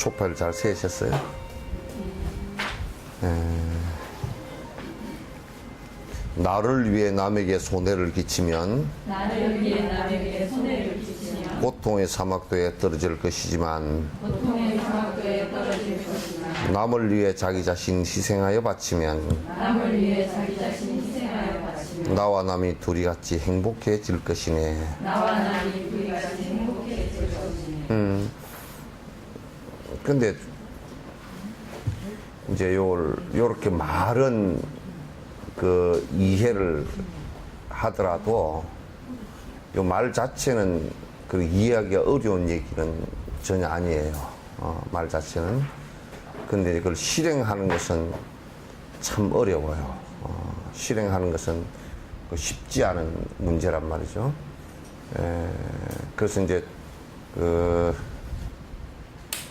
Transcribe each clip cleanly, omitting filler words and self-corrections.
소파를 잘 세우셨어요? 나를 위해 남에게 손해를 끼치면 나를 위해 남에게 손해를 끼치면 고통의 사막도에 떨어질 것이지만 고통의 사막도에 떨어질 것이나 남을 위해 자기 자신 희생하여 바치면 남을 위해 자기 자신 희생하여 바치면 나와 남이 둘이 같이 행복해질 것이네. 나와 남이 우리 같이 행복해질 것이네. 근데 이제 요렇게 말은 그 이해를 하더라도 요 말 자체는 그 이해하기가 어려운 얘기는 전혀 아니에요. 말 자체는. 근데 그걸 실행하는 것은 참 어려워요. 실행하는 것은 쉽지 않은 문제란 말이죠. 그래서 이제 그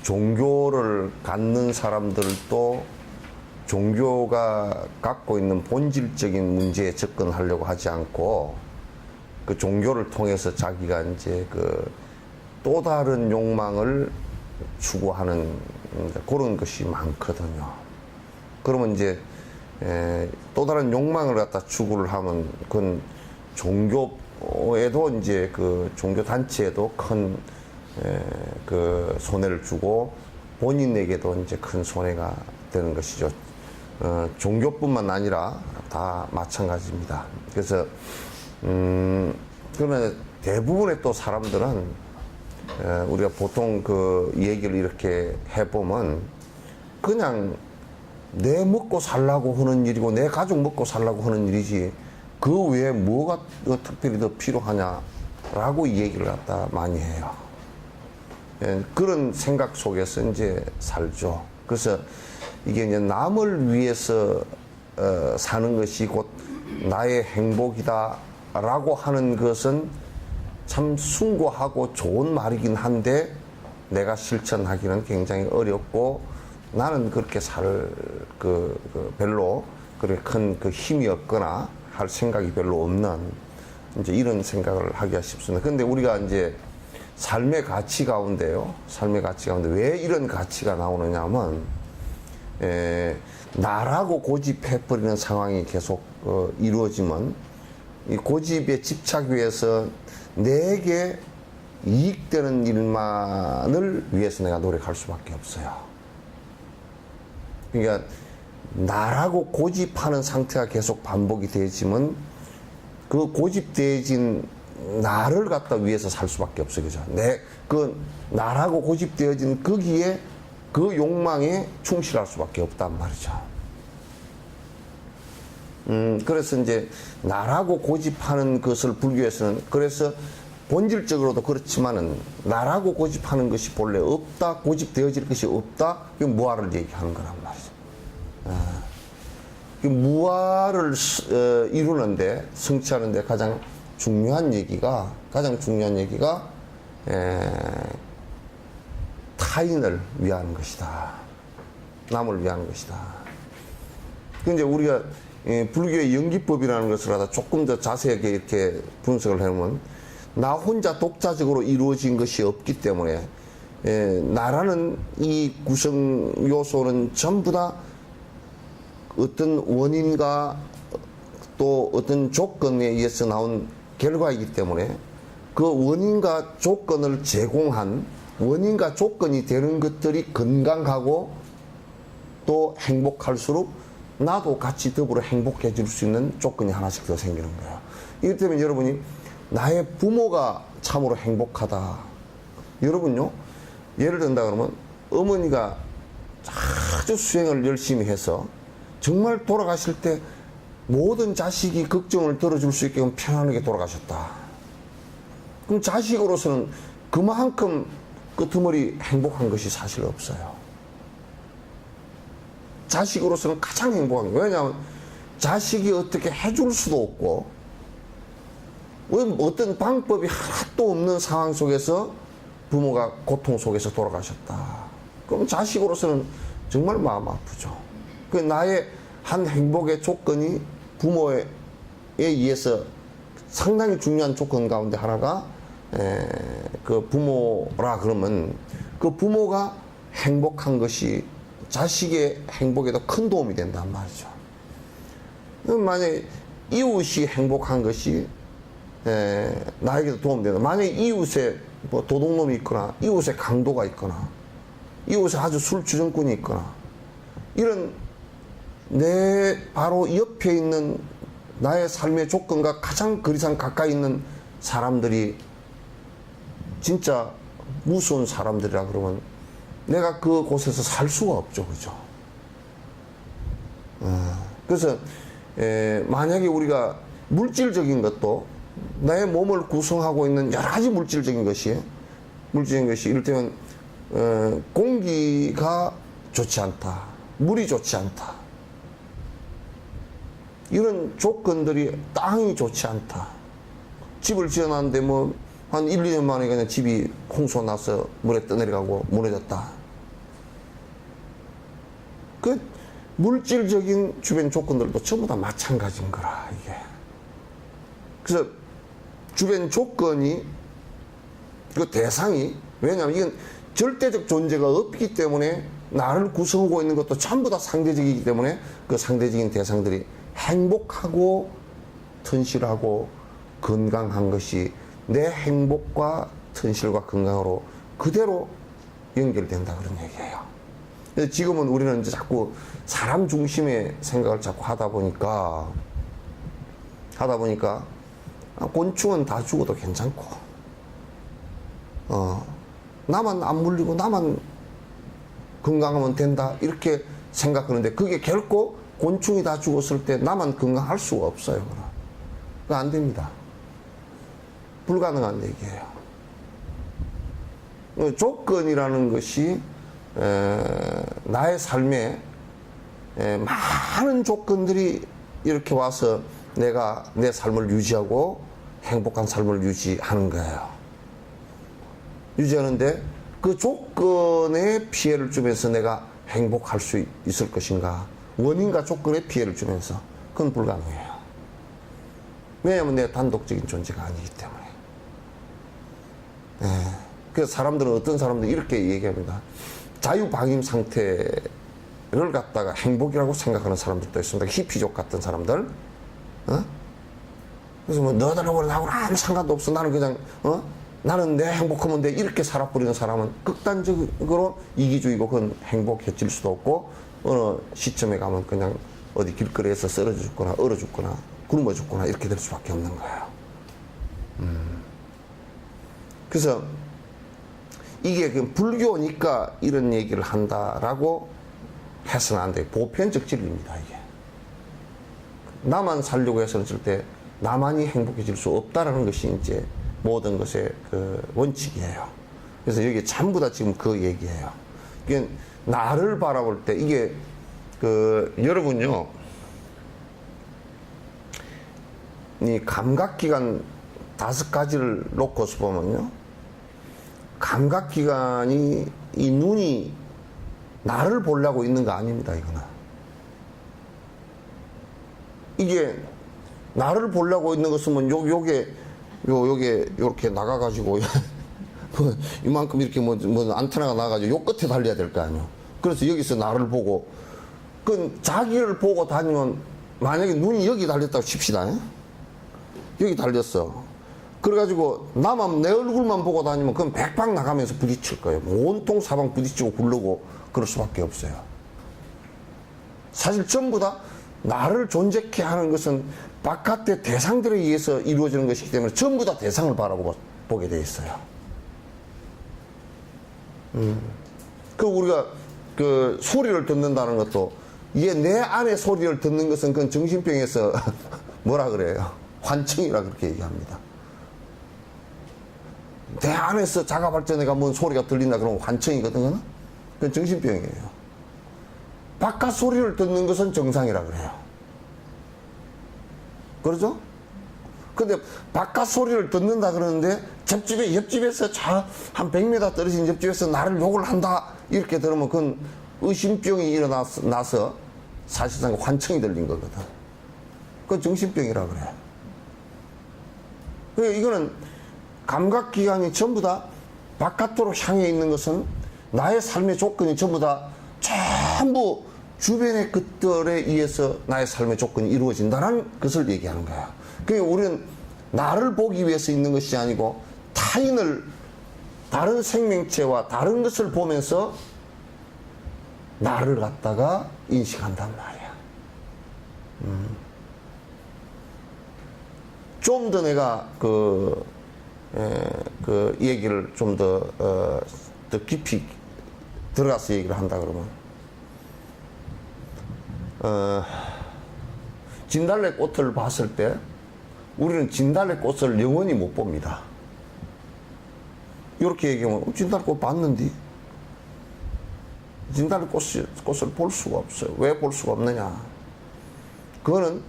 종교를 갖는 사람들도 종교가 갖고 있는 본질적인 문제에 접근하려고 하지 않고 그 종교를 통해서 자기가 이제 그 또 다른 욕망을 추구하는 그런 것이 많거든요. 그러면 이제 또 다른 욕망을 갖다 추구를 하면 그건 종교에도 이제 그 종교 단체에도 큰 그 손해를 주고 본인에게도 이제 큰 손해가 되는 것이죠. 종교뿐만 아니라 다 마찬가지입니다. 그래서 그러나 대부분의 또 사람들은 우리가 보통 그 얘기를 이렇게 해보면 그냥 내 먹고 살라고 하는 일이고 내 가족 먹고 살라고 하는 일이지 그 외에 뭐가 특별히 더 필요하냐라고 이 얘기를 갖다 많이 해요. 그런 생각 속에서 이제 살죠. 그래서 이게 이제 남을 위해서 사는 것이 곧 나의 행복이다라고 하는 것은 참 숭고하고 좋은 말이긴 한데 내가 실천하기는 굉장히 어렵고 나는 그렇게 별로 그렇게 큰 그 힘이 없거나 할 생각이 별로 없는 이제 이런 생각을 하기가 쉽습니다. 근데 우리가 이제 삶의 가치 가운데요. 삶의 가치 가운데 왜 이런 가치가 나오느냐 하면 나라고 고집해버리는 상황이 계속 이루어지면 이 고집에 집착 위해서 내게 이익되는 일만을 위해서 내가 노력할 수밖에 없어요. 그러니까 나라고 고집하는 상태가 계속 반복이 되지만 그 고집되어진 나를 갖다 위해서 살 수밖에 없어요. 그죠? 나라고 고집되어진 거기에 그 욕망에 충실할 수밖에 없단 말이죠. 그래서 이제 나라고 고집하는 것을 불교에서는 그래서 본질적으로도 그렇지만은 나라고 고집하는 것이 본래 없다, 고집되어질 것이 없다, 그 무아를 얘기하는 거란 말이죠. 그 무아를 이루는데 성취하는데 가장 중요한 얘기가 타인을 위한 것이다. 남을 위한 것이다. 근데 우리가 불교의 연기법이라는 것을 하다 조금 더 자세하게 이렇게 분석을 해보면 나 혼자 독자적으로 이루어진 것이 없기 때문에 나라는 이 구성 요소는 전부 다 어떤 원인과 또 어떤 조건에 의해서 나온 결과이기 때문에 그 원인과 조건을 제공한 원인과 조건이 되는 것들이 건강하고 또 행복할수록 나도 같이 더불어 행복해질 수 있는 조건이 하나씩 더 생기는 거예요. 이것 때문에 여러분이 나의 부모가 참으로 행복하다. 여러분요, 예를 든다 그러면 어머니가 아주 수행을 열심히 해서 정말 돌아가실 때 모든 자식이 걱정을 들어줄 수 있게끔 편안하게 돌아가셨다. 그럼 자식으로서는 그만큼 끄트머리 행복한 것이 사실 없어요. 자식으로서는 가장 행복한 거예요. 왜냐하면 자식이 어떻게 해줄 수도 없고 어떤 방법이 하나도 없는 상황 속에서 부모가 고통 속에서 돌아가셨다. 그럼 자식으로서는 정말 마음 아프죠. 그 나의 한 행복의 조건이 부모에 의해서 상당히 중요한 조건 가운데 하나가 그 부모라 그러면 그 부모가 행복한 것이 자식의 행복에도 큰 도움이 된단 말이죠. 만약에 이웃이 행복한 것이 나에게도 도움된다. 만약에 이웃에 뭐 도둑놈이 있거나 이웃에 강도가 있거나 이웃에 아주 술주정꾼이 있거나 이런 내 바로 옆에 있는 나의 삶의 조건과 가장 거리상 가까이 있는 사람들이 진짜 무서운 사람들이라 그러면 내가 그곳에서 살 수가 없죠. 그죠? 그래서 만약에 우리가 물질적인 것도 나의 몸을 구성하고 있는 여러 가지 물질적인 것이 이를테면 공기가 좋지 않다, 물이 좋지 않다, 이런 조건들이, 땅이 좋지 않다, 집을 지어놨는데 뭐 한 1, 2년 만에 그냥 집이 홍수가 나서 물에 떠내려가고 무너졌다. 그 물질적인 주변 조건들도 전부 다 마찬가지인 거라, 이게. 그래서 주변 조건이, 그 대상이, 왜냐하면 이건 절대적 존재가 없기 때문에 나를 구성하고 있는 것도 전부 다 상대적이기 때문에 그 상대적인 대상들이 행복하고 튼실하고 건강한 것이 내 행복과 튼실과 건강으로 그대로 연결된다, 그런 얘기예요. 그래서 지금은 우리는 이제 자꾸 사람 중심의 생각을 자꾸 하다 보니까 곤충은 다 죽어도 괜찮고, 나만 안 물리고 나만 건강하면 된다, 이렇게 생각하는데 그게 결코 곤충이 다 죽었을 때 나만 건강할 수가 없어요. 그거 안 됩니다. 불가능한 얘기예요. 조건이라는 것이 나의 삶에 많은 조건들이 이렇게 와서 내가 내 삶을 유지하고 행복한 삶을 유지하는 거예요. 유지하는데 그 조건에 피해를 주면서 내가 행복할 수 있을 것인가, 원인과 조건에 피해를 주면서, 그건 불가능해요. 왜냐하면 내가 단독적인 존재가 아니기 때문에. 그래서 사람들은, 어떤 사람들은 이렇게 얘기합니다. 자유방임 상태를 갖다가 행복이라고 생각하는 사람들도 있습니다. 히피족 같은 사람들. 그래서 뭐 너들하고 나하고는 아무 상관도 없어, 나는 그냥 나는 내 행복하면 돼, 이렇게 살아버리는 사람은 극단적으로 이기주의고, 그건 행복해질 수도 없고 어느 시점에 가면 그냥 어디 길거리에서 쓰러져 죽거나 얼어 죽거나 굶어 죽거나 이렇게 될 수밖에 없는 거예요. 그래서 이게 그 불교니까 이런 얘기를 한다라고 해서는 안 돼요. 보편적 진리입니다, 이게. 나만 살려고 해서는 절대 나만이 행복해질 수 없다라는 것이 이제 모든 것의 그 원칙이에요. 그래서 여기 전부 다 지금 그 얘기예요. 이게 나를 바라볼 때, 이게 여러분요, 이 감각기관 5가지를 놓고서 보면요, 감각기관이, 이 눈이 나를 보려고 있는 거 아닙니다, 이거는. 이게 나를 보려고 있는 것은 뭐 요게 요렇게 나가가지고 이만큼 이렇게 뭐 안테나가 나가지고 요 끝에 달려야 될 거 아니에요. 그래서 여기서 나를 보고, 그 자기를 보고 다니면, 만약에 눈이 여기 달렸다고 칩시다. 여기 달렸어. 그래가지고 나만, 내 얼굴만 보고 다니면 그건 백방 나가면서 부딪힐 거예요. 온통 사방 부딪히고 굴르고 그럴 수밖에 없어요. 사실 전부 다 나를 존재케 하는 것은 바깥의 대상들에 의해서 이루어지는 것이기 때문에 전부 다 대상을 바라보게 돼 있어요. 그 우리가 그 소리를 듣는다는 것도, 이게 내 안에 소리를 듣는 것은 그건 정신병에서 뭐라 그래요? 환청이라 그렇게 얘기합니다. 내 안에서 자가 발전해가 뭔 소리가 들린다 그러면 환청이거든. 그건 정신병이에요. 바깥 소리를 듣는 것은 정상이라 그래요. 그러죠? 근데 바깥 소리를 듣는다 그러는데 옆집에서 한 100m 떨어진 옆집에서 나를 욕을 한다, 이렇게 들으면 그건 의심병이 일어나서 사실상 환청이 들린 거거든. 그건 정신병이라 그래요. 그러니까 이거는 감각기관이 전부 다 바깥으로 향해 있는 것은 나의 삶의 조건이 전부 다 전부 주변의 것들에 의해서 나의 삶의 조건이 이루어진다는 것을 얘기하는 거야. 그러니까 우리는 나를 보기 위해서 있는 것이 아니고 타인을, 다른 생명체와 다른 것을 보면서 나를 갖다가 인식한단 말이야. 좀 더 내가 그 얘기를 좀 더 깊이 들어가서 얘기를 한다 그러면, 진달래 꽃을 봤을 때 우리는 진달래 꽃을 영원히 못 봅니다. 이렇게 얘기하면 진달래 꽃 봤는데 진달래 꽃을 볼 수가 없어요. 왜 볼 수가 없느냐? 그거는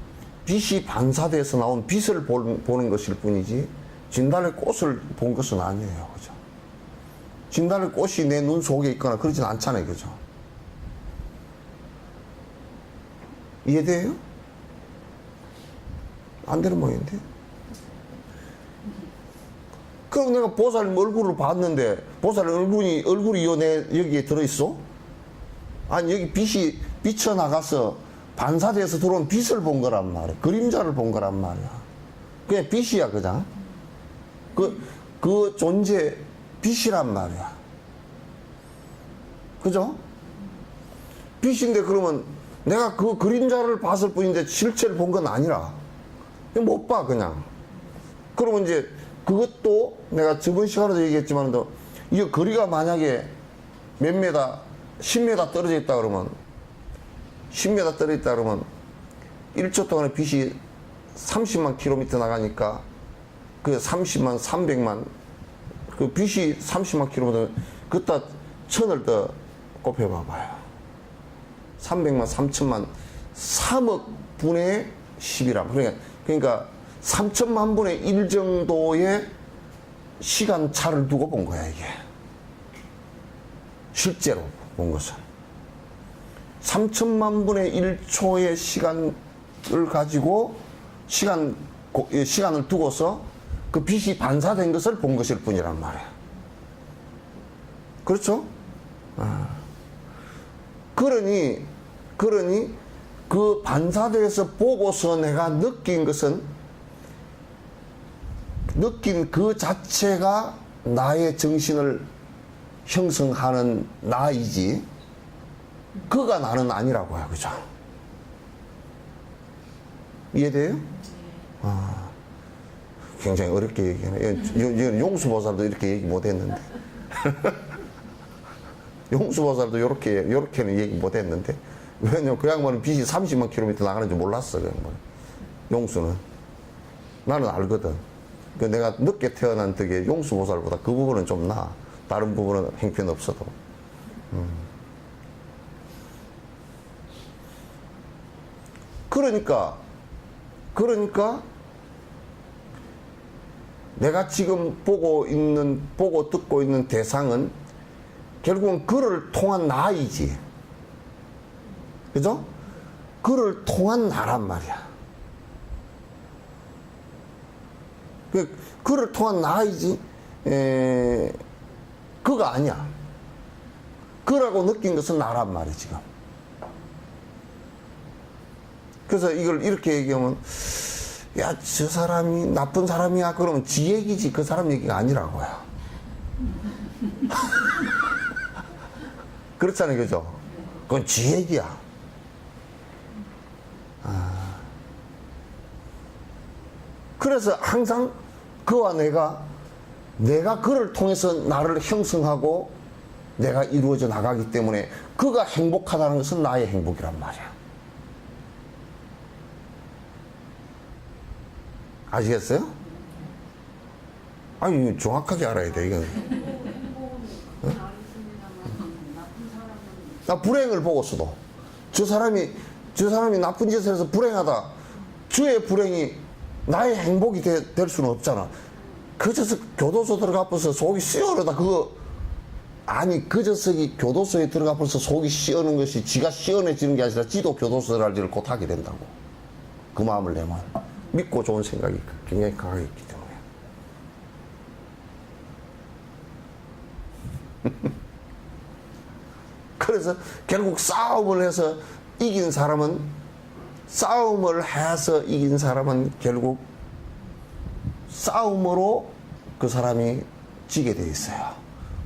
빛이 반사돼서 나온 빛을 보는 것일 뿐이지 진달래 꽃을 본 것은 아니에요. 그죠? 진달래 꽃이 내 눈 속에 있거나 그러진 않잖아요. 그죠? 이해돼요? 안 되는 모양인데? 그럼 내가 보살님 얼굴을 봤는데 보살님 얼굴이 여기에 들어있어? 아니 여기 빛이 비쳐나가서 반사돼서 들어온 빛을 본 거란 말이야. 그림자를 본 거란 말이야. 그냥 빛이야 그냥. 그 존재 빛이란 말이야. 그죠? 빛인데 그러면 내가 그 그림자를 봤을 뿐인데 실체를 본 건 아니라 못 봐 그냥. 그러면 이제 그것도 내가 저번 시간에도 얘기했지만 이 거리가 만약에 몇 메다 10m 떨어져 있다 그러면 10m 떨어져 있다 그러면 1초 동안에 빛이 30만 킬로미터 나가니까 그 30만 300만 그 빛이 30만 킬로미터 그따 천을 더 곱해봐봐요. 300만 3천만 3억 분의 10이라 그러니까 3천만 분의 1 정도의 시간 차를 두고 본 거야 이게. 실제로 본 것은 3천만 분의 1초의 시간을 가지고 시간을 두고서 그 빛이 반사된 것을 본 것일 뿐이란 말이야. 그렇죠? 그러니 그 반사돼서 보고서 내가 느낀 그 자체가 나의 정신을 형성하는 나이지 그가 나는 아니라고요. 그죠? 이해돼요? 굉장히 어렵게 얘기하네. 용수보살도 이렇게 얘기 못했는데 용수보살도 요렇게는 얘기 못했는데 왜냐면 그 양반은 빛이 30만 킬로미터 나가는지 몰랐어. 그 양반. 용수는 나는 알거든. 내가 늦게 태어난 덕에 용수보살보다 그 부분은 좀 나아. 다른 부분은 형편없어도. 그러니까 내가 지금 보고 듣고 있는 대상은 결국은 그를 통한 나이지. 그죠? 그를 통한 나란 말이야. 그를 통한 나이지, 그가 아니야. 그라고 느낀 것은 나란 말이야, 지금. 그래서 이걸 이렇게 얘기하면, 야, 저 사람이 나쁜 사람이야. 그러면 지 얘기지. 그 사람 얘기가 아니라고요. 그렇잖아요, 그죠? 그건 지 얘기야. 그래서 항상 그와 내가 그를 통해서 나를 형성하고 내가 이루어져 나가기 때문에 그가 행복하다는 것은 나의 행복이란 말이야. 아시겠어요? 아니, 정확하게 알아야 돼, 이건. 나 불행을 보고서도 저 사람이 나쁜 짓을 해서 불행하다. 저의 불행이 나의 행복이 될 수는 없잖아. 그저서 교도소 들어가면서 속이 시원하다. 그 녀석이 교도소에 들어가면서 속이 시원한 것이 지가 시원해지는 게 아니라 지도 교도소 들어갈 일을 곧 하게 된다고. 그 마음을 내면 믿고 좋은 생각이 굉장히 강하게 있기 때문에. 그래서 결국 싸움을 해서 이긴 사람은 결국 싸움으로 그 사람이 지게 돼 있어요.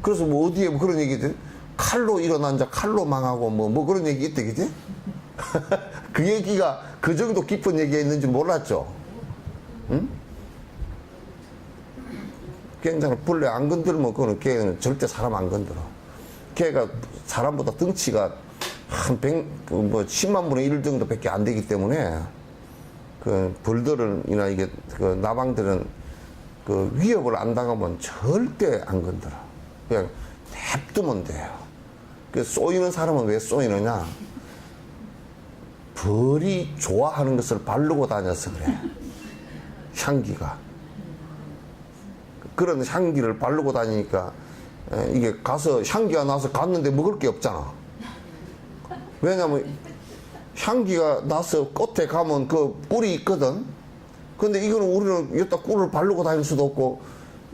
그래서 뭐 어디에 뭐 그런 얘기들 칼로 일어난 자 칼로 망하고 뭐 그런 얘기 있대, 그지? 그 얘기가 그 정도 깊은 얘기가 있는 줄 몰랐죠. 응? 걔는 본래 안 건들면 그거는 걔는 절대 사람 안 건드려. 걔가 사람보다 덩치가 한 10만 분의 1 정도밖에 안 되기 때문에 그 벌들이나 이게 그 나방들은 그 위협을 안 당하면 절대 안 건드려. 그냥 냅두면 돼요. 그 쏘이는 사람은 왜 쏘이느냐? 벌이 좋아하는 것을 바르고 다녀서 그래. 향기가. 그런 향기를 바르고 다니니까 이게 가서 향기가 나서 갔는데 먹을 게 없잖아. 왜냐면 향기가 나서 끝에 가면 그 꿀이 있거든. 근데 이거는 우리는 여기다 꿀을 바르고 다닐 수도 없고,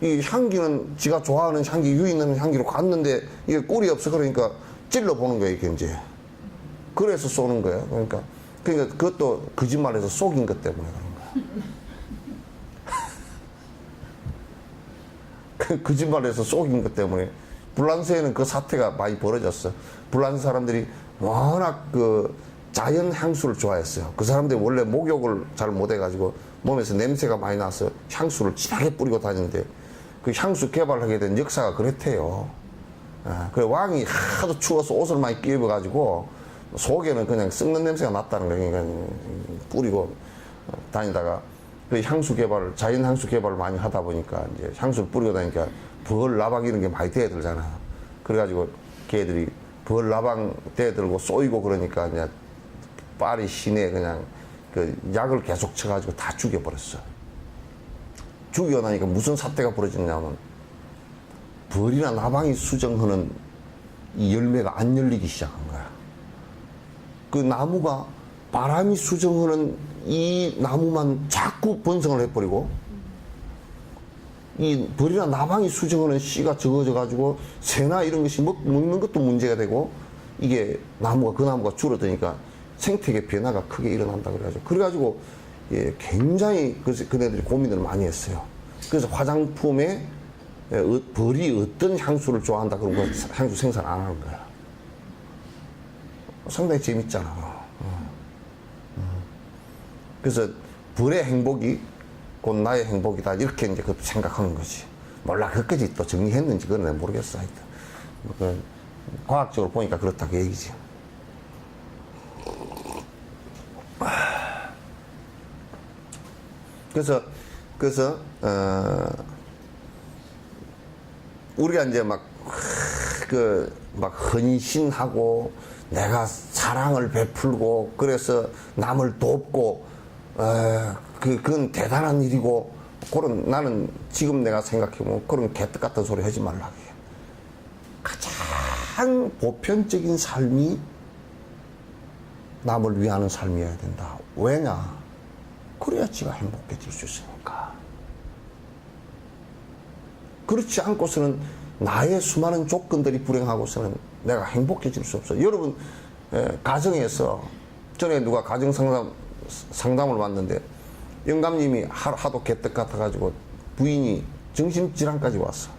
이 향기는 지가 좋아하는 향기, 유의 있는 향기로 갔는데 이게 꿀이 없어. 그러니까 찔러 보는 거예요, 이게 이제. 그래서 쏘는 거예요. 그러니까 그것도 거짓말해서 속인 것 때문에 그런 거야. 거짓말해서 속인 것 때문에 불란서에는 그 사태가 많이 벌어졌어. 불란서 사람들이 워낙 그 자연 향수를 좋아했어요. 그 사람들이 원래 목욕을 잘 못해가지고 몸에서 냄새가 많이 나서 향수를 진하게 뿌리고 다니는데, 그 향수 개발하게 된 역사가 그렇대요. 그 왕이 하도 추워서 옷을 많이 끼입어가지고 속에는 그냥 썩는 냄새가 났다는 거예요. 그러니까 뿌리고 다니다가 그 향수 개발을, 자연 향수 개발을 많이 하다 보니까 이제 향수를 뿌리고 다니니까 벌, 나방 이런 게 많이 대들잖아. 그래가지고 걔들이 벌, 나방 대들고 쏘이고 그러니까 이제 파리 시내에 그냥 그 약을 계속 쳐가지고 다 죽여버렸어. 죽이고 나니까 무슨 사태가 벌어졌냐면 벌이나 나방이 수정하는 이 열매가 안 열리기 시작한 거야. 그 나무가 바람이 수정하는 이 나무만 자꾸 번성을 해버리고, 이 벌이나 나방이 수정하는 씨가 적어져 가지고 새나 이런 것이 먹는 것도 문제가 되고, 이게 그 나무가 줄어드니까 생태계 변화가 크게 일어난다 그래가지고 예, 굉장히 그네들이 고민을 많이 했어요. 그래서 화장품에 벌이 어떤 향수를 좋아한다 그런 거 향수 생산 안 하는 거야. 상당히 재밌잖아. 그래서 벌의 행복이 곧 나의 행복이다, 이렇게 이제 그 생각하는 거지. 몰라, 그것까지 또 정리했는지 그건 내가 모르겠어. 하여튼 과학적으로 보니까 그렇다 그 얘기지. 그래서 우리가 이제 막 헌신하고 내가 사랑을 베풀고 그래서 남을 돕고 그건 대단한 일이고, 그런, 나는 지금 내가 생각해보면 그런 개떡 같은 소리 하지 말라고 해요. 가장 보편적인 삶이 남을 위하는 삶이어야 된다. 왜냐? 그래야 지가 행복해질 수 있으니까. 그렇지 않고서는 나의 수많은 조건들이 불행하고서는 내가 행복해질 수 없어. 여러분, 가정에서 전에 누가 가정 상담을 왔는데 영감님이 하도 개떡 같아가지고 부인이 정신질환까지 왔어.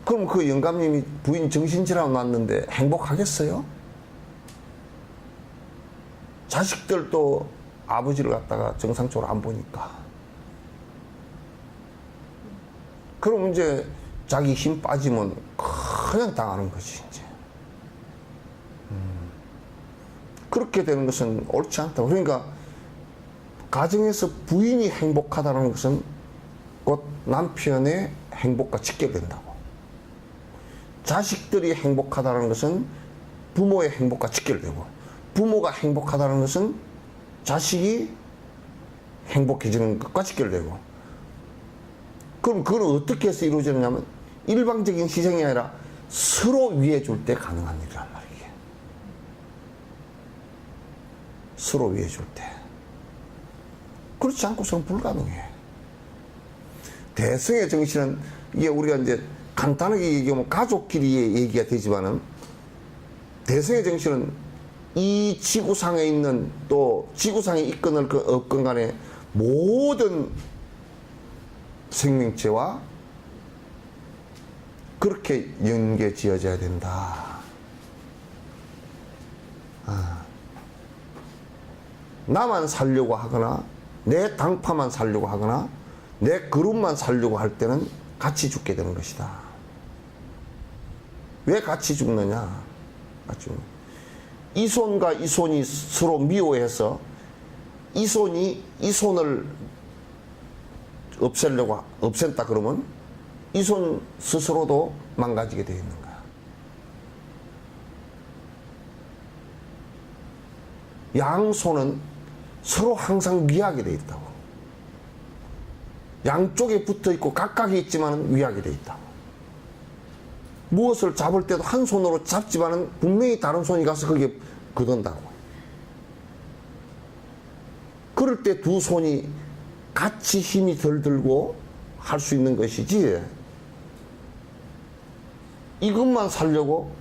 그럼 그 영감님이 부인 정신질환 왔는데 행복하겠어요? 자식들도 아버지를 갖다가 정상적으로 안 보니까. 그럼 이제 자기 힘 빠지면 그냥 당하는 거지, 이제. 그렇게 되는 것은 옳지 않다. 그러니까 가정에서 부인이 행복하다는 것은 곧 남편의 행복과 직결된다고. 자식들이 행복하다는 것은 부모의 행복과 직결되고, 부모가 행복하다는 것은 자식이 행복해지는 것과 직결되고. 그럼 그건 어떻게 해서 이루어지느냐면 일방적인 희생이 아니라 서로 위해 줄 때 가능한 일이란 말이에요. 서로 위해 줄 때. 그렇지 않고서는 불가능해. 대승의 정신은 이게 우리가 이제 간단하게 얘기하면 가족끼리의 얘기가 되지만은 대성의 정신은 이 지구상에 있는 또 지구상에 있건 없건 간에 모든 생명체와 그렇게 연계 지어져야 된다. 나만 살려고 하거나 내 당파만 살려고 하거나 내 그룹만 살려고 할 때는 같이 죽게 되는 것이다. 왜 같이 죽느냐? 같이 죽는. 이손과 이손이 서로 미워해서 이손이 이손을 없앤다 그러면 이손 스스로도 망가지게 되어 있는 거야. 양손은 서로 항상 위하게 되어 있다고. 양쪽에 붙어 있고 각각이 있지만 위하게 되어 있다고. 무엇을 잡을 때도 한 손으로 잡지만은 분명히 다른 손이 가서 거기에 거둔다고. 그럴 때 두 손이 같이 힘이 덜 들고 할 수 있는 것이지, 이것만 살려고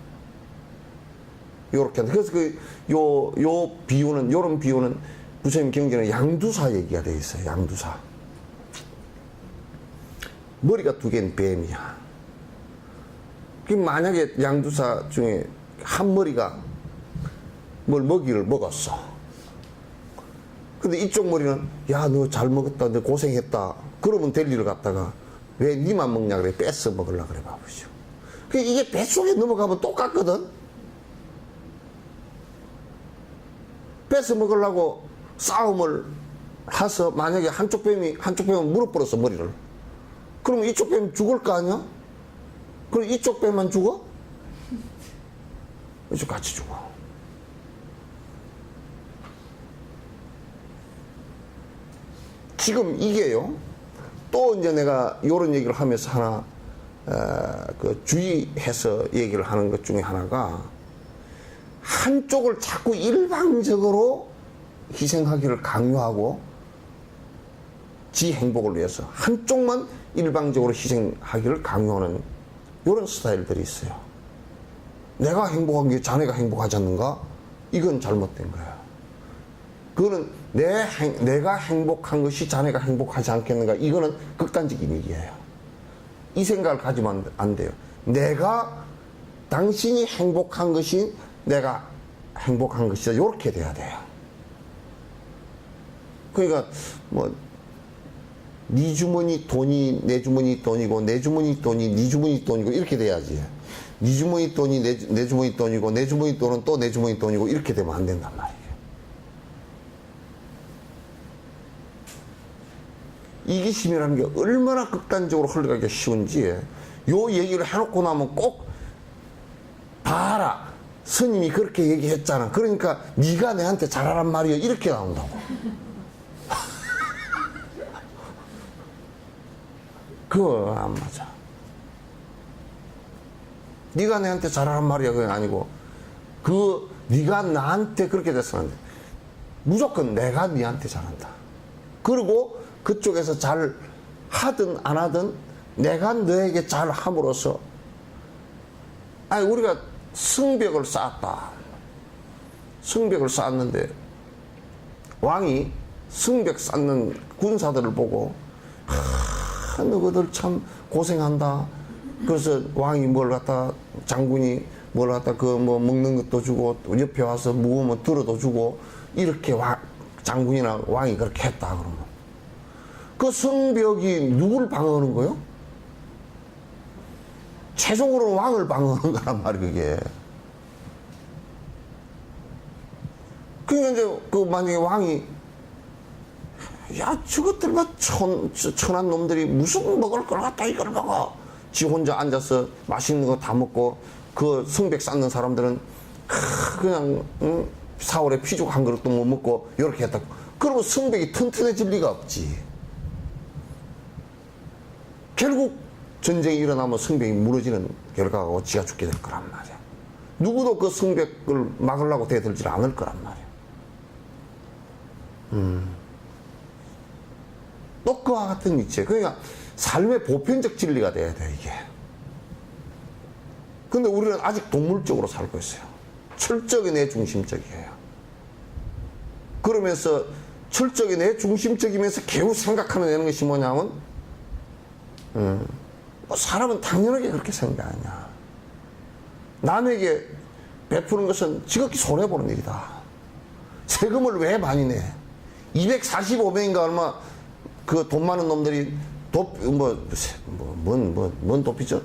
요렇게 한다. 그래서 요 비유는, 요런 비유는 부처님 경전에 양두사 얘기가 되어 있어요. 양두사. 머리가 두 개인 뱀이야. 만약에 양두사 중에 한 머리가 뭘 먹이를 먹었어. 근데 이쪽 머리는 야, 너 잘 먹었다, 너 고생했다, 그러면 될 일을 갖다가 왜 니만 먹냐 그래, 뺏어 먹으려고 그래 봐보죠. 이게 뱃속에 넘어가면 똑같거든. 뺏어 먹으려고 싸움을 해서 만약에 한쪽 뱀은 물어버렸어, 머리를. 그러면 이쪽 뱀 죽을 거 아니야? 그럼 이쪽 뱀만 죽어? 이쪽 같이 죽어. 지금 이게요, 또 이제 내가 요런 얘기를 하면서 하나 주의해서 얘기를 하는 것 중에 하나가, 한쪽을 자꾸 일방적으로 희생하기를 강요하고 지 행복을 위해서 한쪽만 일방적으로 희생하기를 강요하는 이런 스타일들이 있어요. 내가 행복한 게 자네가 행복하지 않는가? 이건 잘못된 거야. 그거는 내가 행복한 것이 자네가 행복하지 않겠는가? 이거는 극단적인 얘기예요. 이 생각을 가지면 안 돼요. 당신이 행복한 것이 내가 행복한 것이다, 이렇게 돼야 돼요. 그러니까 네 주머니 돈이 내 주머니 돈이고, 내 주머니 돈이 네 주머니 돈이고, 이렇게 돼야지. 네 주머니 돈이 내 주머니 돈이고, 내 주머니 돈은 또 내 주머니 돈이고, 이렇게 되면 안 된단 말이에요. 이기심이라는 게 얼마나 극단적으로 흘러가기가 쉬운지, 요 얘기를 해놓고 나면 꼭 봐라, 스님이 그렇게 얘기했잖아, 그러니까 네가 내한테 잘하란 말이야, 이렇게 나온다고. 그거 안 맞아. 네가 내한테 잘하란 말이야, 그게 아니고, 네가 나한테 그렇게 됐으면 안 돼. 무조건 내가 네한테 잘한다. 그리고 그쪽에서 잘 하든 안 하든 내가 너에게 잘 함으로써, 우리가 성벽을 쌓았다. 성벽을 쌓았는데 왕이 성벽 쌓는 군사들을 보고, 너희들 참 고생한다. 그래서 왕이 장군이 먹는 것도 주고, 옆에 와서 무거우면 들어도 주고, 이렇게 장군이나 왕이 그렇게 했다 그러면, 그 성벽이 누구를 방어하는 거요? 최종으로는 왕을 방어하는 거란 말이에요, 그게. 그러니까 이제 만약에 왕이, 야, 저것들만 천한 놈들이 무슨 먹을 걸 갖다 이걸 먹어. 지 혼자 앉아서 맛있는 거 다 먹고, 그 성벽 쌓는 사람들은 그냥 4월에 피죽 한 그릇도 못 먹고 이렇게 했다고. 그러면 성벽이 튼튼해질 리가 없지. 결국 전쟁이 일어나면 성벽이 무너지는 결과가 지가 죽게 될 거란 말이야. 누구도 그 성벽을 막으려고 대들지 않을 거란 말이야. 또 그와 같은 이치. 그러니까 삶의 보편적 진리가 돼야 돼, 이게. 근데 우리는 아직 동물적으로 살고 있어요. 철저하게 내 중심적이에요. 그러면서 철저하게 내 중심적이면서 겨우 생각하는 것이 뭐냐면 사람은 당연하게 그렇게 생각하냐. 남에게 베푸는 것은 지극히 손해보는 일이다. 세금을 왜 많이 내? 245명인가 얼마 그 돈 많은 놈들이 뭔 도피죠?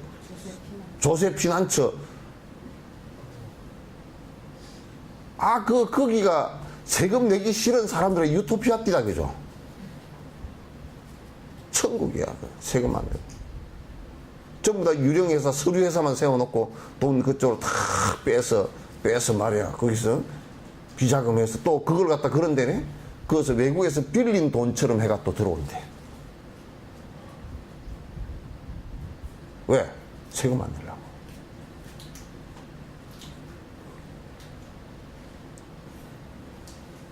조세 피난처. 거기가 세금 내기 싫은 사람들의 유토피아 띠다, 그죠? 천국이야, 세금 안 내고. 전부 다 유령회사, 서류회사만 세워놓고 돈 그쪽으로 다 빼서 말이야. 거기서 비자금해서 또 그걸 갖다 그런 데네? 그것을 외국에서 빌린 돈처럼 해가 또 들어온대. 왜? 세금 안 내려고.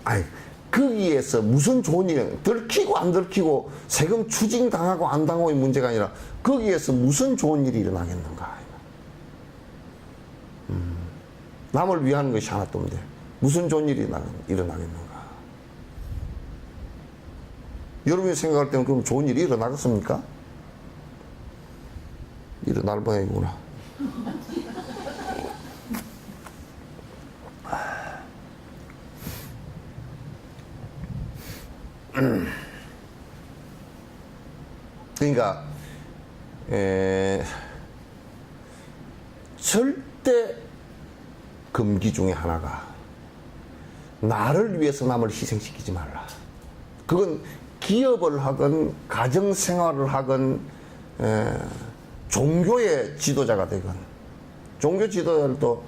아니, 거기에서 무슨 좋은 일, 들키고 안 들키고 세금 추징당하고 안 당하고의 문제가 아니라 거기에서 무슨 좋은 일이 일어나겠는가. 남을 위하는 것이 하나도 없는데 무슨 좋은 일이 일어나겠는가. 여러분이 생각할 때는 그럼 좋은 일이 일어나겠습니까? 일어날 모양이구나. 그러니까 절대 금기 중에 하나가 나를 위해서 남을 희생시키지 말라. 그건 기업을 하건 가정생활을 하건 종교의 지도자가 되건, 종교 지도자들도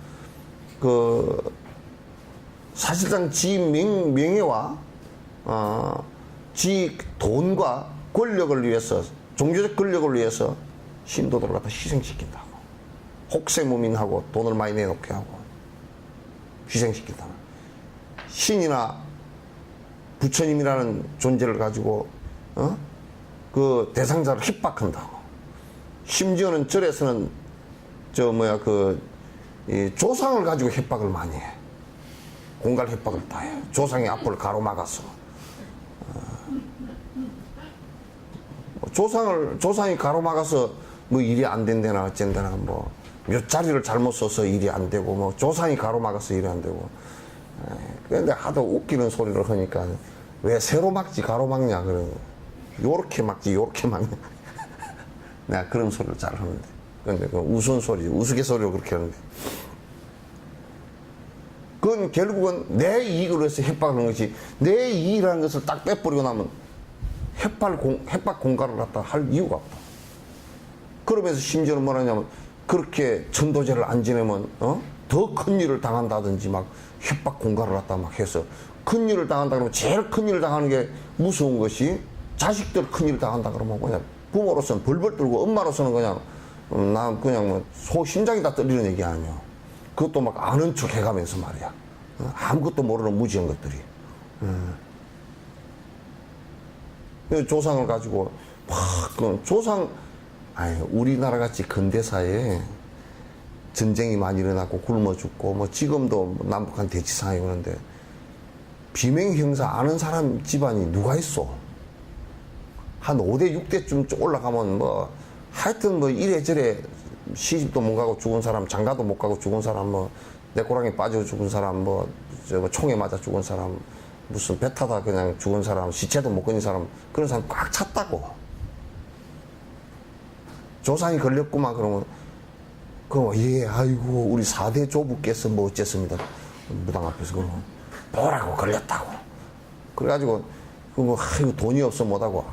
사실상 지 명예와 지 돈과 권력을 위해서, 종교적 권력을 위해서 신도들을 갖다 희생시킨다고. 혹세무민하고 돈을 많이 내놓게 하고 희생시킨다. 신이나 부처님이라는 존재를 가지고 그 대상자를 협박한다고. 심지어는 절에서는 이 조상을 가지고 협박을 많이 해. 공갈 협박을 다 해. 조상의 앞을 가로막아서. 조상이 가로막아서 뭐 일이 안 된다나 어쩐다나 뭐 묘자리를 잘못 써서 일이 안 되고 뭐 조상이 가로막아서 일이 안 되고. 그런데 하도 웃기는 소리를 하니까 왜 세로 막지 가로막냐 그러고 요렇게 막지 요렇게 막냐. 내가 그런 소리를 잘 하는데. 근데 그 우스갯소리, 우스갯소리로 그렇게 하는데. 그건 결국은 내 이익을 위해서 협박하는 것이, 내 이익이라는 것을 딱 빼버리고 나면 협박 공갈을 갖다 할 이유가 없다. 그러면서 심지어는 뭐라냐면 그렇게 전도제를 안 지내면 더 큰 일을 당한다든지 막 협박 공갈을 갖다 막 해서 큰 일을 당한다 그러면 제일 큰 일을 당하는 게 무서운 것이 자식들 큰 일을 당한다 그러면 그냥 부모로서는 벌벌 떨고 엄마로서는 그냥 난 그냥 뭐 심장이 다 떨리는 얘기 아니야. 그것도 막 아는 척 해가면서 말이야. 아무것도 모르는 무지한 것들이. 조상을 가지고 막 우리나라 같이 근대사에 전쟁이 많이 일어나고 굶어 죽고 뭐 지금도 남북한 대치 상황이 오는데 비명 형사 아는 사람 집안이 누가 있어? 한 5대 6대쯤 올라가면 뭐 하여튼 뭐 이래저래 시집도 못 가고 죽은 사람, 장가도 못 가고 죽은 사람, 뭐 내꼬랑이 빠져 죽은 사람, 뭐 총에 맞아 죽은 사람, 무슨 배 타다 그냥 죽은 사람, 시체도 못 건진 사람, 그런 사람 꽉 찼다고. 조상이 걸렸구만 그러면 아이고 우리 4대 조부께서 뭐 어쨌습니다. 무당 앞에서 그러면 뭐라고 걸렸다고. 그래가지고 아이고 돈이 없어 못하고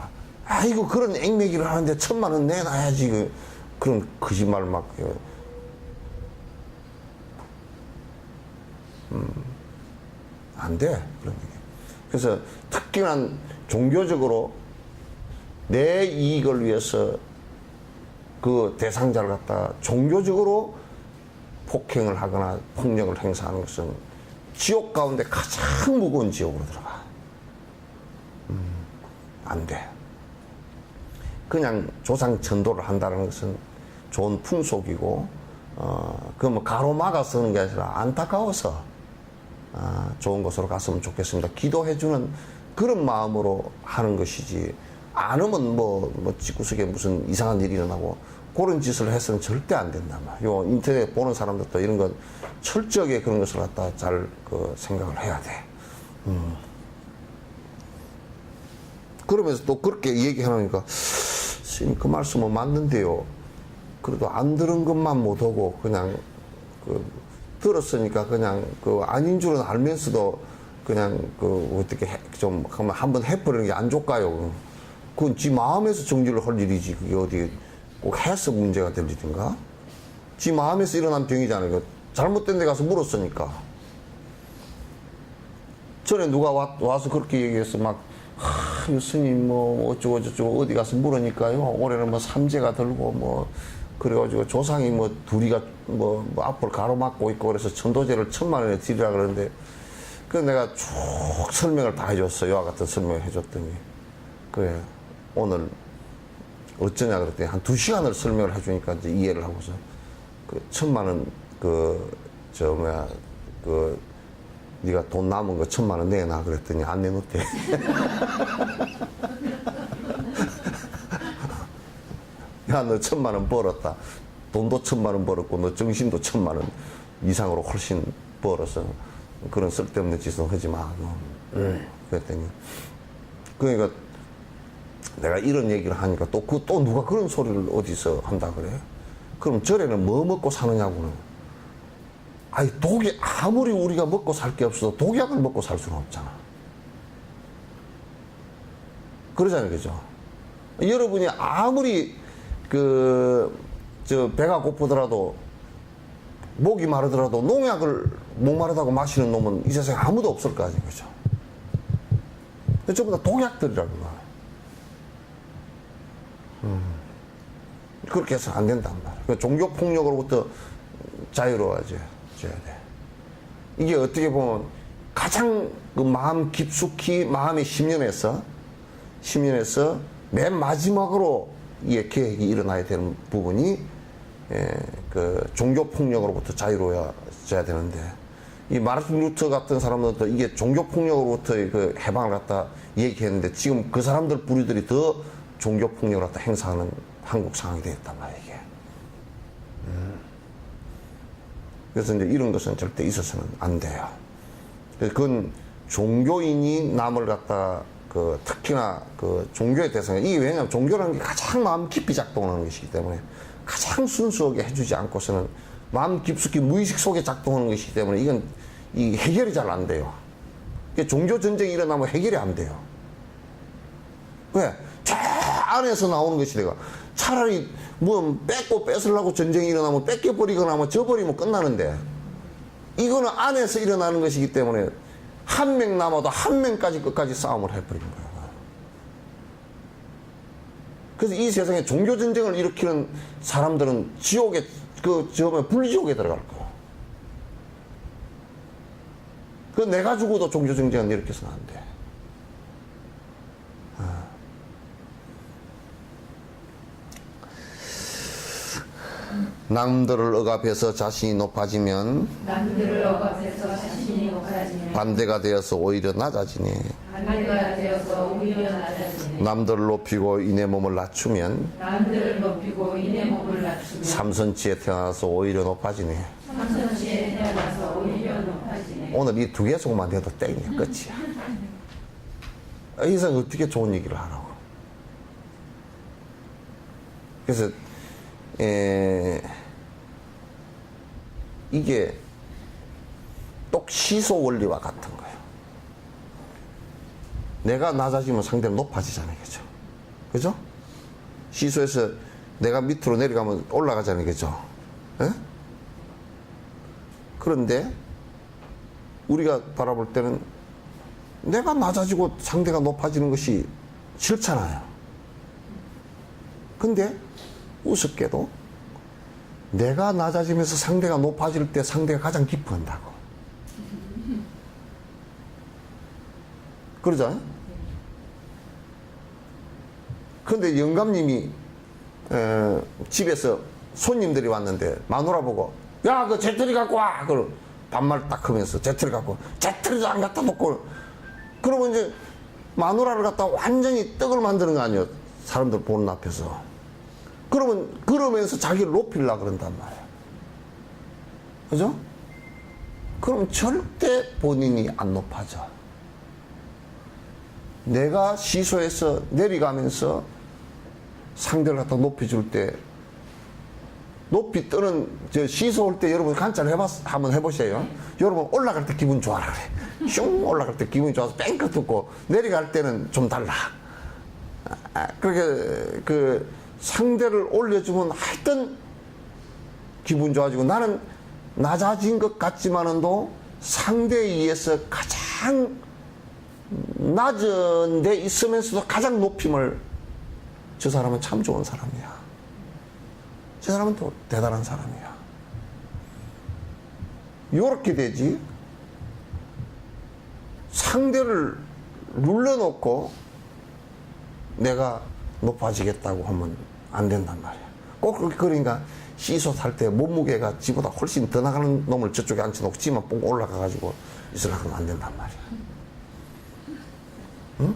아이고 그런 액매기를 하는데 1,000,000원 내놔야지. 그런 거짓말 막. 안 돼. 그런 얘기. 그래서 특히나 종교적으로 내 이익을 위해서 그 대상자를 갖다 종교적으로 폭행을 하거나 폭력을 행사하는 것은 지옥 가운데 가장 무거운 지옥으로 들어가. 안 돼. 그냥 조상 전도를 한다는 것은 좋은 풍속이고 그 뭐 가로막아 서는 게 아니라 안타까워서 좋은 곳으로 갔으면 좋겠습니다. 기도해주는 그런 마음으로 하는 것이지, 안 하면 뭐 집구석에 무슨 이상한 일이 일어나고 그런 짓을 해서는 절대 안 된단 말이야. 요 인터넷 보는 사람들도 이런 건 철저하게 그런 것을 갖다 잘 생각을 해야 돼. 그러면서 또 그렇게 얘기하니까, 스님 그 말씀은 맞는데요. 그래도 안 들은 것만 못하고 그냥 들었으니까 그냥 아닌 줄은 알면서도 그냥 어떻게 좀 한번 해버리는 게 안 좋을까요? 그건 지 마음에서 정리를 할 일이지, 그게 어디 꼭 해서 문제가 될 일인가? 지 마음에서 일어난 병이잖아요. 잘못된 데 가서 물었으니까. 전에 누가 와서 그렇게 얘기해서 막, 스님 뭐 어쩌고 저쩌고 어디 가서 물으니까요, 올해는 뭐 삼재가 들고 뭐 그래가지고 조상이 뭐 둘이가 뭐 앞을 가로막고 있고 그래서 천도제를 1,000만 원에 드리라 그러는데, 그래서 내가 쭉 설명을 다 해줬어. 요와 같은 설명을 해줬더니, 그래 오늘 어쩌냐 그랬더니 한 2시간을 설명을 해주니까 이제 이해를 하고서 1,000만 원 네가 돈 남은 거 1,000만 원 내놔 그랬더니 안 내놓대. 야, 너 1,000만 원 벌었다. 돈도 1,000만 원 벌었고 너 정신도 1,000만 원 이상으로 훨씬 벌어서 그런 쓸데없는 짓은 하지 마. 그랬더니, 그러니까 내가 이런 얘기를 하니까 또 누가 그런 소리를 어디서 한다 그래? 그럼 절에는 뭐 먹고 사느냐고는. 아니, 아무리 우리가 먹고 살 게 없어도 독약을 먹고 살 수는 없잖아. 그러잖아요, 그죠? 여러분이 아무리 배가 고프더라도, 목이 마르더라도 농약을 목마르다고 마시는 놈은 이 세상에 아무도 없을 거 아니에요, 그죠? 전부 다 독약들이라고. 그렇게 해서는 안 된단 말이야. 종교폭력으로부터 자유로워져야 돼. 이게 어떻게 보면 가장 마음 깊숙이 마음이 심연해서 맨 마지막으로 이게 계획이 일어나야 되는 부분이 종교폭력으로부터 자유로워져야 되는데, 이 마르틴 루터 같은 사람들도 이게 종교폭력으로부터의 해방을 갖다 얘기했는데, 지금 그 사람들 부류들이 더 종교폭력을 갖다 행사하는 한국 상황이 되었단 말이에요, 이게. 그래서 이제 이런 것은 절대 있어서는 안 돼요. 그건 종교인이 남을 갖다 특히나 종교의 대상, 이게 왜냐하면 종교라는 게 가장 마음 깊이 작동하는 것이기 때문에, 가장 순수하게 해주지 않고서는 마음 깊숙이 무의식 속에 작동하는 것이기 때문에 이 해결이 잘 안 돼요. 종교 전쟁이 일어나면 해결이 안 돼요. 왜? 저 안에서 나오는 것이 내가 차라리 뭐 뺏으려고 전쟁이 일어나면 뺏겨버리거나 뭐 져버리면 끝나는데, 이거는 안에서 일어나는 것이기 때문에 한 명 남아도 한 명까지 끝까지 싸움을 해버리는 거예요. 그래서 이 세상에 종교 전쟁을 일으키는 사람들은 지옥에 분리지옥에 들어갈 거예요. 내가 죽어도 종교 전쟁은 일으켜서는 안 돼. 남들을 억압해서 자신이 높아지면 반대가 되어서 오히려 낮아지니, 남들을 높이고 이내 몸을 낮추면 삼선치에 태어나서 오히려 높아지니. 오늘 이 2개 속만 돼도 땡이야, 끝이야. 이 세상 어떻게 좋은 얘기를 하라고. 그래서 이게 똑 시소 원리와 같은 거예요. 내가 낮아지면 상대는 높아지잖아요, 그죠? 그죠? 시소에서 내가 밑으로 내려가면 올라가잖아요, 그죠? 에? 그런데 우리가 바라볼 때는 내가 낮아지고 상대가 높아지는 것이 싫잖아요. 근데 우습게도 내가 낮아지면서 상대가 높아질 때 상대가 가장 기뻐한다고. 그러잖아요? 그런데 영감님이 집에서 손님들이 왔는데 마누라 보고 야 그 재떨이 갖고 와. 그 반말 딱 하면서 재떨이 갖고 재떨이도 안 갖다 놓고 그러면 이제 마누라를 갖다 완전히 떡을 만드는 거 아니에요. 사람들 보는 앞에서. 그러면서 자기를 높이려고 그런단 말이야. 그죠? 그럼 절대 본인이 안 높아져. 내가 시소에서 내려가면서 상대를 갖다 높여줄 때 높이 뜨는 시소 올 때 여러분 관찰 한번 해보세요. 여러분 올라갈 때 기분 좋아라 그래. 슝 올라갈 때 기분이 좋아서 뺑긋 듣고 내려갈 때는 좀 달라. 그렇게 그 상대를 올려주면 하여튼 기분 좋아지고 나는 낮아진 것 같지만은도 상대에 의해서 가장 낮은 데 있으면서도 가장 높임을 저 사람은 참 좋은 사람이야. 저 사람은 또 대단한 사람이야. 요렇게 되지. 상대를 눌러놓고 내가 높아지겠다고 하면 안 된단 말이야. 꼭 그러니까 시소 탈 때 몸무게가 지보다 훨씬 더 나가는 놈을 저쪽에 앉혀놓고 지만 뽕 올라가가지고 있으려고 하면 안 된단 말이야. 응?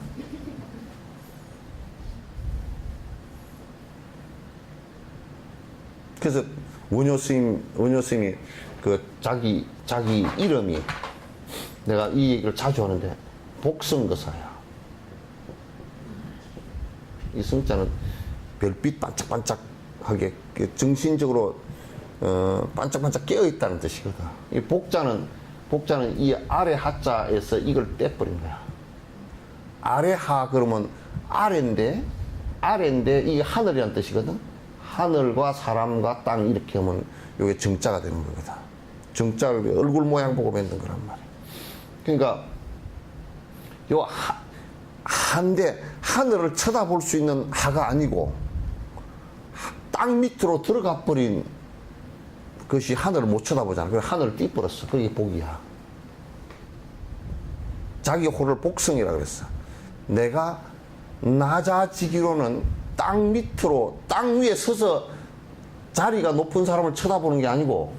그래서 원효 스님이 그 자기 이름이 내가 이 얘기를 자주 하는데 복성거사야. 이 성자는 별빛 반짝반짝하게 정신적으로 반짝반짝 깨어있다는 뜻이거든. 이 복자는 이 아래 하자에서 이걸 떼버린 거야. 아래 하 그러면 아래인데 이게 하늘이라는 뜻이거든. 하늘과 사람과 땅 이렇게 하면 이게 정자가 되는 거거든. 정자를 얼굴 모양 보고 만든 거란 말이야. 그러니까 요 한데 하늘을 쳐다볼 수 있는 하가 아니고 땅 밑으로 들어가 버린 것이 하늘을 못 쳐다보잖아. 그래서 하늘을 띄버렸어. 그게 복이야. 자기 호를 복성이라 그랬어. 내가 낮아지기로는 땅 밑으로 땅 위에 서서 자리가 높은 사람을 쳐다보는 게 아니고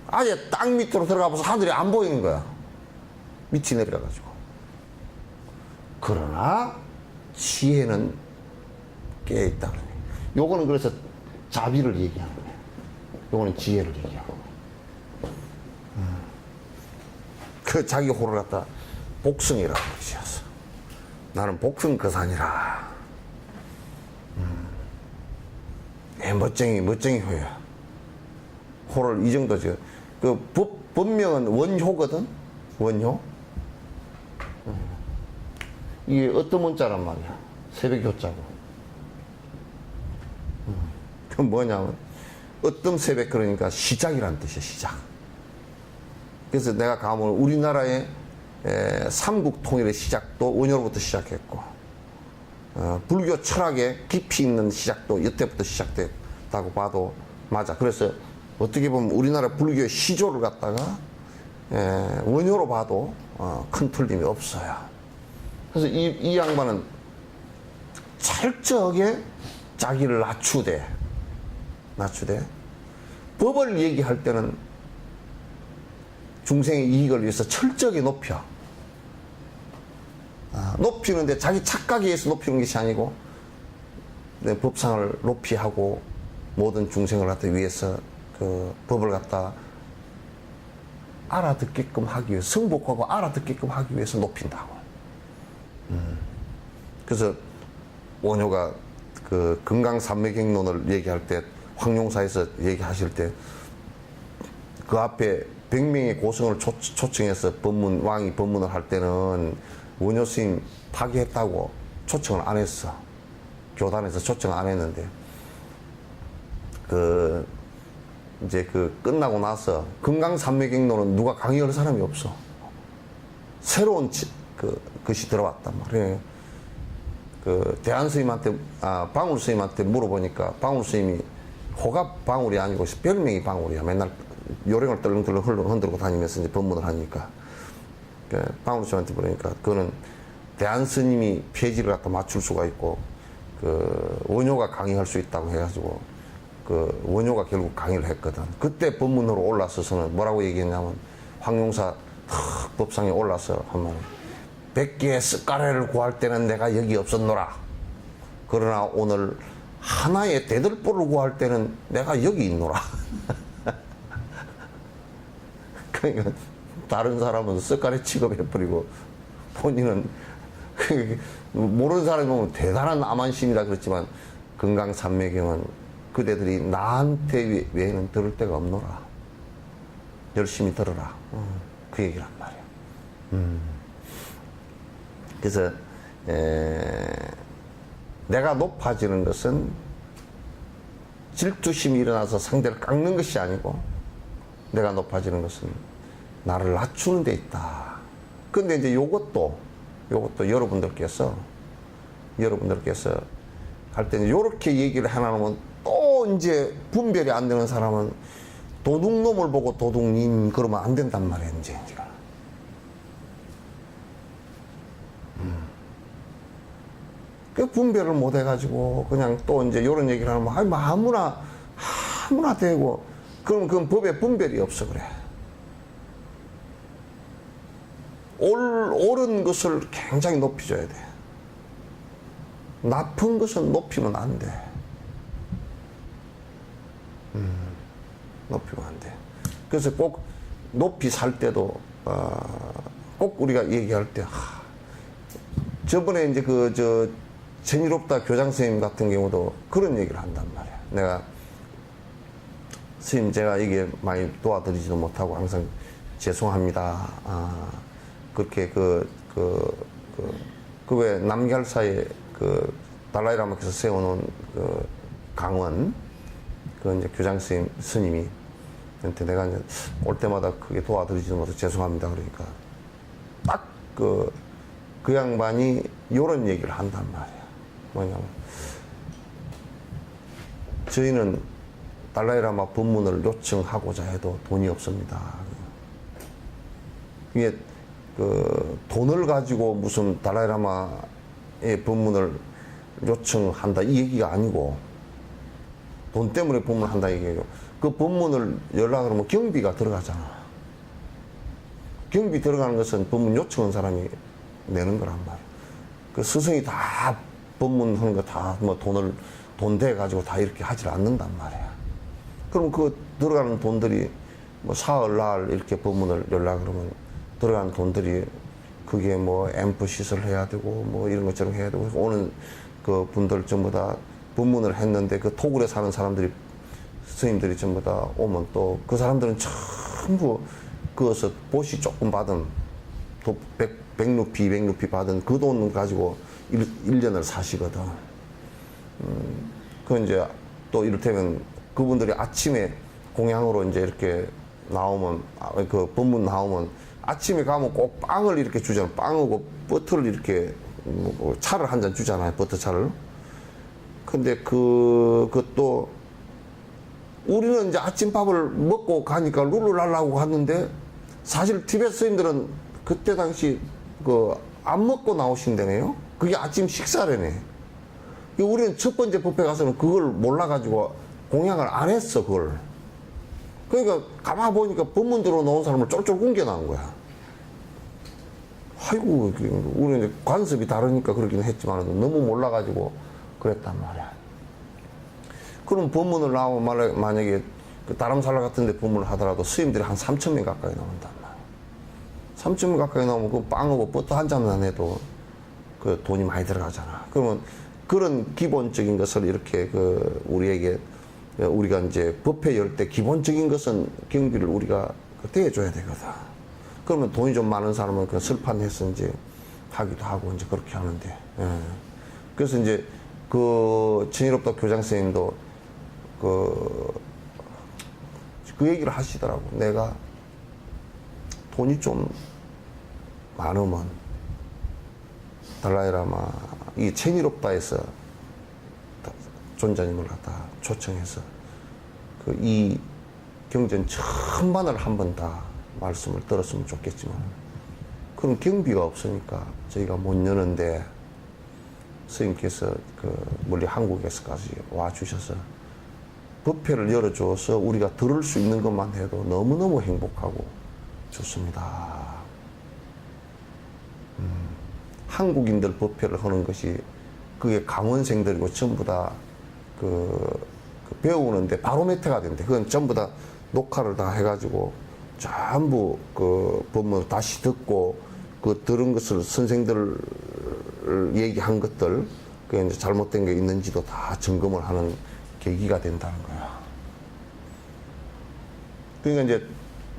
아예 땅 밑으로 들어가서 하늘이 안 보이는 거야. 밑이 내려가가지고. 그러나 지혜는 깨어있다 그러네. 요거는 그래서 자비를 얘기하는 거예요. 요거는 지혜를 얘기하고. 그 자기 호를 갖다 복성이라고 지었어. 나는 복성거산이라. 멋쟁이 호야. 호를 이 정도 지어. 그 법명은 원효거든. 원효. 이게 어떤 문자란 말이야. 새벽효자고. 그건 뭐냐면 어떤 새벽 그러니까 시작이란 뜻이야. 시작. 그래서 내가 가면 우리나라의 삼국 통일의 시작도 원효로부터 시작했고 불교 철학의 깊이 있는 시작도 이때부터 시작됐다고 봐도 맞아. 그래서 어떻게 보면 우리나라 불교의 시조를 갖다가 원효로 봐도 큰 틀림이 없어요. 그래서 이 양반은 철저하게 자기를 낮추되 법을 얘기할 때는 중생의 이익을 위해서 철저하게 높여. 높이는데 자기 착각에 의해서 높이는 것이 아니고 내 법상을 높이 하고 모든 중생을 갖다 위해서 그 법을 갖다 알아듣게끔 하기 위해서 성복하고 알아듣게끔 하기 위해서 높인다고. 그래서 원효가 그 금강산맥행론을 얘기할 때 황룡사에서 얘기하실 때 그 앞에 100명의 고성을 초청해서 왕이 법문을 할 때는 원효 스님 파괴했다고 초청을 안 했어. 교단에서 초청을 안 했는데 이제 끝나고 나서 금강산맥행론은 누가 강의할 사람이 없어. 새로운 것이 들어왔단 말이에요. 대한 스님한테 방울 스님한테 물어보니까 방울 스님이 호가 방울이 아니고 별명이 방울이야. 맨날 요령을 떨렁떨렁 흔들고 다니면서 이제 법문을 하니까 방울 스님한테 물으니까 그거는 대한 스님이 폐지를 갖다 맞출 수가 있고 원효가 강의할 수 있다고 해가지고 그 원효가 결국 강의를 했거든. 그때 법문으로 올라서서는 뭐라고 얘기했냐면 황용사 법상에 올라서 하면 100개의 쓱가래를 구할 때는 내가 여기 없었노라. 그러나 오늘 하나의 대들보를 구할 때는 내가 여기 있노라. 그러니까 다른 사람은 쓱가래 취급해버리고 본인은 모르는 사람이 보면 대단한 암안심이라 그렇지만 금강산매경은 그대들이 나한테 외에는 들을 데가 없노라. 열심히 들어라. 그 얘기란 말이야. 그래서 내가 높아지는 것은 질투심이 일어나서 상대를 깎는 것이 아니고 내가 높아지는 것은 나를 낮추는 데 있다. 근데 이제 요것도 여러분들께서 할 때는 요렇게 얘기를 해놔놓으면 또 이제 분별이 안 되는 사람은 도둑놈을 보고 도둑님 그러면 안 된단 말이에요, 이제. 그 분별을 못 해가지고 그냥 또 이제 요런 얘기를 하면 아무나 되고 그럼 그건 법에 분별이 없어 그래. 옳은 것을 굉장히 높여줘야 돼. 나쁜 것은 높이면 안 돼. 높이면 안 돼. 그래서 꼭 높이 살 때도 꼭 우리가 얘기할 때 저번에 이제 정의롭다 교장 선생님 같은 경우도 그런 얘기를 한단 말이야. 내가 선생님 제가 이게 많이 도와드리지도 못하고 항상 죄송합니다. 그렇게 왜 남걀사에 달라이라마께서 세워놓은 강원 이제 교장 선생님 스님이 한테 내가 이제 올 때마다 그게 도와드리지도 못해서 죄송합니다. 그러니까 딱 그 양반이 요런 얘기를 한단 말이야. 뭐냐면 저희는 달라이라마 법문을 요청하고자 해도 돈이 없습니다. 이게 돈을 가지고 무슨 달라이라마의 법문을 요청한다 이 얘기가 아니고 돈 때문에 법문을 한다 얘기예요. 그 법문을 연락을 하면 경비가 들어가잖아. 경비 들어가는 것은 법문 요청한 사람이 내는 거란 말이야. 그 스승이 다 법문하는 거 다 뭐 돈 대 가지고 다 이렇게 하질 않는단 말이야. 그럼 그 들어가는 돈들이 뭐 사흘날 이렇게 법문을 연락을 하면 들어가는 돈들이 그게 뭐 앰프 시설 해야 되고 뭐 이런 것처럼 해야 되고 오는 그 분들 전부 다 법문을 했는데 그 토굴에 사는 사람들이 스님들이 전부 다 오면 또 그 사람들은 전부 그것을 보시 조금 받은 100루피 200루피 받은 그 돈 가지고 1년을 사시거든. 그 이제 또 이를테면 그분들이 아침에 공양으로 이제 이렇게 나오면 그 법문 나오면 아침에 가면 꼭 빵을 이렇게 주잖아. 빵하고 버터를 이렇게 뭐 차를 한 잔 주잖아요. 버터차를. 근데 그것도 우리는 이제 아침밥을 먹고 가니까 룰루랄라고 갔는데 사실 티베트 스님들은 그때 당시 안 먹고 나오신다네요. 그게 아침 식사래네. 우리는 첫 번째 법회 가서는 그걸 몰라가지고 공양을 안 했어, 그걸. 그러니까 가만 보니까 법문 들어 놓은 사람을 쫄쫄 굶겨 나온 거야. 아이고, 우리는 이제 관습이 다르니까 그러긴 했지만 너무 몰라가지고 그랬단 말이야. 그럼 법문을 나오면 만약에 다람살라 같은 데 법문을 하더라도 스님들이 한 3,000명 가까이 나온단 말이야. 3,000명 가까이 나오면 그 빵하고 버터 한 잔만 해도 그 돈이 많이 들어가잖아. 그러면 그런 기본적인 것을 이렇게 우리에게 우리가 이제 법회 열 때 기본적인 것은 경비를 우리가 대줘야 되거든. 그러면 돈이 좀 많은 사람은 그 설판해서 이제 하기도 하고 이제 그렇게 하는데. 예. 그래서 이제 정의롭다 교장 선생님도 그 얘기를 하시더라고. 내가 돈이 좀 많으면 달라이라마 이 천의롭다에서 존자님을 갖다 초청해서 이 경전 천만을 한 번 다 말씀을 들었으면 좋겠지만 그런 경비가 없으니까 저희가 못 여는데 스님께서 멀리 한국에서까지 와 주셔서 법회를 열어줘서 우리가 들을 수 있는 것만 해도 너무너무 행복하고 좋습니다. 한국인들 법회를 하는 것이 그게 강원생들이고 전부 다 배우는데 바로메트가 된대. 그건 전부 다 녹화를 다 해가지고 전부 그 법문을 다시 듣고 그 들은 것을 선생들 얘기한 것들 그 이제 잘못된 게 있는지도 다 점검을 하는 계기가 된다는 거야. 그러니까 이제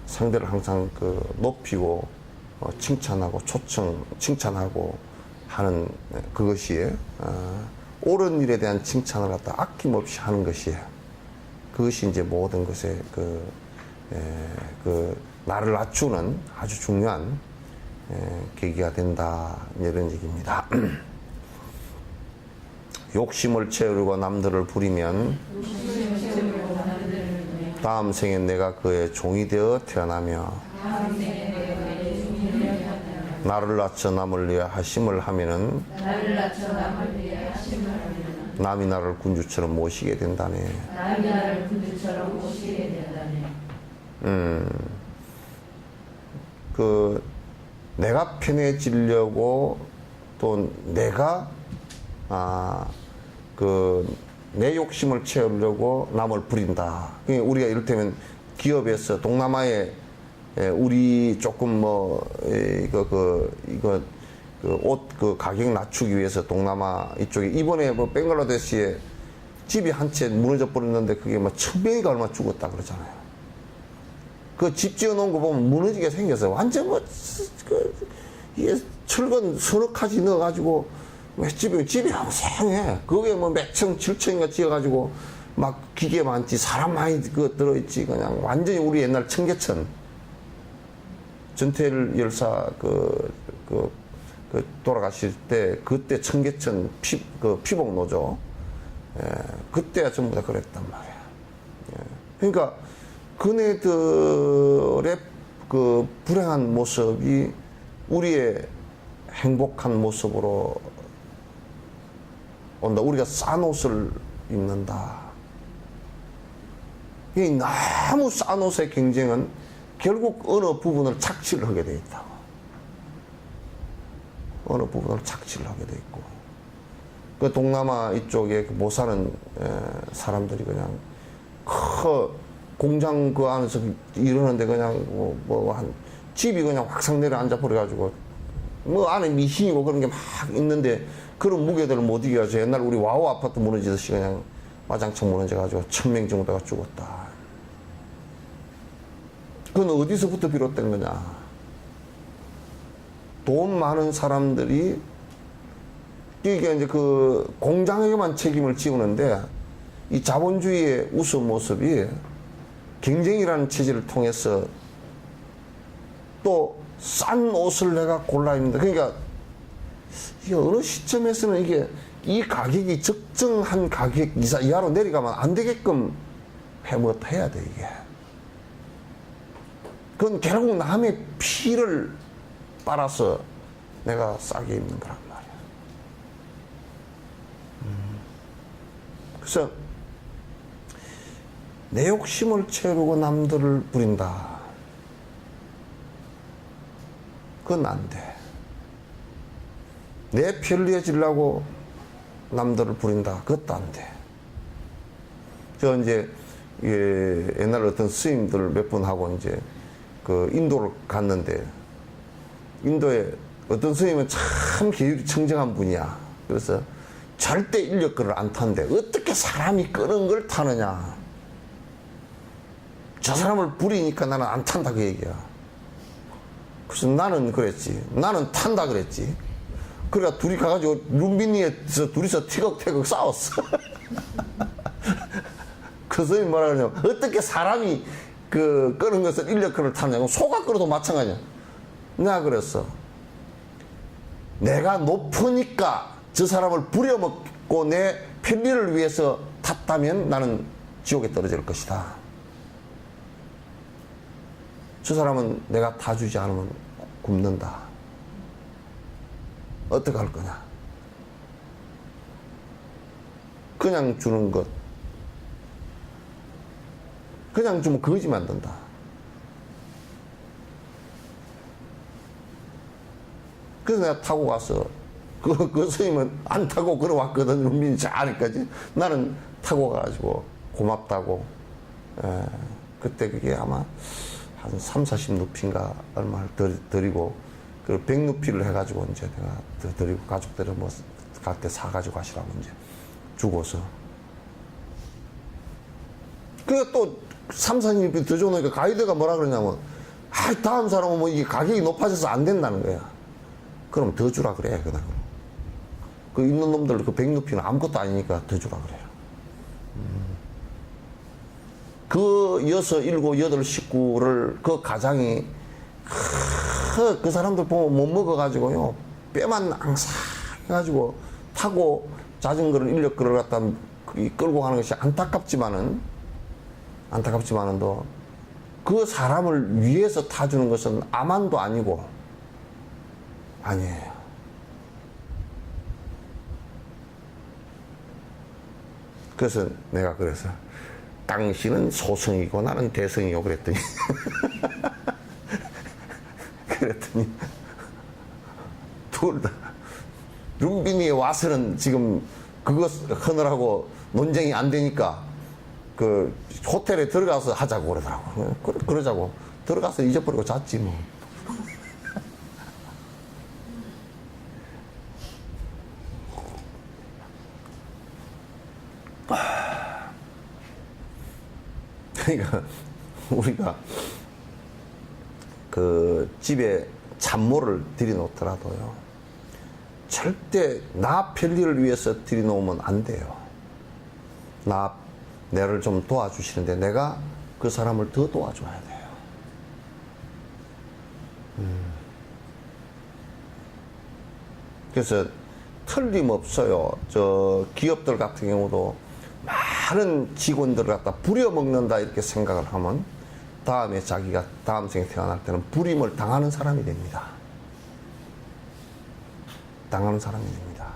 상대를 항상 그 높이고 칭찬하고 칭찬하고 하는 그것이 옳은 일에 대한 칭찬을 갖다 아낌없이 하는 것이 그것이 이제 모든 것에 나를 낮추는 아주 중요한 계기가 된다 이런 얘기입니다. 욕심을 채우려고 남들을 부리면 다음 생에 내가 그의 종이 되어 태어나며 나를 낮춰 남을 위해 하심을 하면은 남이 나를 군주처럼 모시게 된다네. 내가 편해지려고 또 내가 내 욕심을 채우려고 남을 부린다. 우리가 이를테면 기업에서 동남아에 우리 조금 옷 가격 낮추기 위해서 동남아 이쪽에 이번에 벵글라데시에 집이 한 채 무너져 버렸는데 그게 1,000명이가 얼마 죽었다 그러잖아요. 그 집 지어 놓은 거 보면 무너지게 생겨서 완전 이게 철근 서너 가지 넣어가지고 집이 항상해. 그게 몇 층, 7층인가 지어가지고 막 기계 많지, 사람 많이 들어있지. 그냥 완전히 우리 옛날 청계천. 전태일 열사 돌아가실 때, 그때 청계천 피복노조. 그때가 전부 다 그랬단 말이야. 그러니까 그네들의 그 불행한 모습이 우리의 행복한 모습으로 온다. 우리가 싼 옷을 입는다. 이 너무 싼 옷의 경쟁은 결국 어느 부분을 착취를 하게 돼 있다고. 어느 부분을 착취를 하게 돼 있고. 그 동남아 이쪽에 못 사는 사람들이 그냥 공장 그 안에서 이러는데 그냥 한 집이 그냥 확상 내려 앉아 버려가지고 안에 미싱이고 그런 게 막 있는데 그런 무게들을 못 이겨가지고 옛날 우리 와우 아파트 무너지듯이 그냥 마장창 무너져가지고 1,000명 정도가 죽었다. 그건 어디서부터 비롯된 거냐? 돈 많은 사람들이 이게 이제 그 공장에게만 책임을 지우는데 이 자본주의의 우스운 모습이 경쟁이라는 체제를 통해서 또 싼 옷을 내가 골라 입는다. 그러니까 이게 어느 시점에서는 이게 이 가격이 적정한 가격 이하로 내려가면 안 되게끔 해야 돼, 이게. 그건 결국 남의 피를 빨아서 내가 싸게 입는 거란 말이야. 그래서 내 욕심을 채우고 남들을 부린다. 그건 안 돼. 내 편리해지려고 남들을 부린다. 그것도 안 돼. 저 이제 옛날 어떤 스님들 몇 분 하고 이제 그 인도를 갔는데 인도에 어떤 스님은 참 계율이 청정한 분이야. 그래서 절대 인력거를 안 타는데 어떻게 사람이 끄는 걸 타느냐. 저 사람을 부리니까 나는 안 탄다 그 얘기야. 그래서 나는 그랬지. 나는 탄다 그랬지. 그러니까 둘이 가가지고 룸비니에서 둘이서 티격태격 싸웠어. 그 스님이 뭐라 그러냐면 어떻게 사람이 끄는 것을 인력거를 타느냐고. 소가 끌어도 마찬가지야. 내가 그랬어. 내가 높으니까 저 사람을 부려먹고 내 편리를 위해서 탔다면 나는 지옥에 떨어질 것이다. 저 사람은 내가 타주지 않으면 굶는다. 어떻게 할 거냐? 그냥 주는 것. 그냥 좀 거지 만든다. 그래서 내가 타고 가서 그 스님은 안 타고 걸어왔거든. 윤민이 잘하니까지. 나는 타고 가가지고 고맙다고. 그때 그게 아마 한 3, 40루피인가 얼마를 드리고 그 100루피를 해가지고 이제 내가 드리고 가족들은 뭐 갈 때 사가지고 가시라고 이제 주고서. 그게 또 3, 40루피 더 줘놓으니까 가이드가 뭐라 그러냐면 다음 사람은 뭐 이게 가격이 높아져서 안 된다는 거야. 그럼 더 주라 그래. 그 있는 놈들 그 100루피는 아무것도 아니니까 더 주라 그래요. 그 6, 7, 8 식구를 그 가장이 그 사람들 보면 못 먹어가지고요. 뼈만 앙상해가지고 타고 자전거를 인력 끌어갔다 끌고 가는 것이 안타깝지만은도 그 사람을 위해서 타주는 것은 아만도 아니고 아니에요. 그래서 내가 그래서 당신은 소성이고 나는 대성이요 그랬더니 둘 다 룸비니에 와서는 지금 그거 하느라고 논쟁이 안 되니까 그 호텔에 들어가서 하자고 그러더라고. 그러자고 들어가서 잊어버리고 잤지 뭐. 그러니까 우리가 그 집에 잡모를 들여놓더라도요, 절대 나 편리를 위해서 들여놓으면 안 돼요. 내를 좀 도와주시는데 내가 그 사람을 더 도와줘야 돼요. 그래서 틀림없어요. 저 기업들 같은 경우도 많은 직원들 갖다 부려먹는다 이렇게 생각을 하면 다음에 자기가 다음 생에 태어날 때는 부림을 당하는 사람이 됩니다. 당하는 사람이 됩니다.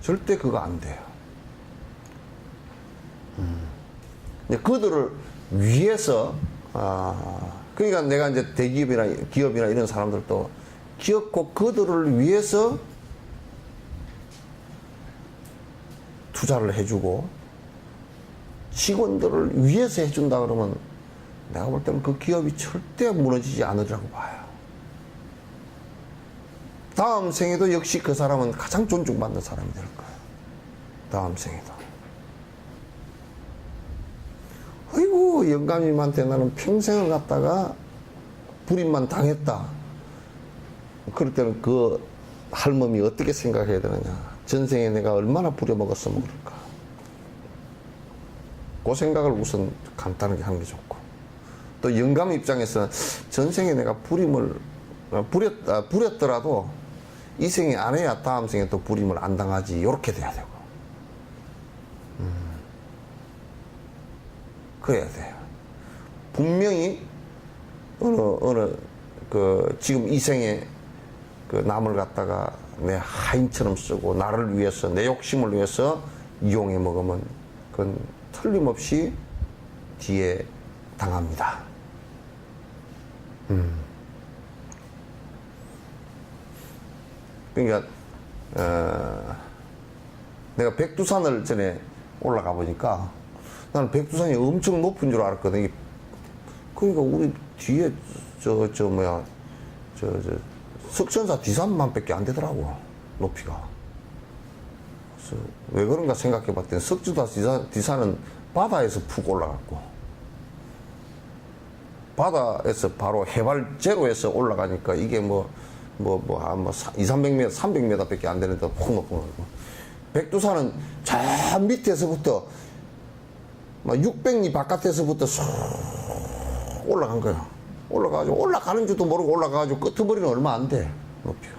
절대 그거 안 돼요. 근데 그들을 위해서 그러니까 내가 이제 대기업이나 기업이나 이런 사람들도 기업고 그들을 위해서 투자를 해주고 직원들을 위해서 해준다 그러면 내가 볼 때는 그 기업이 절대 무너지지 않으리라고 봐요. 다음 생에도 역시 그 사람은 가장 존중받는 사람이 될 거예요. 다음 생에도. 아이고 영감님한테 나는 평생을 갖다가 불임만 당했다. 그럴 때는 그 할멈이 어떻게 생각해야 되느냐. 전생에 내가 얼마나 부려먹었으면 그럴까. 그 생각을 우선 간단하게 하는 게 좋고, 또 영감 입장에서는 전생에 내가 부림을 부렸더라도 이 생에 안 해야 다음 생에 또 부림을 안 당하지. 이렇게 돼야 되고, 그래야 돼요. 분명히 어느 지금 이 생에 그 남을 갖다가 내 하인처럼 쓰고 나를 위해서 내 욕심을 위해서 이용해 먹으면 그건 틀림없이 뒤에 당합니다. 그러니까 내가 백두산을 전에 올라가 보니까 나는 백두산이 엄청 높은 줄 알았거든. 그러니까 우리 뒤에 석천사 디산만 밖에 안 되더라고, 높이가. 그래서 왜 그런가 생각해 봤더니 석천사 디산은 바다에서 푹 올라갔고, 바다에서 바로 해발 제로에서 올라가니까 이게 한 2, 300m, 300m 밖에 안 되는데 푹 높은 거고. 백두산은 저 밑에서부터 막 600리 바깥에서부터 쏙 올라간 거야. 올라가가지고 올라가는 줄도 모르고 올라가가지고 끄트머리는 얼마 안 돼, 높이가.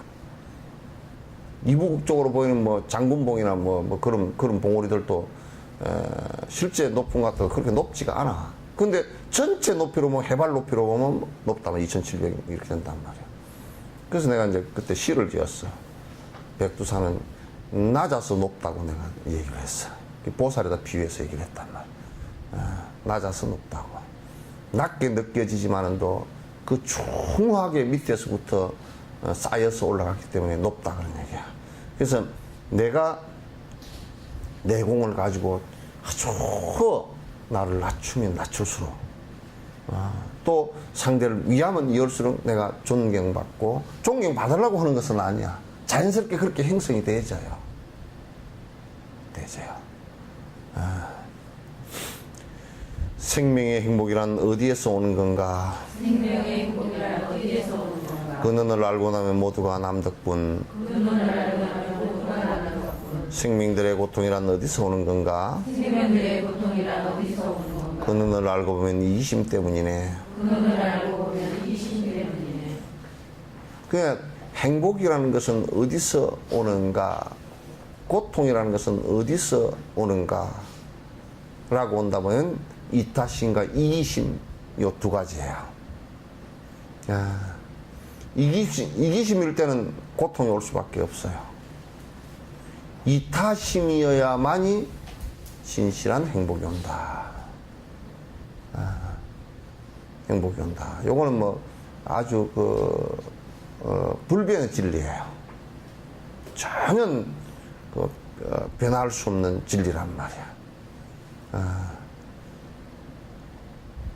이부국 쪽으로 보이는 뭐 장군봉이나 뭐 그런 봉우리들도 실제 높은 것 같아도 그렇게 높지가 않아. 근데 전체 높이로 뭐 해발 높이로 보면 높다면 2700 이렇게 된단 말이야. 그래서 내가 이제 그때 시를 지었어. 백두산은 낮아서 높다고 내가 얘기를 했어. 보살에다 비유해서 얘기를 했단 말이야. 낮아서 높다고. 낮게 느껴지지만은도 그 중하게 밑에서부터 쌓여서 올라갔기 때문에 높다 그런 얘기야. 그래서 내가 내공을 가지고 아주 나를 낮추면 낮출수록 또 상대를 위하면 이을수록 내가 존경받고, 존경받으려고 하는 것은 아니야. 자연스럽게 그렇게 형성이 되져요. 생명의 행복이란 어디에서 오는 건가? 생명의 행복이란 어디에서 오는 건가? 그 눈을 알고 나면 모두가 남덕분. 그 눈을 알고 나면 모두가 남덕분. 생명들의 고통이란 어디서 오는 건가? 생명들의 고통이란 어디서 오는 건가? 그 눈을 알고 보면 이심 때문이네. 그 눈을 알고 보면 이심 때문이네. 그냥 행복이라는 것은 어디서 오는가? 고통이라는 것은 어디서 오는가? 라고 온다면 이타심과 이기심, 요 두 가지예요. 이기심일 때는 고통이 올 수밖에 없어요. 이타심이어야만이 진실한 행복이 온다. 행복이 온다. 요거는 뭐 아주 불변의 진리예요. 전혀 변할 수 없는 진리란 말이야.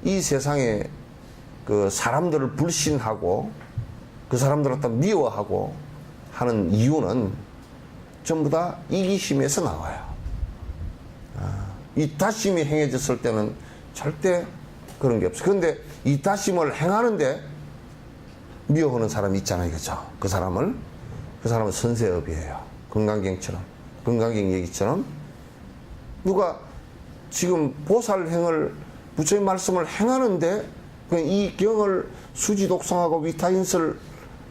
이 세상에 그 사람들을 불신하고 그 사람들을 갖다 미워하고 하는 이유는 전부 다 이기심에서 나와요. 이타심이 행해졌을 때는 절대 그런 게 없어요. 그런데 이타심을 행하는데 미워하는 사람이 있잖아요. 그죠? 그 사람은 선세업이에요. 건강경처럼. 건강경 얘기처럼. 누가 지금 보살행을 부처님 말씀을 행하는데 이 경을 수지 독성하고 위타인설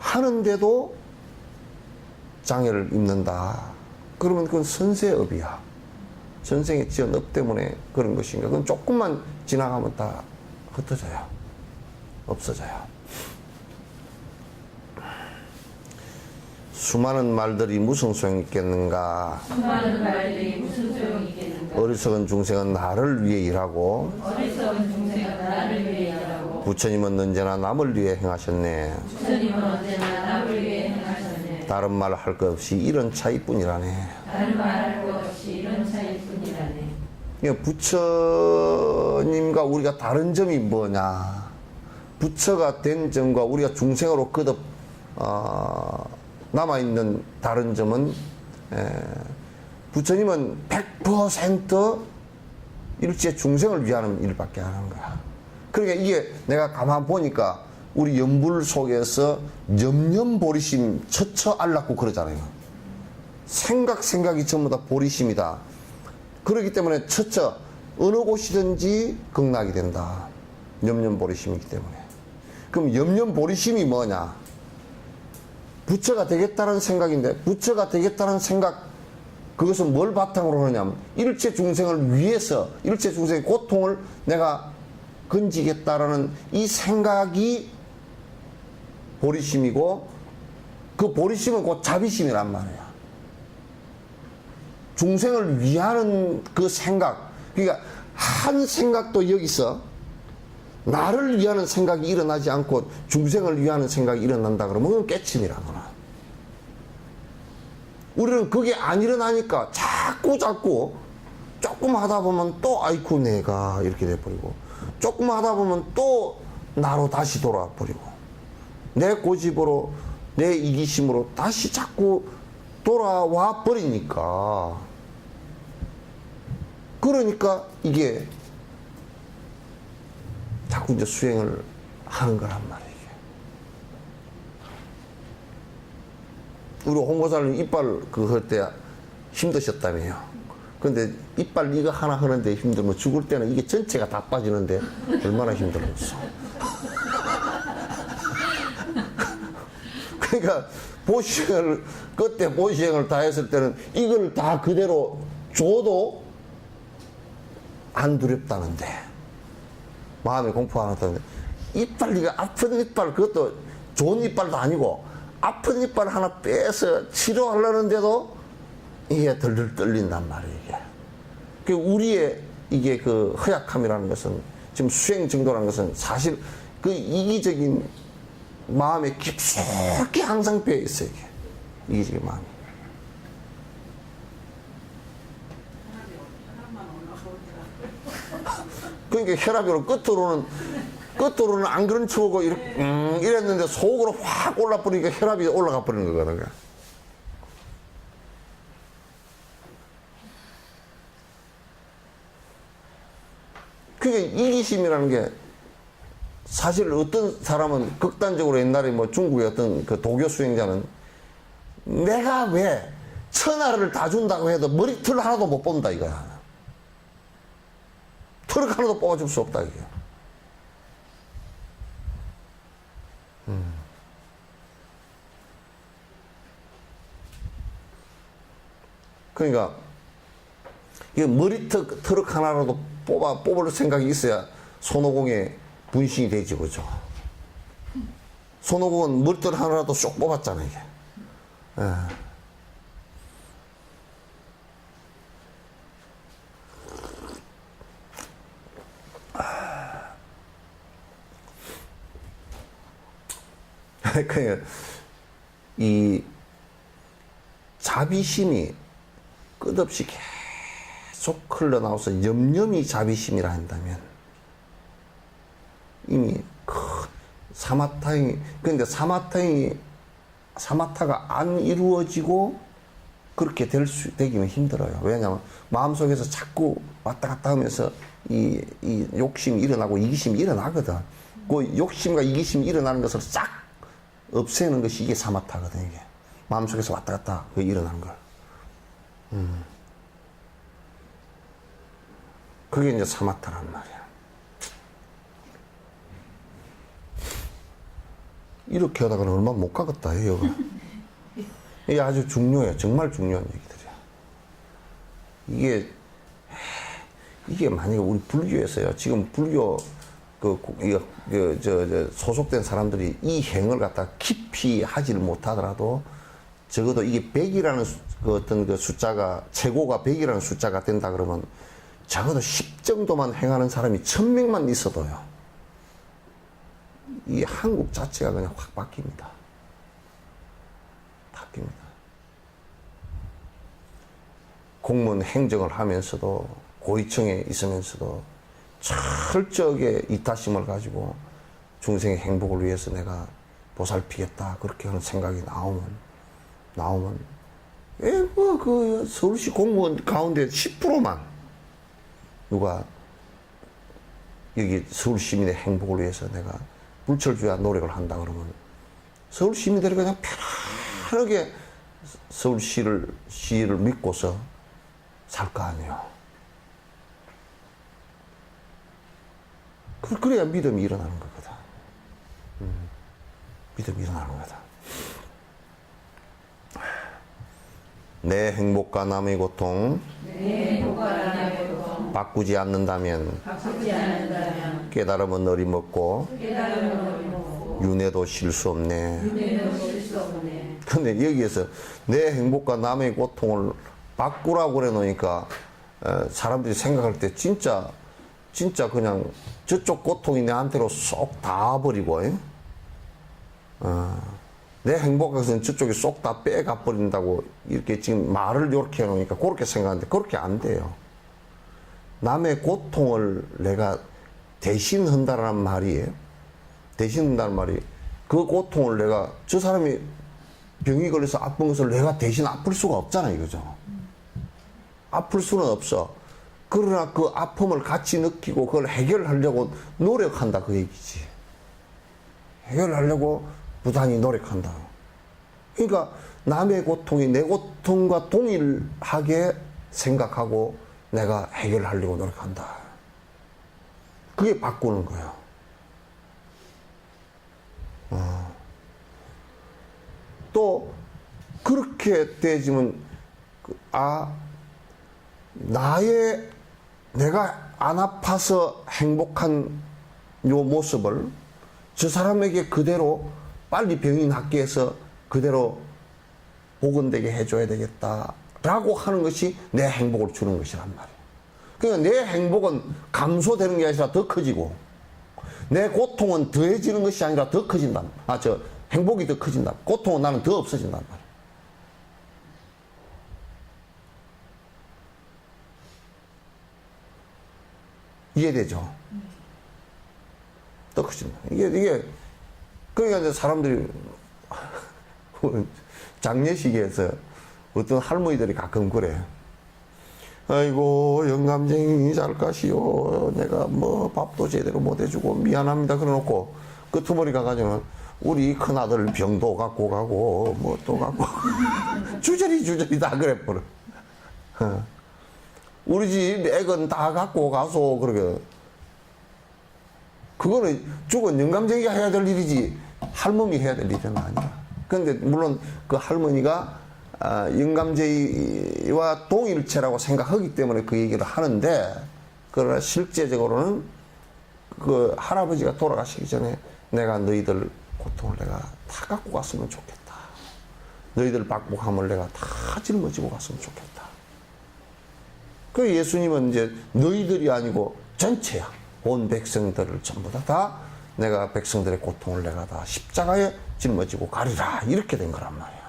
하는데도 장애를 입는다. 그러면 그건 선세업이야. 전생에 지은 업 때문에 그런 것인가. 그건 조금만 지나가면 다 흩어져요. 없어져요. 수많은 말들이 무슨 소용이 있겠는가. 수많은 말들이 무슨 소용이 있겠는가. 어리석은 중생은 나를 위해 일하고 어리석은 중생은 나를 위해 일하고 부처님은 언제나 남을 위해 행하셨네. 부처님은 언제나 남을 위해 행하셨네. 다른 말 할 것 없이 이런 차이뿐이라네. 다른 말할 것 없이 이런 차이뿐이라네. 부처님과 우리가 다른 점이 뭐냐. 부처가 된 점과 우리가 중생으로 거듭 남아있는 다른 점은 부처님은 100% 일체 중생을 위하는 일밖에 안 하는 거야. 그러니까 이게 내가 가만 보니까 우리 연불 속에서 염염보리심 처처 알랐고 그러잖아요. 생각이 전부 다 보리심이다. 그렇기 때문에 처처 어느 곳이든지 극락이 된다. 염염보리심이기 때문에. 그럼 염염보리심이 뭐냐? 부처가 되겠다는 생각인데, 부처가 되겠다는 생각, 그것은 뭘 바탕으로 하느냐면 일체 중생을 위해서 일체 중생의 고통을 내가 건지겠다라는 이 생각이 보리심이고, 그 보리심은 곧 자비심이란 말이야. 중생을 위하는 그 생각, 그러니까 한 생각도 여기서 나를 위하는 생각이 일어나지 않고 중생을 위하는 생각이 일어난다 그러면 그건 깨침이라거나. 우리는 그게 안 일어나니까 자꾸 조금 하다 보면 또 아이쿠 내가 이렇게 돼버리고, 조금 하다 보면 또 나로 다시 돌아와 버리고, 내 고집으로 내 이기심으로 다시 자꾸 돌아와 버리니까, 그러니까 이게 자꾸 이제 수행을 하는 거란 말이에요. 우리 홍보사님 이빨 그거 할 때 힘드셨다며요. 근데 이빨 이거 하나 하는데 힘들면 죽을 때는 이게 전체가 다 빠지는데 얼마나 힘들었어. 그러니까 보시행을 그때 보시행을 다 했을 때는 이걸 다 그대로 줘도 안 두렵다는데, 마음에 공포 안 한다는데, 이빨, 이거 아픈 이빨, 그것도 좋은 이빨도 아니고 아픈 이빨 하나 빼서 치료하려는데도 이게 덜덜 떨린단 말이에요. 이게. 그 우리의 이게 그 허약함이라는 것은, 지금 수행 정도라는 것은 사실 그 이기적인 마음에 깊숙이 항상 배어 있어요. 이게 이기적인 마음이. 그러니까 혈압으로 끝으로는 안 그런 척하고 이랬는데 속으로 확 올라버리니까 혈압이 올라가 버리는 거거든요. 그러니까 이기심이라는 게 사실 어떤 사람은 극단적으로 옛날에 뭐 중국의 어떤 그 도교 수행자는 내가 왜 천하를 다 준다고 해도 머리털 하나도 못 뽑는다 이거야. 털 하나도 뽑아줄 수 없다 이게. 그러니까 이 머리털 하나라도 뽑을 생각이 있어야 손오공의 분신이 되지, 그죠? 손오공은 머리털 하나라도 쏙 뽑았잖아 이게. 예. 그러니까 이 자비심이 끝없이 계속 흘러나와서 염염이 자비심이라 한다면 이미 사마타이, 그런데 사마타가 안 이루어지고 그렇게 되기는 힘들어요. 왜냐하면 마음속에서 자꾸 왔다 갔다 하면서 이 욕심이 일어나고 이기심이 일어나거든. 그 욕심과 이기심이 일어나는 것을 싹 없애는 것이 이게 사마타거든, 이게. 마음속에서 왔다 갔다 그 일어나는 걸. 그게 이제 사마타란 말이야. 이렇게 하다가는 얼마 못 가겠다, 해요. 이게 아주 중요해요. 정말 중요한 얘기들이야. 이게 만약에 우리 불교에서요, 지금 불교 소속된 사람들이 이 행을 갖다 깊이 하지를 못하더라도 적어도 이게 100이라는 어떤 그 숫자가, 최고가 100이라는 숫자가 된다 그러면 적어도 10 정도만 행하는 사람이 1000명만 있어도요, 이 한국 자체가 그냥 확 바뀝니다. 바뀝니다. 공무원 행정을 하면서도, 고위층에 있으면서도 철저하게 이타심을 가지고 중생의 행복을 위해서 내가 보살피겠다, 그렇게 하는 생각이 나오면 그 서울시 공무원 가운데 10%만 누가 여기 서울 시민의 행복을 위해서 내가 불철주야 노력을 한다 그러면 서울 시민들이 그냥 편하게 서울시를 믿고서 살 거 아니에요. 그래야 믿음이 일어나는 거거든. 믿음이 일어나는 거다. 내 행복과 남의 고통, 바꾸지 않는다면 깨달음은 어림없고 윤회도 쉴 수 없네. 근데 여기에서 내 행복과 남의 고통을 바꾸라고 그래 놓으니까 사람들이 생각할 때 진짜 그냥 저쪽 고통이 내한테로 쏙 다 버리고, 내 행복에서는 저쪽이 쏙 다 빼가 버린다고 이렇게 지금 말을 이렇게 해놓으니까 그렇게 생각하는데 그렇게 안 돼요. 남의 고통을 내가 대신한다는 말이에요. 대신한다는 말이, 그 고통을 내가, 저 사람이 병이 걸려서 아픈 것을 내가 대신 아플 수가 없잖아요, 이거죠. 아플 수는 없어. 그러나 그 아픔을 같이 느끼고 그걸 해결하려고 노력한다, 그 얘기지. 해결하려고 부단히 노력한다. 그러니까 남의 고통이 내 고통과 동일하게 생각하고 내가 해결하려고 노력한다. 그게 바꾸는 거예요. 또 그렇게 되지면 내가 안 아파서 행복한 요 모습을 저 사람에게 그대로 빨리 병이 낫게 해서 그대로 복원되게 해줘야 되겠다라고 하는 것이 내 행복을 주는 것이란 말이에요. 그러니까 내 행복은 감소되는 게 아니라 더 커지고, 내 고통은 더해지는 것이 아니라 더 커진다. 행복이 더 커진다. 고통은 나는 더 없어진단 말이야. 이해되죠? 더 커진다. 그러니까 이제 사람들이, 장례식에서 어떤 할머니들이 가끔 그래. 아이고, 영감쟁이 잘 가시오. 내가 뭐 밥도 제대로 못 해주고 미안합니다. 그래놓고 끄트머리 가가지고는 우리 큰아들 병도 갖고 가고 뭐 또 갖고 주저리 다 그래 버려. 우리 집 애건 다 갖고 가서 그러게. 그거는 죽은 영감쟁이가 해야 될 일이지 할머니 해야 될 일은 아니야. 그런데 물론 그 할머니가 영감쟁이와 동일체라고 생각하기 때문에 그 얘기를 하는데, 그러나 실제적으로는 그 할아버지가 돌아가시기 전에 내가 너희들 고통을 내가 다 갖고 갔으면 좋겠다. 너희들 박복함을 내가 다 짊어지고 갔으면 좋겠다. 그 예수님은 이제 너희들이 아니고 전체야. 온 백성들을 전부 다 내가 백성들의 고통을 내가 다 십자가에 짊어지고 가리라. 이렇게 된 거란 말이야.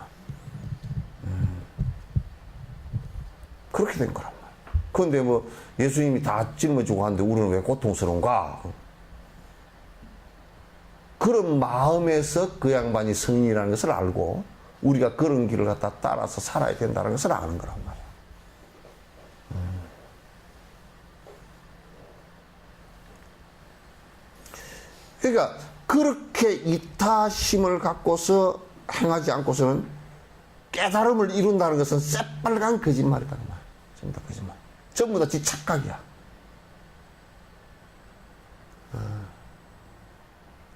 그렇게 된 거란 말이야. 그런데 뭐 예수님이 다 짊어지고 하는데 우리는 왜 고통스러운가? 그런 마음에서 그 양반이 성인이라는 것을 알고 우리가 그런 길을 갖다 따라서 살아야 된다는 것을 아는 거란 말이야. 그러니까 그렇게 이타심을 갖고서 행하지 않고서는 깨달음을 이룬다는 것은 새빨간 거짓말이다. 전부 다 거짓말. 전부 다 지 착각이야.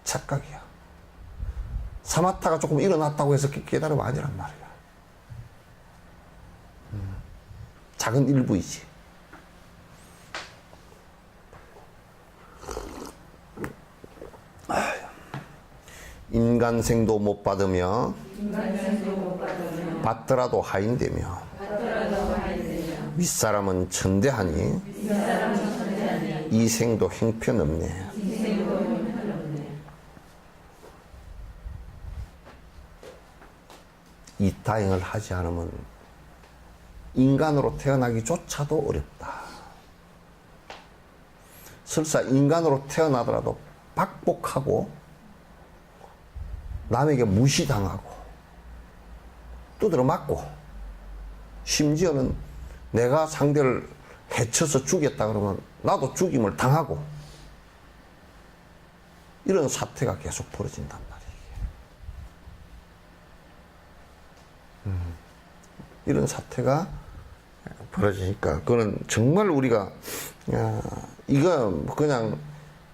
착각이야. 사마타가 조금 일어났다고 해서 깨달음 아니란 말이야. 작은 일부이지. 인간생도 못 받으며 받더라도 하인되며 윗사람은 천대하니 이 생도 행편없네. 이타행을 하지 않으면 인간으로 태어나기조차도 어렵다. 설사 인간으로 태어나더라도 박복하고 남에게 무시당하고 두드려 맞고 심지어는 내가 상대를 해쳐서 죽였다 그러면 나도 죽임을 당하고 이런 사태가 계속 벌어진단 말이에요. 이런 사태가 벌어지니까 그거는 정말 우리가 이거 그냥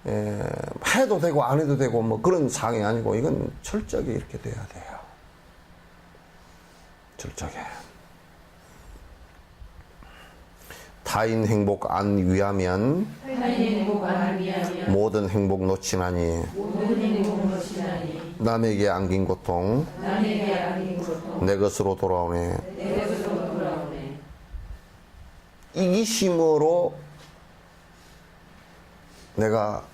해도 되고 안 해도 되고 뭐 그런 상황이 아니고 이건 철저하게 이렇게 돼야 돼요. 철저하게. 타인 행복 안 위하면 모든 행복 놓치나니 남에게 안긴 고통 내 것으로 돌아오네. 이기심으로 내가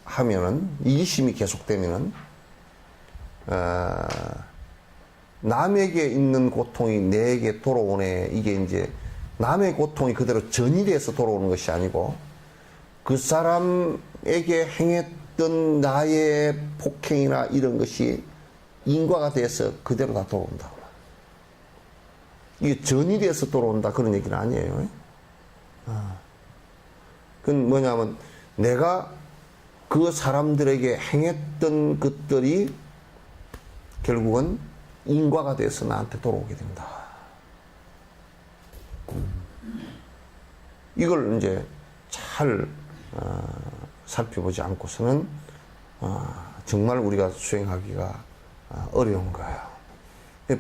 하면은 이기심이 계속되면은 남에게 있는 고통이 내게 돌아오네. 이게 이제 남의 고통이 그대로 전이돼서 돌아오는 것이 아니고 그 사람에게 행했던 나의 폭행이나 이런 것이 인과가 돼서 그대로 다 돌아온다. 이게 전이돼서 돌아온다 그런 얘기는 아니에요. 그건 뭐냐면 내가 그 사람들에게 행했던 것들이 결국은 인과가 돼서 나한테 돌아오게 된다. 이걸 이제 잘 살펴보지 않고서는 정말 우리가 수행하기가 어려운 거예요.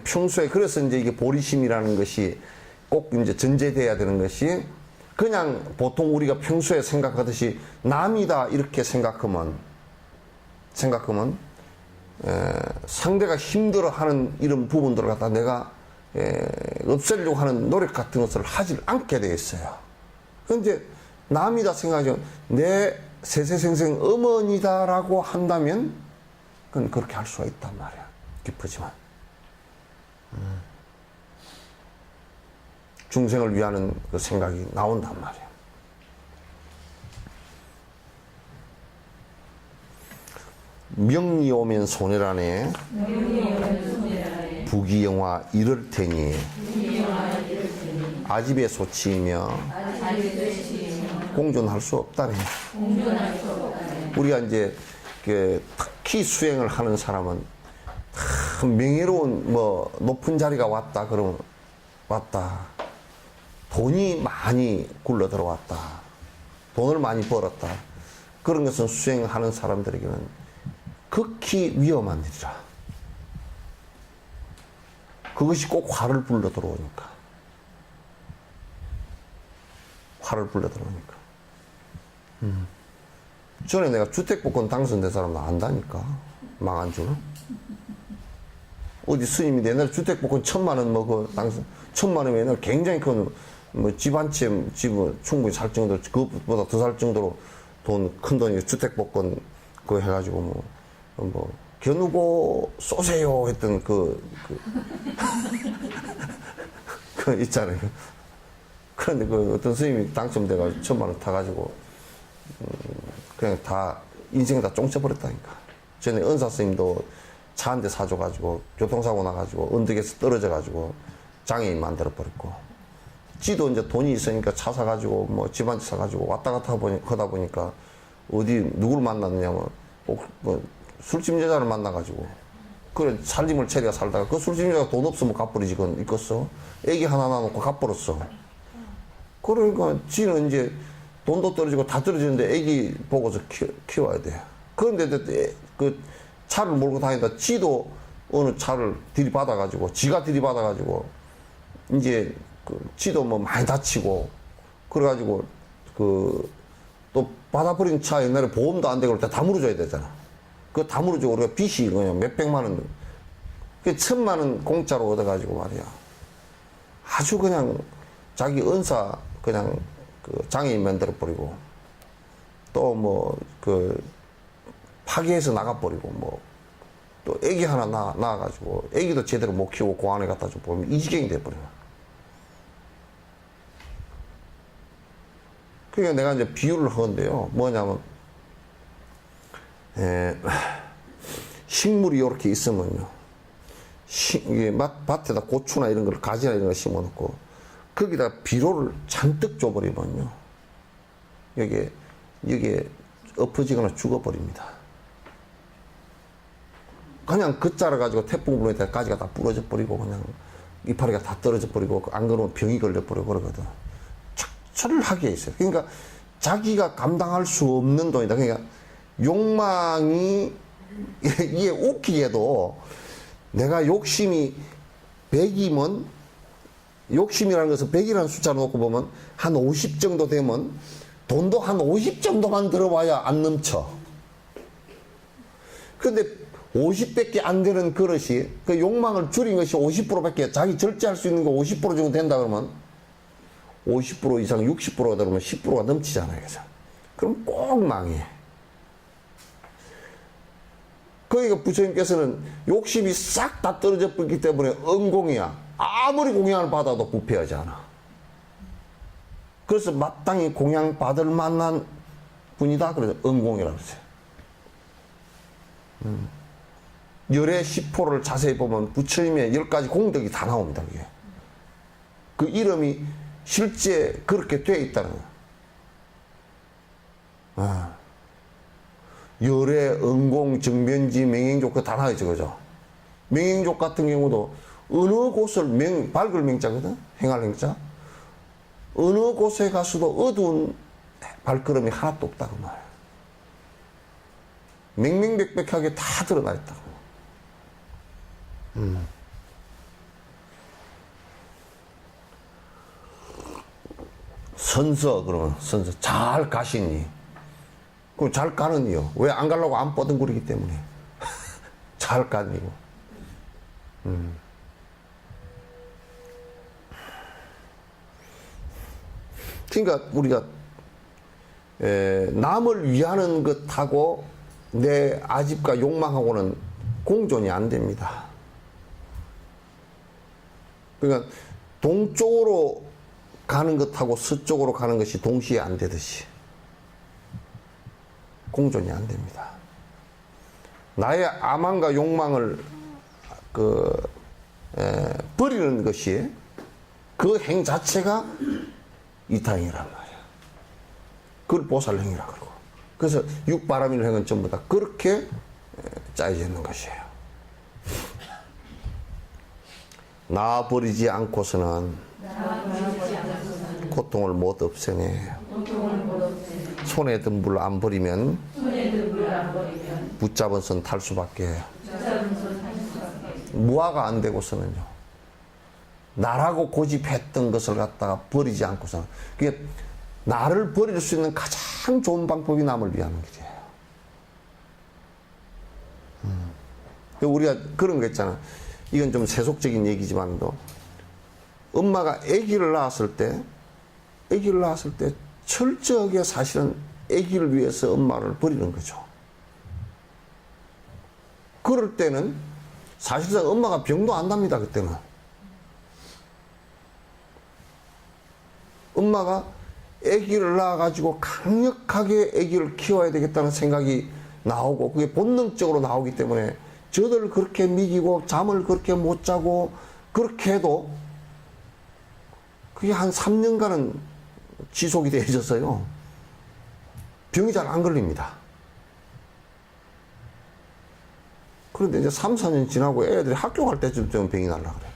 평소에 그래서 이제 이게 보리심이라는 것이 꼭 이제 전제돼야 되는 것이 그냥 보통 우리가 평소에 생각하듯이 남이다 이렇게 생각하면 상대가 힘들어하는 이런 부분들을 갖다 내가 없애려고 하는 노력 같은 것을 하지 않게 되어 있어요. 그런데 남이다 생각하죠. 내 세세생생 어머니다라고 한다면 그건 그렇게 할 수가 있단 말이야. 기쁘지만 중생을 위하는 그 생각이 나온단 말이야. 명리 오면 손해라네. 부귀영화 이를 테니 아집에 소치이며 공존할 수 없다네. 우리가 이제 그 특히 수행을 하는 사람은 명예로운 뭐 높은 자리가 왔다 그러면 왔다. 돈이 많이 굴러 들어왔다. 돈을 많이 벌었다. 그런 것은 수행하는 사람들에게는 극히 위험한 일이라. 그것이 꼭 화를 불러 들어오니까. 화를 불러 들어오니까. 전에 내가 주택복권 당선된 사람 안다니까. 망한 줄은. 어디 스님이 옛날에 주택복권 1,000만 원 그 당선, 1,000만 원이면 옛날에 굉장히 큰 뭐 집 한 채 집을 충분히 살 정도로, 그것보다 더 살 정도로 큰 돈이 주택복권 그거 해가지고 뭐 겨누고 쏘세요 했던 그 있잖아요. 그런데 그 어떤 스님이 당첨돼가지고 1,000만 원 타가지고 그냥 다 인생 다 쫑쳐버렸다니까. 전에 은사 스님도 차 한 대 사줘가지고 교통사고 나가지고 언덕에서 떨어져가지고 장애인 만들어버렸고, 지도 이제 돈이 있으니까 차 사가지고 뭐 집 한 채 사가지고 왔다 갔다 하다 보니까 어디 누구를 만났냐면 꼭 뭐 술집 여자를 만나가지고 그래 살림을 체리가 살다가 그 술집 여자가 돈 없으면 갚버리지 그건 있겠어. 애기 하나 낳아놓고 갚버렸어. 그러니까 지는 이제 돈도 떨어지고 다 떨어지는데 애기 보고서 키워야 돼. 그런데 그 차를 몰고 다니다 지도 어느 차를 들이받아가지고 지가 들이받아가지고 이제 그 지도 뭐 많이 다치고 그래가지고 그 또 받아버린 차 옛날에 보험도 안 되고 그럴 때 다 물어줘야 되잖아. 그거 다 물어주고 우리가 빚이 그냥 몇백만 원, 그 1,000만 원 공짜로 얻어가지고 말이야. 아주 그냥 자기 은사 그냥 그 장애인 만들어버리고 또 뭐 그 파괴해서 나가버리고 뭐 또 애기 하나 낳아가지고 애기도 제대로 못 키우고 공안에 갖다 줘 보면 이 지경이 돼버려. 그러니까 내가 이제 비유를 하건데요. 뭐냐면 식물이 이렇게 있으면요. 이게 밭에다 고추나 이런 걸 가지나 이런 걸 심어 놓고 거기다 비료를 잔뜩 줘버리면요. 여기에 엎어지거나 죽어버립니다. 그냥 그 자라가지고 태풍 불어올 때 가지가 다 부러져 버리고 그냥 이파리가 다 떨어져 버리고 안 그러면 병이 걸려버리고 그러거든. 척철하게 있어요. 그러니까 자기가 감당할 수 없는 돈이다. 그러니까 욕망이 이게 웃기게도 내가 욕심이 100이면 욕심이라는 것은 100이라는 숫자를 놓고 보면 한 50 정도 되면 돈도 한 50 정도만 들어와야 안 넘쳐. 근데 50밖에 안 되는 그릇이 그 욕망을 줄인 것이 50%밖에 자기 절제할 수 있는 거 50% 정도 된다 그러면 50% 이상 60%가 들어오면 10%가 넘치잖아요. 그래서 그럼 꼭 망해. 그러니까 부처님께서는 욕심이 싹 다 떨어져 버렸기 때문에 은공이야. 아무리 공양을 받아도 부패하지 않아. 그래서 마땅히 공양 받을 만한 분이다. 그래서 은공이라고 했어요. 열의 10호를 자세히 보면 부처님의 10가지 공덕이 다 나옵니다. 그게. 그 이름이 실제 그렇게 돼 있다는 거예요. 열의 은공, 정변지, 맹행족 그거 다 나와있죠. 그죠? 맹행족 같은 경우도 어느 곳을 밝을 맹자거든? 행할 행자. 어느 곳에 가서도 어두운 발걸음이 하나도 없다고 말이에요. 맹맹백백하게 다 드러나 있다고. 선서 그러면 선서 잘 가시니. 그럼 잘 가는 이유. 왜 안 가려고 안 뻗은거리기 때문에. 잘 가니고. 그러니까 우리가 남을 위하는 것하고 내 아집과 욕망하고는 공존이 안 됩니다. 그러니까 동쪽으로 가는 것하고 서쪽으로 가는 것이 동시에 안 되듯이 공존이 안 됩니다. 나의 아망과 욕망을 버리는 것이 그 행 자체가 이타행이란 말이야. 그걸 보살행이라 그러고. 그래서 육바라밀 행은 전부 다 그렇게 짜여져 있는 것이에요. 나 버리지 않고서는 고통을 못 없애네. 손에 든 물 안 버리면 붙잡은 손 탈 수밖에. 무화가 안 되고서는요. 나라고 고집했던 것을 갖다가 버리지 않고서는. 그게 나를 버릴 수 있는 가장 좋은 방법이 남을 위하는 길이에요. 우리가 그런 거 있잖아. 이건 좀 세속적인 얘기지만도 엄마가 아기를 낳았을 때 철저하게 사실은 아기를 위해서 엄마를 버리는 거죠. 그럴 때는 사실상 엄마가 병도 안 납니다. 그때는 엄마가 아기를 낳아가지고 강력하게 아기를 키워야 되겠다는 생각이 나오고 그게 본능적으로 나오기 때문에 저들 그렇게 미기고 잠을 그렇게 못 자고 그렇게 해도 그게 한 3년간은 지속이 되어져서요. 병이 잘 안 걸립니다. 그런데 이제 3, 4년 지나고 애들이 학교 갈 때쯤 되면 병이 날라 그래.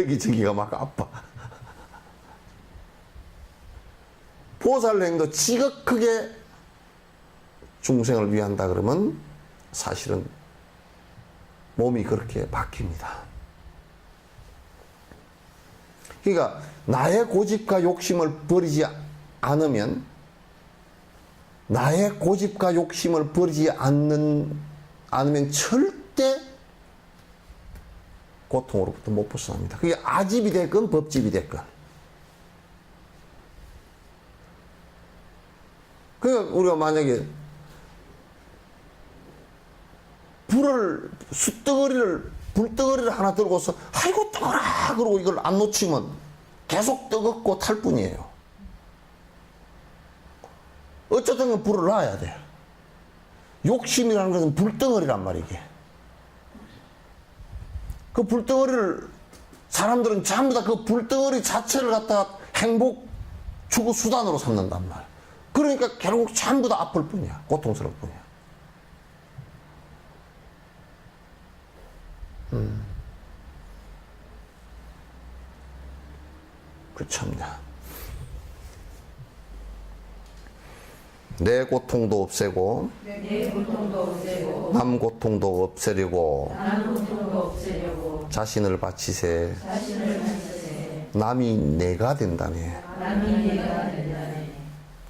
여기저기가 막 아파. 보살행도 지극하게 중생을 위한다 그러면 사실은 몸이 그렇게 바뀝니다. 그러니까 나의 고집과 욕심을 버리지 않으면 않으면 절대 고통으로부터 못 벗어납니다. 그게 아집이 됐건 법집이 됐건. 그러니까 우리가 만약에 불덩어리를 하나 들고서 아이고 뜨거라 그러고 이걸 안 놓치면 계속 뜨겁고 탈 뿐이에요. 어쨌든 불을 놔야 돼. 욕심이라는 것은 불덩어리란 말이게. 그 불덩어리를 사람들은 전부 다 그 불덩어리 자체를 갖다가 행복 추구 수단으로 삼는단 말이야. 그러니까 결국 전부 다 아플 뿐이야. 고통스러울 뿐이야. 그 참냐. 내 고통도 없애고, 남 고통도 없애려고, 자신을 바치세. 남이 내가 된다네.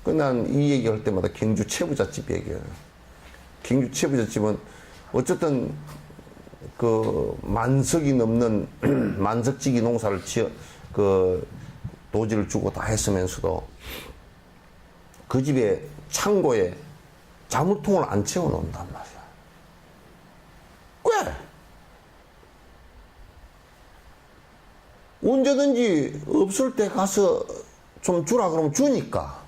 난 이 얘기할 때마다 경주 채부잣집 얘기해요. 경주 채부잣집은 어쨌든 그 만석이 넘는 만석지기 농사를 노지를 주고 다 했으면서도 그 집에 창고에 자물통을 안 채워 놓는단 말이야. 왜? 언제든지 없을 때 가서 좀 주라 그러면 주니까.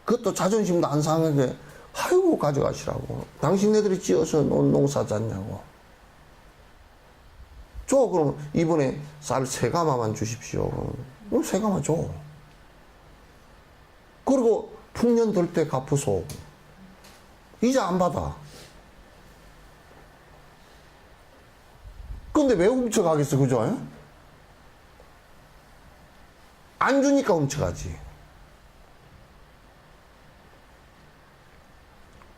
그것도 자존심도 안 상하게 아이고 가져가시라고. 당신네들이 지어서 놓은 농사잖냐고. 줘 그러면 이번에 쌀 3가마만 주십시오. 그럼 3가마 줘. 그리고 풍년 될 때 갚으소. 이자 안 받아. 근데 왜 훔쳐가겠어, 그죠? 안 주니까 훔쳐가지.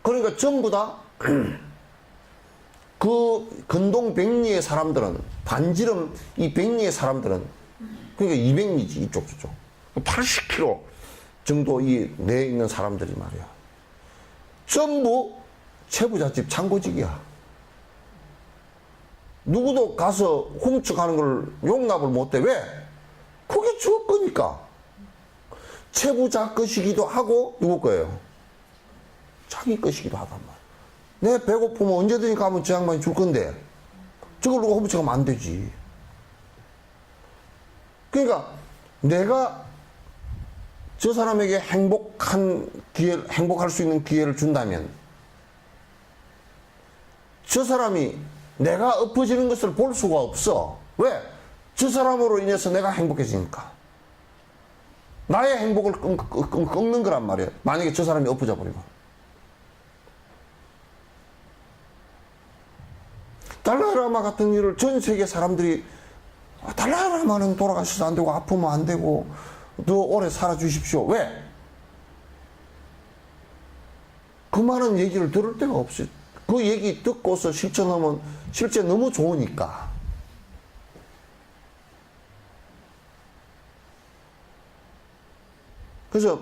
그러니까 전부 다 그 근동 백리의 사람들은, 반지름 이 백리의 사람들은, 그러니까 200리지 이쪽 저쪽 80km 정도 이 내에 있는 사람들이 말이야. 전부 채부잣집 창고직이야. 누구도 가서 훔쳐가는 걸 용납을 못해. 왜? 그게 저 거니까. 채부자 것이기도 하고 누구 거예요? 자기 것이기도 하단 말이야. 내 배고프면 언제든지 가면 저 양반이 줄 건데 저걸 누가 허브쳐가면 안 되지. 그러니까 내가 저 사람에게 행복할 수 있는 기회를 준다면 저 사람이 내가 엎어지는 것을 볼 수가 없어. 왜? 저 사람으로 인해서 내가 행복해지니까. 나의 행복을 꺾는 거란 말이에요. 만약에 저 사람이 엎어져 버리면. 달라이라마 같은 일을 전 세계 사람들이 달라이라마는 돌아가셔도 안 되고 아프면 안 되고 더 오래 살아 주십시오. 왜? 그 많은 얘기를 들을 데가 없어요. 그 얘기 듣고서 실천하면 실제 너무 좋으니까. 그래서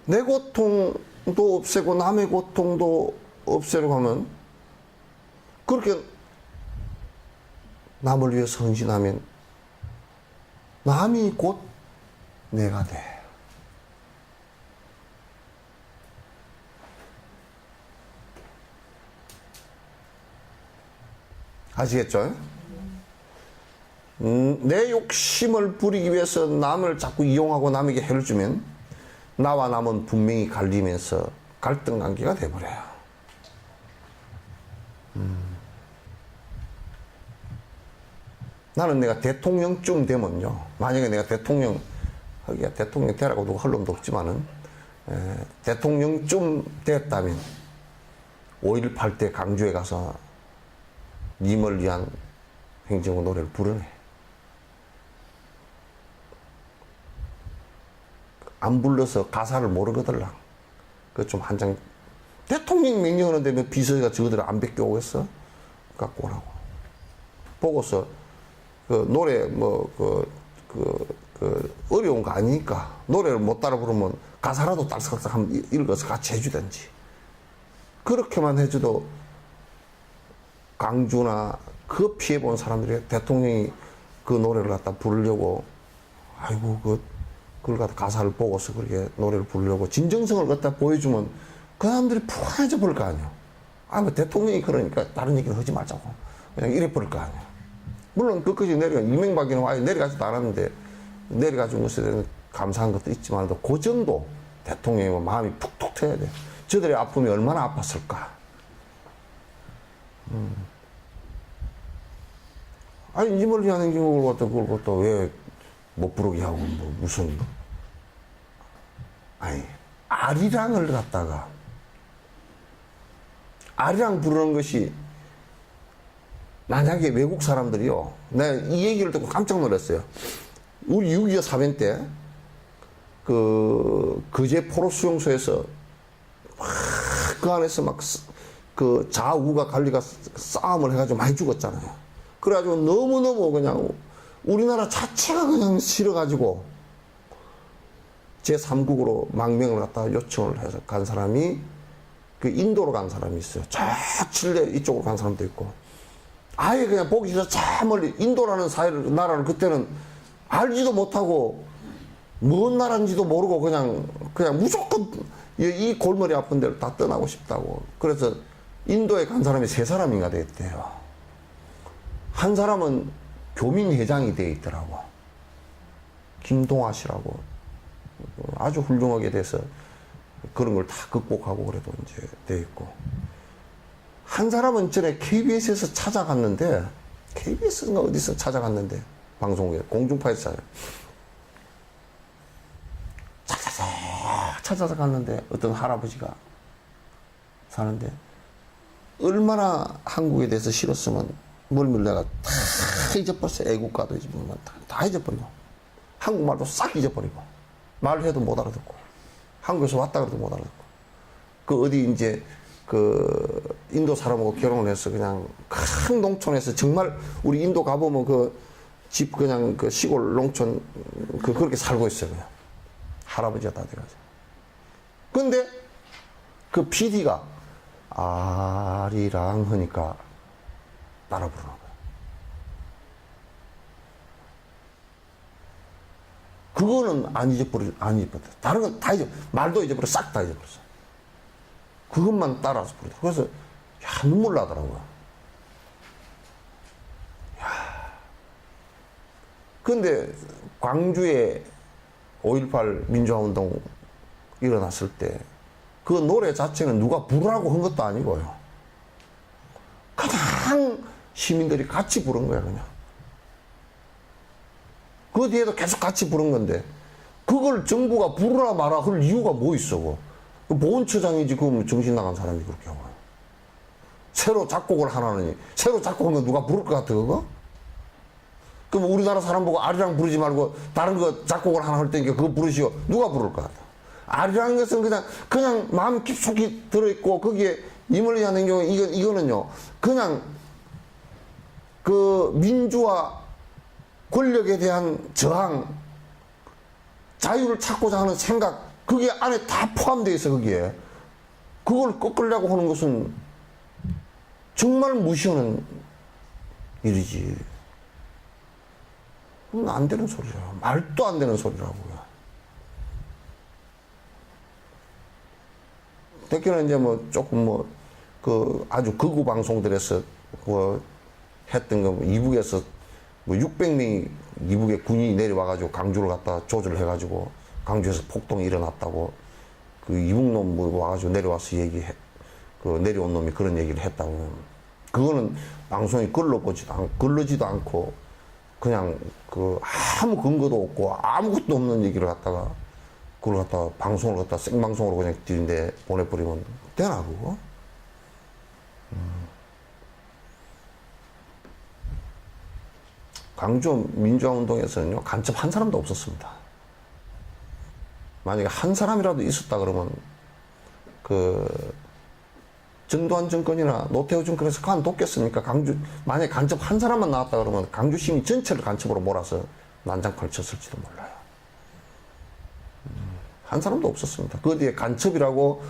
내 고통도 없애고 남의 고통도 없애려고 하면 그렇게 남을 위해 헌신하면 남이 곧 내가 돼. 아시겠죠? 내 욕심을 부리기 위해서 남을 자꾸 이용하고 남에게 해를 주면 나와 남은 분명히 갈리면서 갈등 관계가 돼버려요. 나는 내가 대통령쯤 되면요. 만약에 내가 대통령 되라고 누가 할 놈도 없지만은 대통령쯤 됐다면 5.18 때 강주에 가서 님을 위한 행정부 노래를 부르네. 안 불러서 가사를 모르거들랑. 그 좀 한 장, 대통령 명령하는데 뭐 비서가 저들을 안 베껴오겠어? 갖고 오라고. 보고서, 그 노래, 어려운 거 아니니까. 노래를 못 따라 부르면 가사라도 딸싹딸싹 한번 읽어서 같이 해주든지. 그렇게만 해줘도 강주나 그 피해본 사람들이 대통령이 그 노래를 갖다 부르려고, 아이고, 그걸 갖다 가사를 보고서 그렇게 노래를 부르려고 진정성을 갖다 보여주면 그 사람들이 푹해져 버릴 거 아니야. 뭐 대통령이 그러니까 다른 얘기를 하지 말자고. 그냥 이래 버릴 거 아니야. 물론 끝까지 이명박이는 와요. 내려가지도 않았는데, 내려가준 것에 대해서 감사한 것도 있지만, 그 정도 대통령이 마음이 푹푹 트여야 돼. 저들의 아픔이 얼마나 아팠을까. 아니, 님을 위한 행정국을 갖다 그걸 갖다 왜 못 부르게 하고, 무슨. 아니, 아리랑을 갖다가, 아리랑 부르는 것이, 만약에 외국 사람들이요. 내가 이 얘기를 듣고 깜짝 놀랐어요. 우리 6.25 사변 때, 거제 포로 수용소에서, 그 안에서 그 좌우가 관리가 싸움을 해가지고 많이 죽었잖아요. 그래가지고 너무너무 그냥 우리나라 자체가 그냥 싫어가지고 제3국으로 망명을 갖다가 요청을 해서 간 사람이 그 인도로 간 사람이 있어요. 저 칠레 이쪽으로 간 사람도 있고. 아예 그냥 보기 싫어서 저 멀리 인도라는 나라를 그때는 알지도 못하고 뭔 나라인지도 모르고 그냥 무조건 이 골머리 아픈 데를 다 떠나고 싶다고. 그래서 인도에 간 사람이 3사람인가 됐대요. 한 사람은 교민회장이 돼 있더라고. 김동아 씨라고. 아주 훌륭하게 돼서 그런 걸 다 극복하고 그래도 이제 돼 있고. 한 사람은 전에 KBS에서 찾아갔는데, KBS인가 어디서 찾아갔는데, 방송국에, 공중파에서 찾아서 갔는데, 어떤 할아버지가 사는데, 얼마나 한국에 대해서 싫었으면, 멀밀 내가 다 잊어버렸어. 애국가도 잊어버리고, 다 잊어버리고, 한국말도 싹 잊어버리고, 말해도 못 알아듣고, 한국에서 왔다 그래도 못 알아듣고, 어디 이제, 인도 사람하고 결혼을 해서 그냥 큰 농촌에서 정말 우리 인도 가보면 집 그냥 시골 농촌 그렇게 살고 있어요. 그냥. 할아버지가 다 돼가지고. 근데 그 PD가 아리랑 하니까 따라 부르는 거야. 그거는 안 잊어버렸어. 다른 건 다 말도 잊어버려. 싹 다 잊어버렸어. 그것만 따라서 부르다. 그래서, 야, 눈물 나더라고요. 야. 근데, 광주에 5.18 민주화운동 일어났을 때, 그 노래 자체는 누가 부르라고 한 것도 아니고요. 그냥 시민들이 같이 부른 거야, 그냥. 그 뒤에도 계속 같이 부른 건데, 그걸 정부가 부르라 마라 할 이유가 뭐 있어, 그 보훈처장이지, 그 정신 나간 사람이 그렇게 하고. 새로 작곡을 하나니, 새로 작곡한 거 누가 부를 것 같아, 그거? 그럼 우리나라 사람 보고 아리랑 부르지 말고, 다른 거 작곡을 하나 할 테니까 그거 부르시오. 누가 부를 것 같아? 아리라는 것은 그냥 마음 깊숙이 들어있고, 거기에 임을 위한 경우, 이거는요, 그냥 그 민주화 권력에 대한 저항, 자유를 찾고자 하는 생각, 그게 안에 다 포함되어 있어, 거기에. 그걸 꺾으려고 하는 것은 정말 무시하는 일이지. 그건 안 되는 소리야. 말도 안 되는 소리라고요. 특히나 이제 뭐 조금 아주 극우 방송들에서 했던 거, 이북에서 600명이 이북에 군인이 내려와가지고 강주를 갖다 조절해가지고 강주에서 폭동이 일어났다고 그 이북놈 와가지고 내려와서 내려온 놈이 그런 얘기를 했다고. 그거는 방송이 걸러지도 않고 그냥 아무 근거도 없고 아무것도 없는 얘기를 갖다가 그걸 갖다가 방송을 갖다 생방송으로 그냥 뒤인데 보내버리면 되나, 그거? 광주 민주화운동에서는요, 간첩 한 사람도 없었습니다. 만약에 한 사람이라도 있었다 그러면, 전두환 정권이나 노태우 정권에서 관뒀겠습니까? 만약에 간첩 한 사람만 나왔다 그러면 강주 시민 전체를 간첩으로 몰아서 난장판을 쳤을지도 몰라요. 한 사람도 없었습니다. 그 뒤에 간첩이라고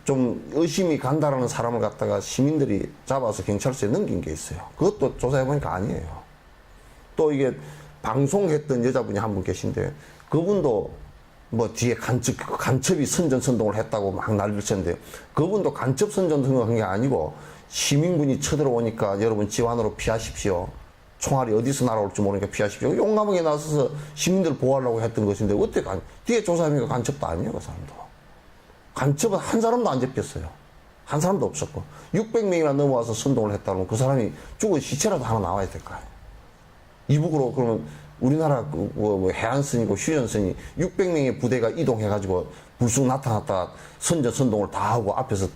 좀 의심이 간다라는 사람을 갖다가 시민들이 잡아서 경찰서에 넘긴 게 있어요. 그것도 조사해보니까 아니에요. 또 이게 방송했던 여자분이 한 분 계신데, 그분도 뒤에 간첩이 선전선동을 했다고 막 난리를 쳤는데, 그분도 간첩 선전선동을 한 게 아니고, 시민군이 쳐들어오니까 여러분 집 안으로 피하십시오. 총알이 어디서 날아올지 모르니까 피하십시오. 용감하게 나서서 시민들 보호하려고 했던 것인데, 어떻게 뒤에 조사해보니까 간첩도 아니에요, 그 사람도. 간첩은 한 사람도 안 잡혔어요. 한 사람도 없었고. 600명이나 넘어와서 선동을 했다면 그 사람이 죽은 시체라도 하나 나와야 될 거 아니에요. 이북으로 그러면 우리나라 해안선이고 휴전선이 600명의 부대가 이동해가지고 불쑥 나타났다 선동을 다 하고 앞에서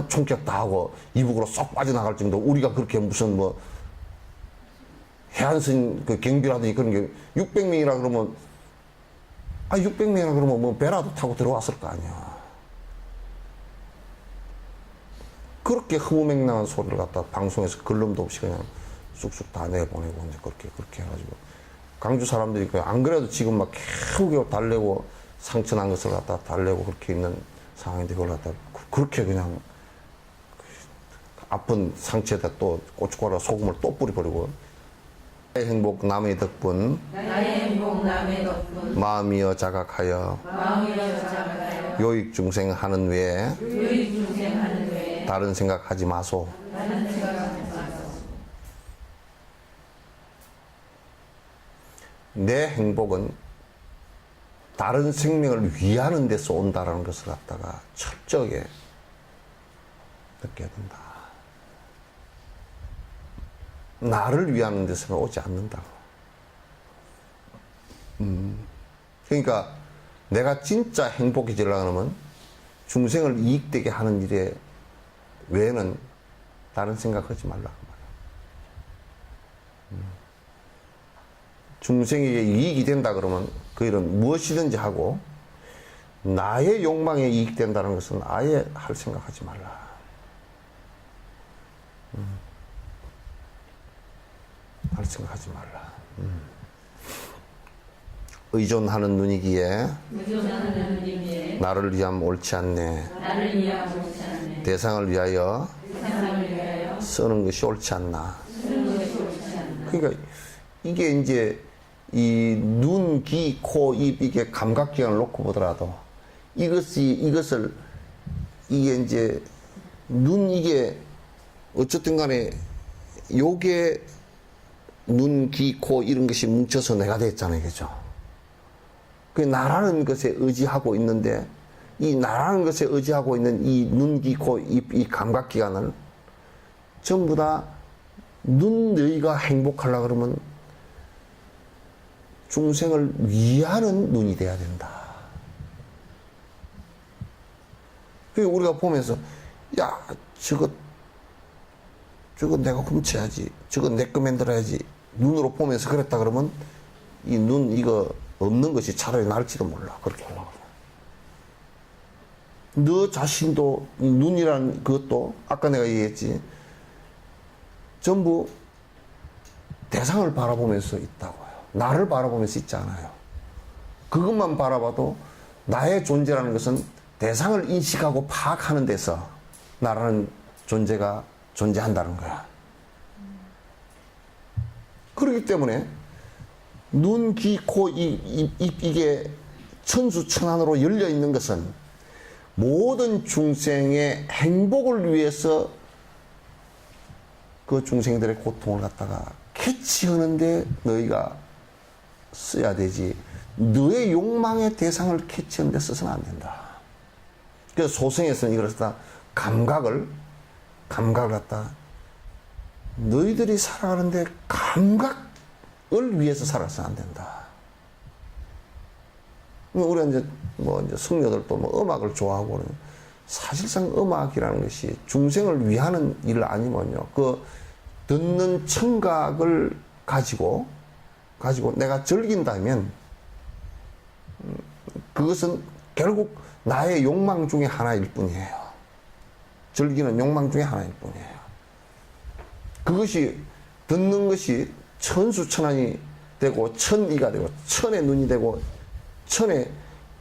총격 다 하고 이북으로 쏙 빠져나갈 정도 우리가 그렇게 무슨 해안선 경비라든지 그런 게 600명이라 그러면 600명이라 그러면 배라도 타고 들어왔을 거 아니야. 그렇게 흐무맹랑한 소리를 갖다 방송에서 걸름도 없이 그냥 쑥쑥 다 내보내고 이제 그렇게 해가지고 강주 사람들이 안 그래도 지금 막 겨우겨우 달래고 상처 난 것을 갖다 달래고 그렇게 있는 상황인데 그걸 갖다 그렇게 그냥 아픈 상처에다 또 고춧가루 소금을 또 뿌려버리고 나의 행복 남의 덕분 마음이여 자각하여 요익 중생하는 외에 다른 생각하지 마소. 내 행복은 다른 생명을 위하는 데서 온다라는 것을 갖다가 철저하게 느껴야 된다. 나를 위하는 데서는 오지 않는다고. 그러니까 내가 진짜 행복해지려고 하면 중생을 이익되게 하는 일에 외에는 다른 생각하지 말라. 중생에게 이익이 된다 그러면 그 일은 무엇이든지 하고 나의 욕망에 이익 된다는 것은 아예 할 생각하지 말라. 할 생각하지 말라. 의존하는 눈이기에 나를 위함 옳지 않네. 대상을 위하여 쓰는 것이 옳지 않나. 그러니까 이게 이제 이 눈, 귀, 코, 입 이게 감각기관을 놓고 보더라도 이것을 이게 이제 눈 이게 어쨌든 간에 요게 눈, 귀, 코 이런 것이 뭉쳐서 내가 됐잖아요. 그죠? 그 나라는 것에 의지하고 있는데 이 나라는 것에 의지하고 있는 이 눈, 귀, 코, 입, 이 감각기관을 전부 다 눈 너희가 행복하려고 그러면 중생을 위하는 눈이 돼야 된다. 그리고 우리가 보면서 야 저거 내가 훔쳐야지, 저거 내 거 만들어야지 눈으로 보면서 그랬다 그러면 이 눈 이거 없는 것이 차라리 나을지도 몰라. 그렇게 하려고. 너 자신도 이 눈이라는 그것도 아까 내가 얘기했지 전부 대상을 바라보면서 있다고요. 나를 바라보면서 있지 않아요. 그것만 바라봐도 나의 존재라는 것은 대상을 인식하고 파악하는 데서 나라는 존재가 존재한다는 거야. 그렇기 때문에 눈, 귀, 코, 입 이게 천수천안으로 열려 있는 것은 모든 중생의 행복을 위해서 그 중생들의 고통을 갖다가 캐치하는데 너희가 써야 되지. 너의 욕망의 대상을 캐치하는 데 써서는 안 된다. 그래서 소승에서는 이걸 갖다 감각을 갖다 너희들이 살아가는데 감각을 위해서 살아서는 안 된다. 우리가 이제 성녀들도 음악을 좋아하고 사실상 음악이라는 것이 중생을 위하는 일 아니면요. 그 듣는 청각을 가지고 내가 즐긴다면 그것은 결국 나의 욕망 중에 하나일 뿐이에요. 즐기는 욕망 중에 하나일 뿐이에요. 그것이 듣는 것이 천수천안이 되고 천이가 되고 천의 눈이 되고 천의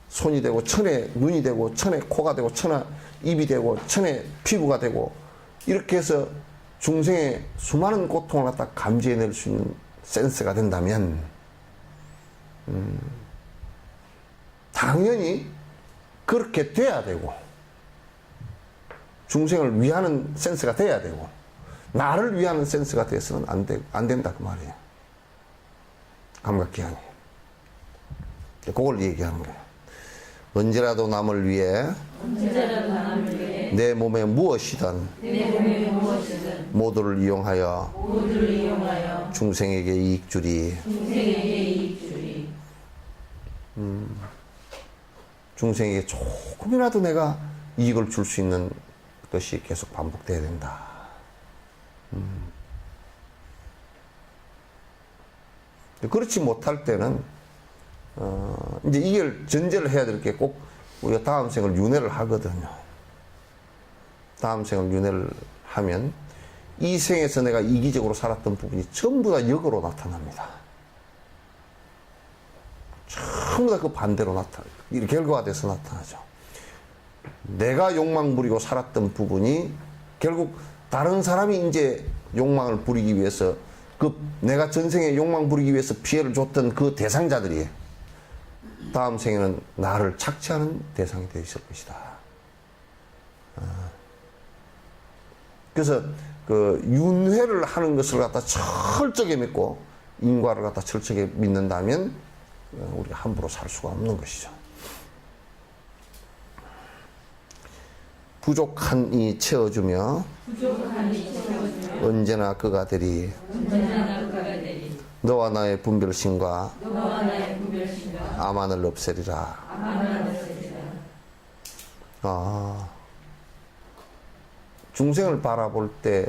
손이 되고 천의 눈이 되고 천의 코가 되고 천의 입이 되고 천의 피부가 되고 이렇게 해서 중생의 수많은 고통을 갖다 감지해낼 수 있는 센스가 된다면 당연히 그렇게 돼야 되고 중생을 위하는 센스가 돼야 되고 나를 위하는 센스가 돼서는 안 된다 그 말이에요. 감각기관이. 그걸 얘기하는 거예요. 언제라도 남을 위해 내 몸에 무엇이든 모두를 이용하여 중생에게 이익 주리. 중생에게 조금이라도 내가 이익을 줄 수 있는 것이 계속 반복돼야 된다. 그렇지 못할 때는 이제 이걸 전제를 해야 될 게 꼭 우리가 다음 생을 윤회를 하거든요. 다음 생을 윤회를 하면 이 생에서 내가 이기적으로 살았던 부분이 전부 다 역으로 나타납니다. 전부 다 그 반대로 이 결과가 돼서 나타나죠. 내가 욕망 부리고 살았던 부분이 결국 다른 사람이 이제 욕망을 부리기 위해서 내가 전생에 욕망 부리기 위해서 피해를 줬던 그 대상자들이 다음 생에는 나를 착취하는 대상이 되어 있을 것이다. 그래서 그 윤회를 하는 것을 갖다 철저하게 믿고 인과를 갖다 철저하게 믿는다면 우리가 함부로 살 수가 없는 것이죠. 부족한이 채워주며 언제나 그가 되리. 너와 나의 분별심과 아만을 없애리라. 중생을 바라볼 때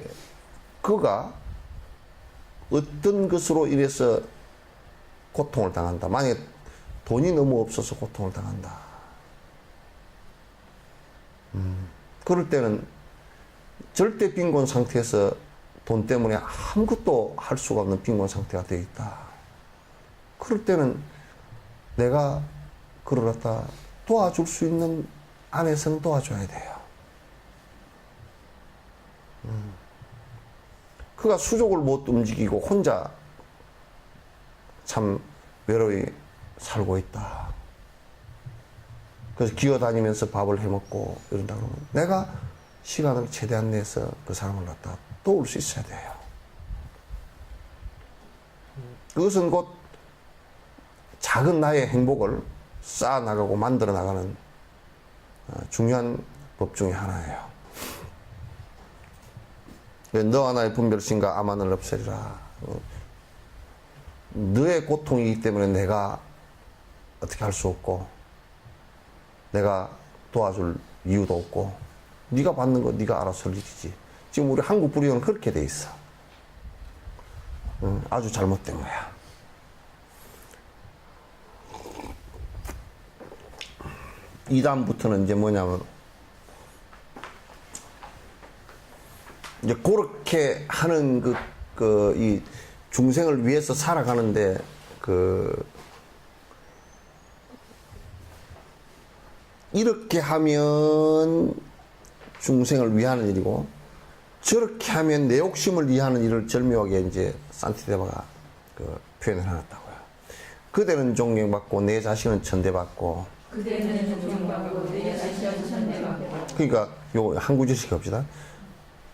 그가 어떤 것으로 인해서 고통을 당한다. 만약에 돈이 너무 없어서 고통을 당한다. 그럴 때는 절대 빈곤 상태에서 돈 때문에 아무것도 할 수가 없는 빈곤 상태가 되어 있다. 그럴 때는 내가 그를 갖다 도와줄 수 있는 안에서는 도와줘야 돼요. 그가 수족을 못 움직이고 혼자 참 외로이 살고 있다. 그래서 기어다니면서 밥을 해먹고 이런다 그러면 내가 시간을 최대한 내서 그 사람을 갖다 도울 수 있어야 돼요. 그것은 곧 작은 나의 행복을 쌓아나가고 만들어 나가는 중요한 법 중에 하나예요. 너와 나의 분별심과 아만을 없애리라. 너의 고통이기 때문에 내가 어떻게 할 수 없고 내가 도와줄 이유도 없고 네가 받는 거 네가 알아서 할 일이지. 지금 우리 한국 불교는 그렇게 돼 있어. 아주 잘못된 거야. 이 다음부터는 이제 뭐냐면 이제 그렇게 하는 이 중생을 위해서 살아가는데 이렇게 하면 중생을 위하는 일이고 저렇게 하면 내 욕심을 위하는 일을 절묘하게 이제 산티데바가 표현을 해놨다고요. 그대는 존경받고 내 자신은 천대받고. 그대는 존경받고 내 자신은 천대받고. 그러니까 요 한 구절씩 합시다.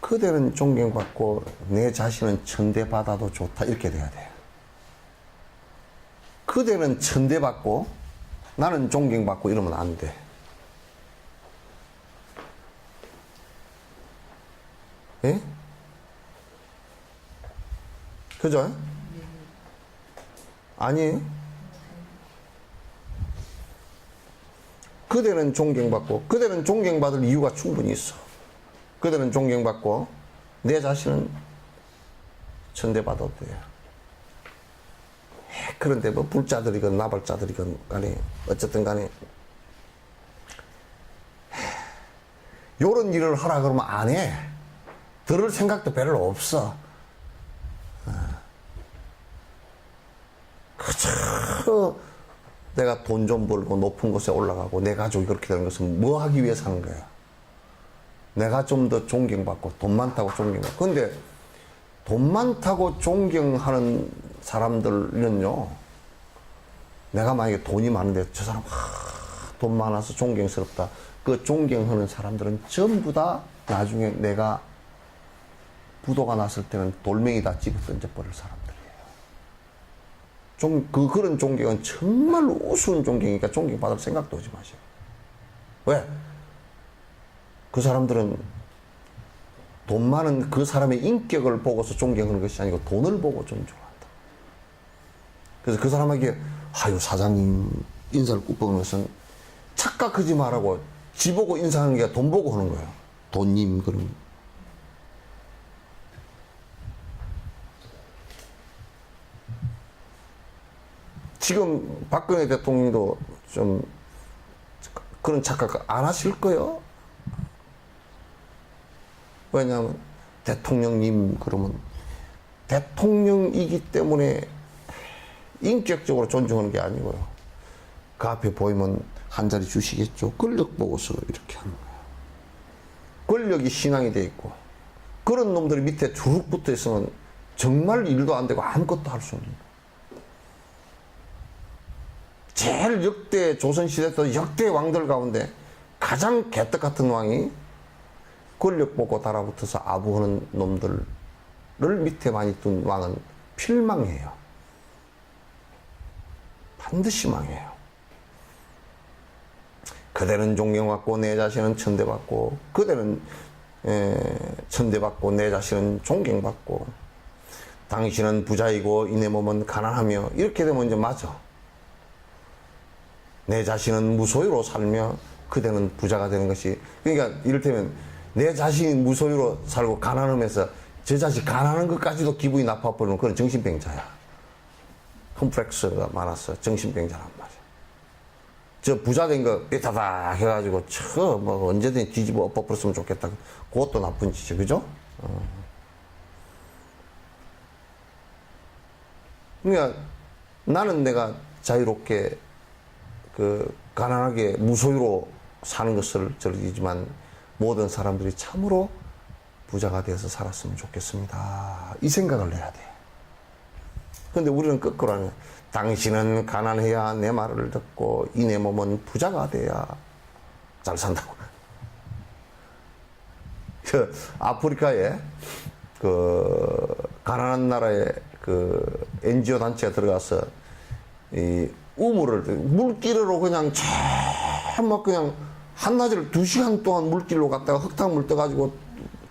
그대는 존경받고 내 자신은 천대받아도 좋다 이렇게 돼야 돼요. 그대는 천대받고 나는 존경받고 이러면 안 돼. 예? 그죠? 아니, 그대는 존경받고, 그대는 존경받을 이유가 충분히 있어. 그대는 존경받고, 내 자신은 천대받아도 돼요. 그런데 뭐 불자들이건 나발자들이건 간에, 어쨌든 간에, 요런 일을 하라 그러면 안 해. 들을 생각도 별로 없어. 그저 내가 돈 좀 벌고 높은 곳에 올라가고 내 가족이 그렇게 되는 것은 뭐 하기 위해서 하는 거야? 내가 좀 더 존경받고 돈 많다고 존경받고. 근데 돈 많다고 존경하는 사람들은요, 내가 만약에 돈이 많은데 저 사람 돈 많아서 존경스럽다. 그 존경하는 사람들은 전부 다 나중에 내가 부도가 났을 때는 돌멩이다 집어 던져버릴 사람들이에요. 그런 존경은 정말 우스운 존경이니까 존경받을 생각도 하지 마세요. 왜? 그 사람들은 돈 많은 그 사람의 인격을 보고서 존경하는 것이 아니고 돈을 보고 존중한다. 그래서 그 사람에게 아유 사장님 인사를 꾹 보는 것은 착각하지 말라고 지 보고 인사하는 게 돈 보고 하는 거예요. 돈님 그런. 지금 박근혜 대통령도 좀 그런 착각 안 하실 거예요. 왜냐하면 대통령님 그러면 대통령이기 때문에 인격적으로 존중하는 게 아니고요. 그 앞에 보이면 한 자리 주시겠죠. 권력 보고서 이렇게 하는 거예요. 권력이 신앙이 돼 있고 그런 놈들이 밑에 쭉 붙어 있으면 정말 일도 안 되고 아무것도 할 수 없는 거예요. 제일 역대 조선시대 때 역대 왕들 가운데 가장 개떡 같은 왕이 권력 보고 달아붙어서 아부하는 놈들을 밑에 많이 둔 왕은 필망해요. 반드시 망해요. 그대는 존경받고 내 자신은 천대받고 그대는 천대받고 내 자신은 존경받고 당신은 부자이고 이내 몸은 가난하며 이렇게 되면 이제 맞아. 내 자신은 무소유로 살며 그대는 부자가 되는 것이 그러니까 이를테면 내 자신이 무소유로 살고 가난하면서 저 자식 가난한 것까지도 기분이 나빠버리는 그런 정신병자야. 컴플렉스가 많아서 정신병자란 말이야. 저 부자 된 거 삐타다 해가지고 뭐 언제든지 뒤집어 엎어버렸으면 좋겠다. 그것도 나쁜 짓이죠. 그죠? 그러니까 나는 내가 자유롭게 가난하게 무소유로 사는 것을 즐기지만 모든 사람들이 참으로 부자가 되어서 살았으면 좋겠습니다. 이 생각을 해야 돼. 근데 우리는 거꾸로 하네. 당신은 가난해야 내 말을 듣고 이 내 몸은 부자가 돼야 잘 산다고. 그 아프리카에 그 가난한 나라에 그 NGO 단체에 들어가서 이 우물을 물길으로 그냥 막 그냥 한낮을 2시간 동안 물길로 갔다가 흙탕물 떠가지고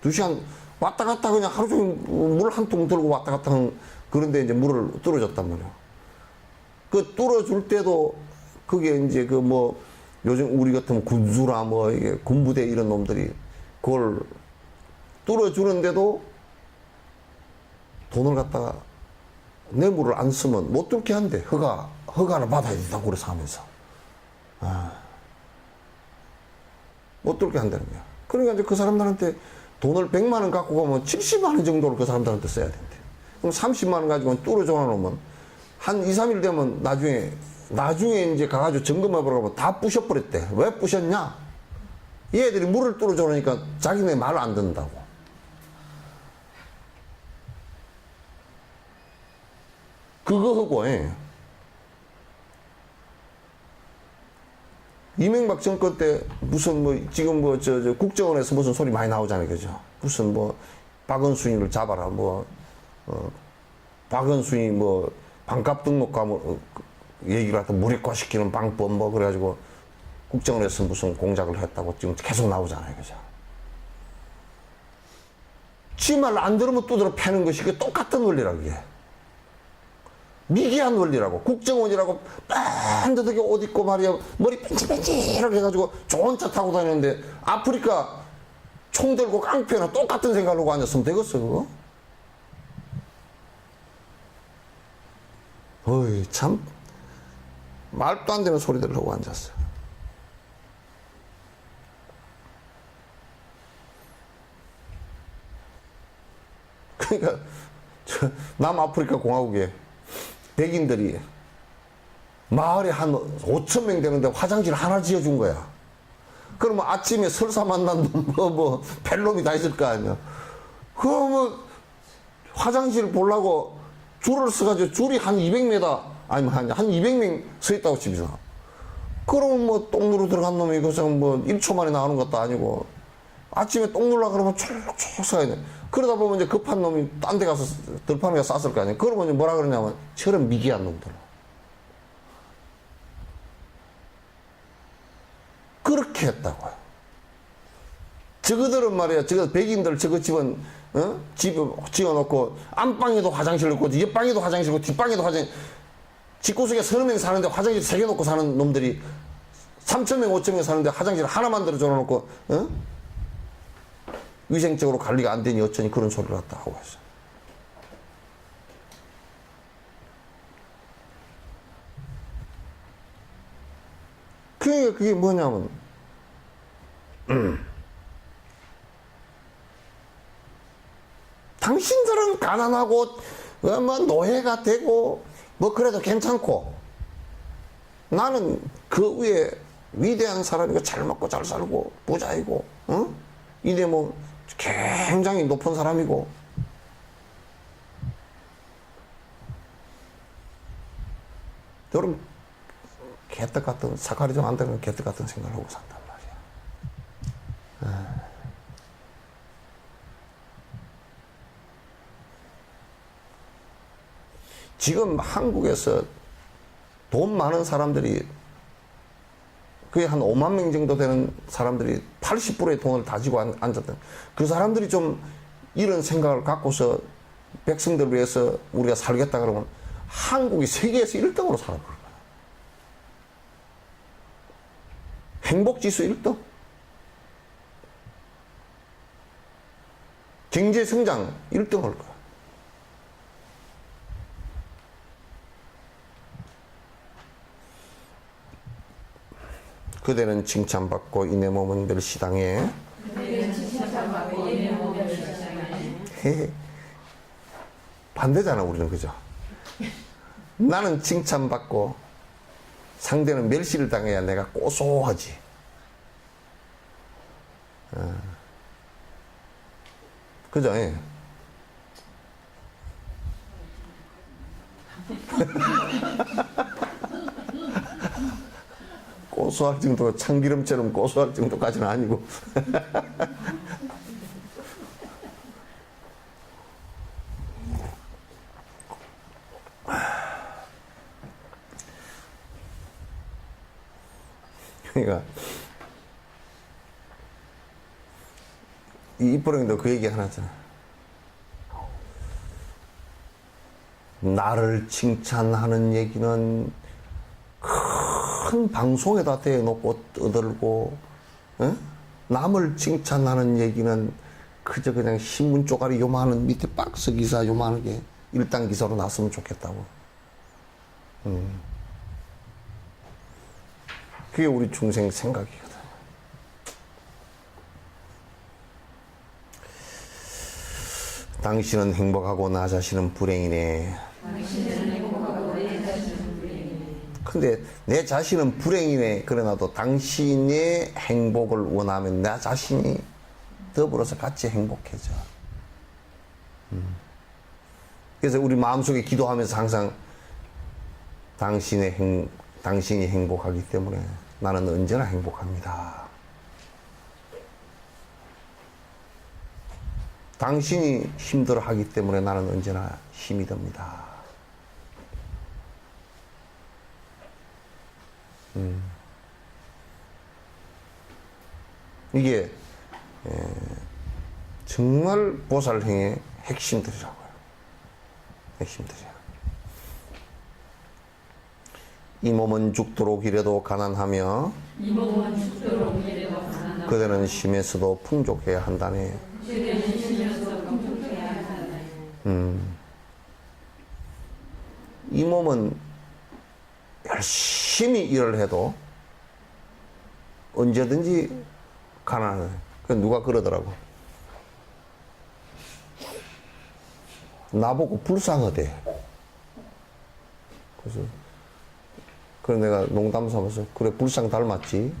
2시간 왔다 갔다 그냥 하루 종일 물 한 통 들고 왔다 갔다 하는 그런데 이제 물을 뚫어줬단 말이에요. 그 뚫어줄 때도 그게 이제 그 뭐 요즘 우리 같으면 군수라 뭐 이게 군부대 이런 놈들이 그걸 뚫어주는데도 돈을 갖다가 내 물을 안 쓰면 못 뚫게 한대. 허가를 받아야 된다고 그래서 하면서. 못 뚫게 한다는 거야. 그러니까 이제 그 사람들한테 돈을 100만 원 갖고 가면 70만 원 정도를 그 사람들한테 써야 된대. 그럼 30만 원 가지고 뚫어줘 놓으면 한 2, 3일 되면 나중에 이제 가가지고 점검해보라고 하면 다 부셔버렸대. 왜 부셨냐? 얘들이 물을 뚫어줘 놓으니까 자기네 말을 안 듣는다고. 그거 하고, 이명박 정권 때 무슨 뭐 지금 뭐 저 국정원에서 무슨 소리 많이 나오잖아요, 그죠? 무슨 뭐 박은순이를 잡아라, 박은순이 뭐 반값 등록과 뭐 얘기를 하다 무력화시키는 방법 뭐 그래가지고 국정원에서 무슨 공작을 했다고 지금 계속 나오잖아요, 그죠? 지 말 안 들으면 두드러 패는 것이 그 똑같은 원리라 그게. 미개한 원리라고. 국정원이라고 반듯하게 옷 입고 말이야 머리 뺀질뺀질하게 해가지고 좋은 차 타고 다니는데 아프리카 총 들고 깡패나 똑같은 생각을 하고 앉았으면 되겠어 그거? 어이 참 말도 안 되는 소리들 하고 앉았어. 그러니까 남아프리카 공화국에 백인들이 마을에 한 5천 명 되는데 화장실 하나 지어준 거야. 그러면 아침에 설사 만난 벨놈이 다 있을 거 아니야. 그러면 화장실 보려고 줄을 서가지고 줄이 한 200m 아니면 한 200명 서 있다고 칩시다. 그러면 뭐 똥 누러 들어간 놈이 그래서 뭐 1초 만에 나오는 것도 아니고 아침에 똥 누르려 그러면 쭉쭉 서야 돼. 그러다 보면 이제 급한 놈이 딴 데 가서 들판에 쌌을 거 아니에요. 그러면 이제 뭐라 그러냐면 저런 미개한 놈들. 그렇게 했다고요. 저거들은 말이야, 저거 백인들 저거 집은, 집 지어놓고 안방에도 화장실 있고, 옆방에도 화장실 있고, 뒷방에도 화장실, 집구석에 서너 명 사는데 화장실 3개 놓고 사는 놈들이 3,000명, 5,000명 사는데 화장실 하나 만들어 줘놓고, 위생적으로 관리가 안 되니 어쩌니 그런 소리를 갖다 하고 있어. 그게 뭐냐면, 당신들은 가난하고, 뭐 노예가 되고, 뭐 그래도 괜찮고, 나는 그 위에 위대한 사람이고 잘 먹고 잘 살고 부자이고, 이제 뭐 굉장히 높은 사람이고, 여러분 개떡 같은 사카리 좀 안 되는 개떡 같은 생각을 하고 산단 말이야. 지금 한국에서 돈 많은 사람들이 그게 한 5만 명 정도 되는 사람들이 80%의 돈을 가지고 앉았던 그 사람들이 좀 이런 생각을 갖고서 백성들을 위해서 우리가 살겠다 그러면 한국이 세계에서 1등으로 살아볼 거야. 행복지수 1등. 경제성장 1등 할 거야. 그대는 칭찬받고 이내 몸은 멸시당해. 그대는 칭찬받고 이내 몸은 멸시당해. 반대잖아 우리는, 그죠? 나는 칭찬받고 상대는 멸시를 당해야 내가 고소하지. 그죠? 고소할 정도, 참기름처럼 고소할 정도까지는 아니고. 그러니까 이 이뻐령이도 그 얘기 하나 했잖아. 나를 칭찬하는 얘기는 큰 방송에다 대놓고 떠들고, 어? 남을 칭찬하는 얘기는 그저 그냥 신문 쪼가리 요만한 밑에 박스 기사 요만하게 일당 기사로 났으면 좋겠다고. 그게 우리 중생 생각이거든. 당신은 행복하고 나 자신은 불행이네. 근데 내 자신은 불행이네. 그러나도 당신의 행복을 원하면 나 자신이 더불어서 같이 행복해져. 그래서 우리 마음속에 기도하면서 항상 당신이 행복하기 때문에 나는 언제나 행복합니다. 당신이 힘들어하기 때문에 나는 언제나 힘이 듭니다. 이게 정말 보살행의 핵심들이라고요. 핵심들이야. 이 몸은 죽도록 이래도 가난하며 그대는 심에서도 풍족해야 한다네. 이 몸은 열심히 일을 해도 언제든지 가난해. 누가 그러더라고. 나보고 불쌍하대. 그래서 내가 농담 삼아서 그래 불쌍 닮았지.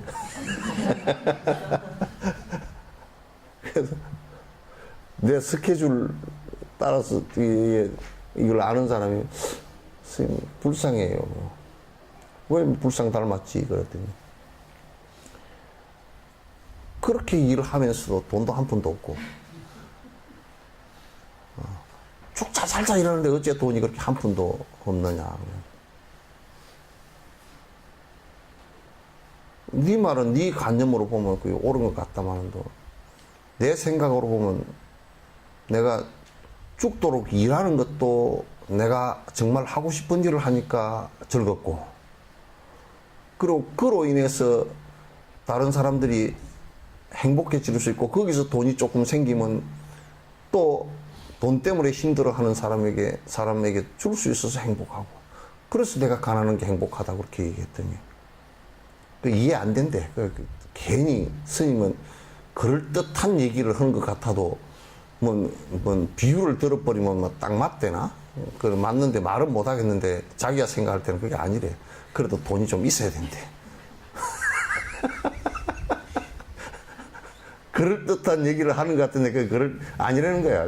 그래서 내 스케줄 따라서 이걸 아는 사람이 선생님 불쌍해요. 왜 불쌍 닮았지? 그랬더니 그렇게 일을 하면서도 돈도 한 푼도 없고 죽자 살자 이러는데 어째 돈이 그렇게 한 푼도 없느냐. 네 말은 네 관념으로 보면 그게 옳은 것 같다마는도 내 생각으로 보면 내가 죽도록 일하는 것도 내가 정말 하고 싶은 일을 하니까 즐겁고, 그리고 그로 인해서 다른 사람들이 행복해질 수 있고, 거기서 돈이 조금 생기면 또 돈 때문에 힘들어하는 사람에게 줄 수 있어서 행복하고, 그래서 내가 가난한 게 행복하다고 그렇게 얘기했더니 이해 안 된대. 괜히 스님은 그럴듯한 얘기를 하는 것 같아도 뭐 비유를 들어버리면 딱 맞대나? 맞는데 말은 못 하겠는데 자기가 생각할 때는 그게 아니래. 그래도 돈이 좀 있어야 된대. 그럴듯한 얘기를 하는 것 같은데 그걸 아니라는 거야.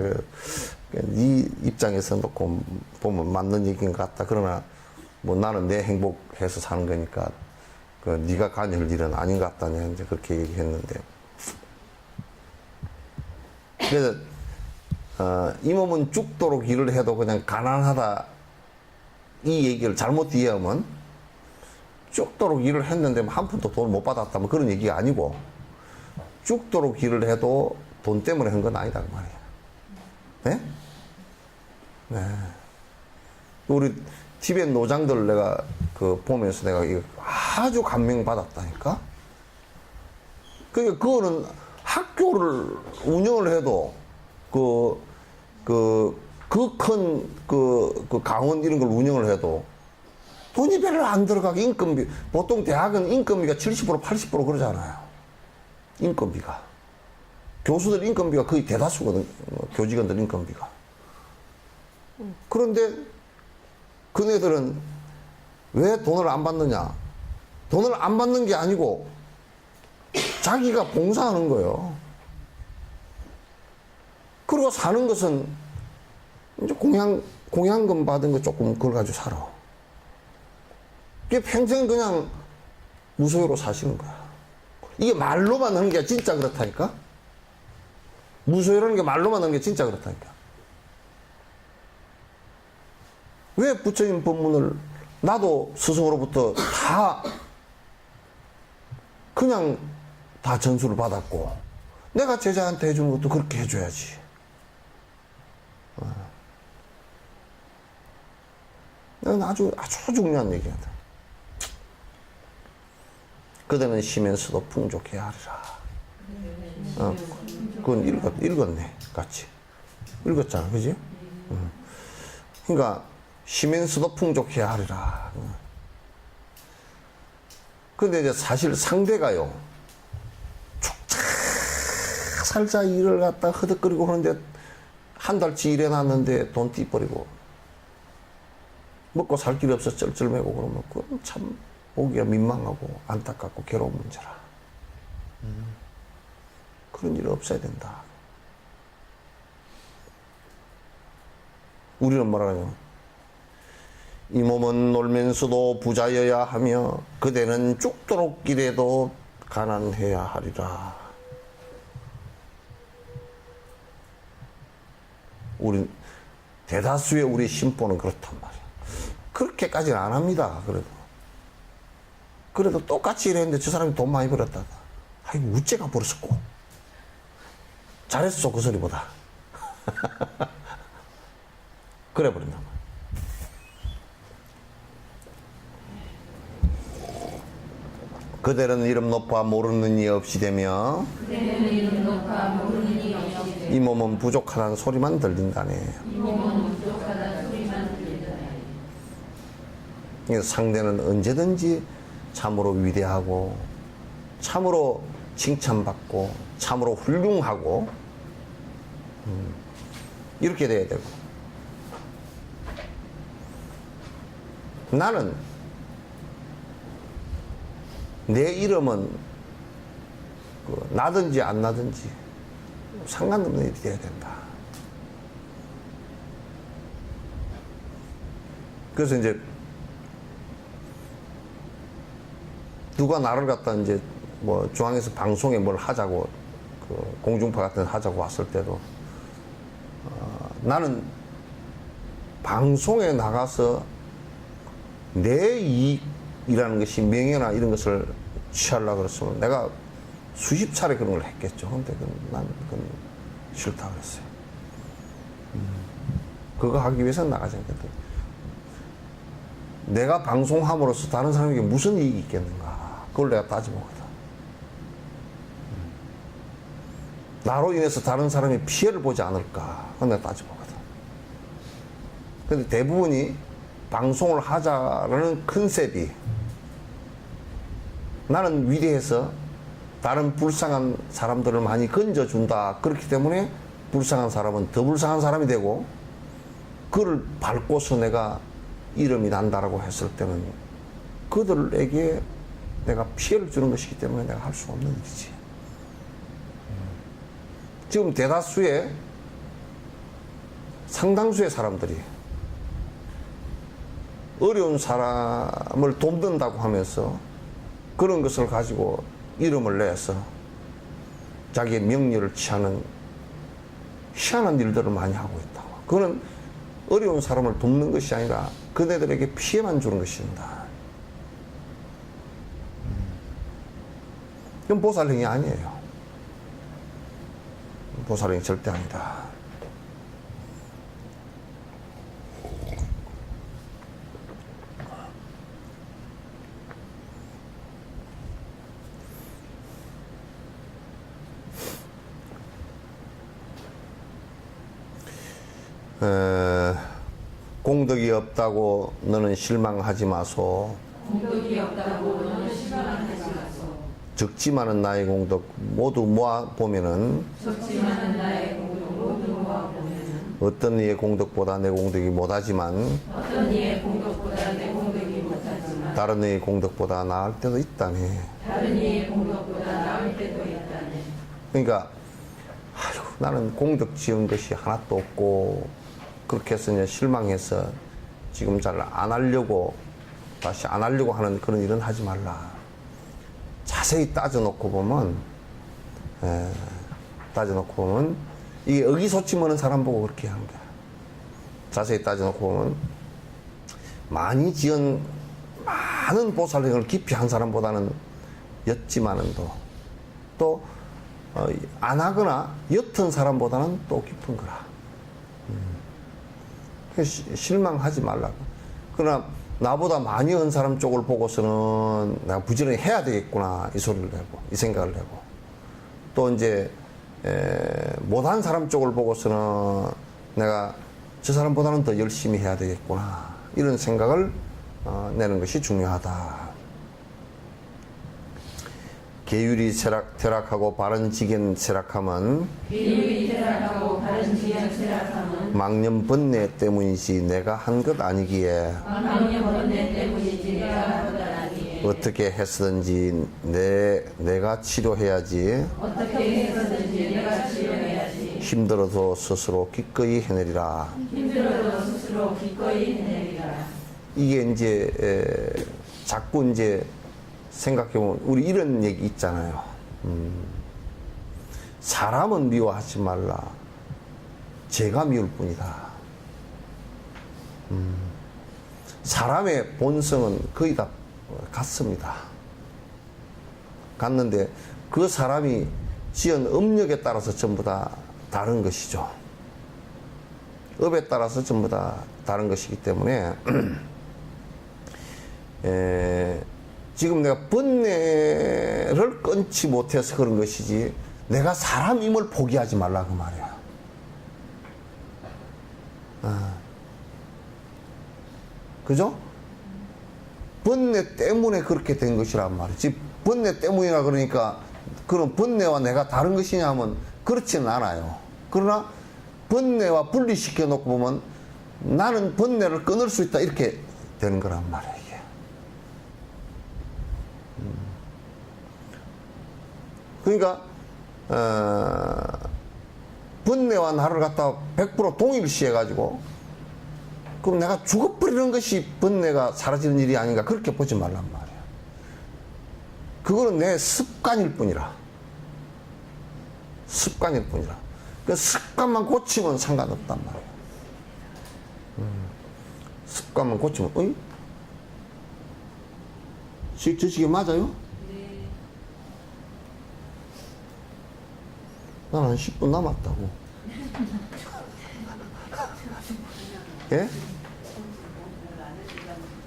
네 입장에서 놓고 보면 맞는 얘기인 것 같다. 그러나 뭐 나는 내 행복해서 사는 거니까 네가 관여할 일은 아닌 것 같다냐 이제 그렇게 얘기했는데, 그래서 이 몸은 죽도록 일을 해도 그냥 가난하다 이 얘기를 잘못 이해하면 죽도록 일을 했는데 한 푼도 돈을 못 받았다 뭐 그런 얘기가 아니고, 죽도록 일을 해도 돈 때문에 한 건 아니다 그 말이야. 네? 네. 우리 티벳 노장들 내가 보면서 내가 이거 아주 감명받았다니까? 그러니까 그거는 학교를 운영을 해도 큰 강원 이런 걸 운영을 해도 돈이 별로 안 들어가게 인건비, 보통 대학은 인건비가 70% 80% 그러잖아요. 인건비가. 교수들 인건비가 거의 대다수거든, 교직원들 인건비가. 그런데 그네들은 왜 돈을 안 받느냐? 돈을 안 받는 게 아니고 자기가 봉사하는 거예요. 그리고 사는 것은 이제 공양금 받은 거 조금 그걸 가지고 살아. 이게 평생 그냥 무소유로 사시는 거야. 이게 말로만 하는 게 진짜 그렇다니까? 무소유라는 게 말로만 하는 게 진짜 그렇다니까? 왜 부처님 법문을 나도 스승으로부터 다 그냥 다 전수를 받았고 내가 제자한테 해주는 것도 그렇게 해줘야지. 이건 아주 중요한 얘기다. 그대는 쉬면서도 풍족해야 하리라. 그건 읽었네, 같이. 읽었잖아, 그지? 그러니까, 쉬면서도 풍족해야 하리라. 근데 이제 사실 상대가요, 죽자 살자 일을 갖다 허덕거리고 하는데, 한 달치 일해놨는데 돈 띠버리고, 먹고 살 길이 없어 쩔쩔매고 그러면, 그건 참, 보기가 민망하고 안타깝고 괴로운 문제라. 그런 일이 없어야 된다. 우리는 뭐라 그러냐. 이 몸은 놀면서도 부자여야 하며 그대는 죽도록 길에도 가난해야 하리라. 우리 대다수의 우리 신보는 그렇단 말이야. 그렇게까지는 안 합니다. 그래도 똑같이 일했는데 저 사람이 돈 많이 벌었다. 아이고, 우째가 벌었었고. 잘했어, 그 소리보다. 그래 버린단 말이야. 그대는 이름 높아 모르는 이 없이 되며 이 몸은 부족하다는 소리만 들린다네. 상대는 언제든지 참으로 위대하고 참으로 칭찬받고 참으로 훌륭하고 이렇게 돼야 되고, 나는 내 이름은 나든지 안 나든지 상관없는 일이 돼야 된다. 그래서 이제 누가 나를 갖다 이제 뭐 중앙에서 방송에 뭘 하자고, 그 공중파 같은 거 하자고 왔을 때도 나는 방송에 나가서 내 이익이라는 것이 명예나 이런 것을 취하려고 그랬으면 내가 수십 차례 그런 걸 했겠죠. 근데 난 그건 싫다 그랬어요. 그거 하기 위해서는 나가지 않겠다. 내가 방송함으로써 다른 사람에게 무슨 이익이 있겠는가? 그걸 내가 따져보거든. 나로 인해서 다른 사람이 피해를 보지 않을까? 그건 내가 따져보거든. 근데 대부분이 방송을 하자라는 컨셉이 나는 위대해서 다른 불쌍한 사람들을 많이 건져준다. 그렇기 때문에 불쌍한 사람은 더 불쌍한 사람이 되고, 그를 밟고서 내가 이름이 난다라고 했을 때는 그들에게 내가 피해를 주는 것이기 때문에 내가 할 수 없는 일이지. 지금 대다수의 상당수의 사람들이 어려운 사람을 돕는다고 하면서 그런 것을 가지고 이름을 내서 자기의 명예를 취하는 희한한 일들을 많이 하고 있다고. 그거는 어려운 사람을 돕는 것이 아니라 그네들에게 피해만 주는 것입니다. 이건 보살행위 아니에요. 보살행위 절대 아니다. 공덕이 없다고 너는 실망하지 마소. 공덕이 없다고 너는 실망하지 마소. 적지만은 나의 공덕 모두 모아 보면은 적지만은 나의 공덕 모두 모아 보면은 어떤 이의 공덕보다 내 공덕이 못하지만 어떤 이의 공덕보다 내 공덕이 못하지만 다른 이의 공덕보다 나을 때도 있다네. 다른 이의 공덕보다 나을 때도 있다네. 그러니까 아이고, 나는 공덕 지은 것이 하나도 없고 그렇게 해서 이제 실망해서 지금 잘 안 하려고, 다시 안 하려고 하는 그런 일은 하지 말라. 자세히 따져놓고 보면, 이게 의기소침하는 사람 보고 그렇게 하는 거야. 자세히 따져놓고 보면, 많이 지은 많은 보살행을 깊이 한 사람보다는 옅지만은도, 또, 안 하거나 옅은 사람보다는 또 깊은 거라. 실망하지 말라고. 그러나 나보다 많이 한 사람 쪽을 보고서는 내가 부지런히 해야 되겠구나 이 소리를 내고, 이 생각을 내고, 또 이제 못한 사람 쪽을 보고서는 내가 저 사람보다는 더 열심히 해야 되겠구나 이런 생각을 내는 것이 중요하다. 계율이 퇴락하고 바른지견 쇠락함은 망념 번뇌 때문이지 내가 한 것 아니기에 어떻게 해서든지 내가 치료해야지 힘들어도 스스로 기꺼이 해내리라. 이게 이제 자꾸 이제 생각해보면 우리 이런 얘기 있잖아요. 사람은 미워하지 말라. 제가 미울 뿐이다. 사람의 본성은 거의 다 같습니다. 같는데 그 사람이 지은 업력에 따라서 전부 다 다른 것이죠. 업에 따라서 전부 다 다른 것이기 때문에 지금 내가 번뇌를 끊지 못해서 그런 것이지 내가 사람임을 포기하지 말라 그 말이야. 그죠? 번뇌 때문에 그렇게 된 것이란 말이지. 번뇌 때문이라 그러니까 그럼 번뇌와 내가 다른 것이냐 하면 그렇지는 않아요. 그러나 번뇌와 분리시켜 놓고 보면 나는 번뇌를 끊을 수 있다 이렇게 되는 거란 말이에요. 이게. 그러니까 번뇌와 나를 갖다 100% 동일시해 가지고 그럼 내가 죽어버리는 것이 번뇌가 사라지는 일이 아닌가 그렇게 보지 말란 말이야. 그거는 내 습관일 뿐이라. 습관일 뿐이라. 그 습관만 고치면 상관없단 말이야. 습관만 고치면, 어이? 저 시계 맞아요? 네. 난 한 10분 남았다고. 예?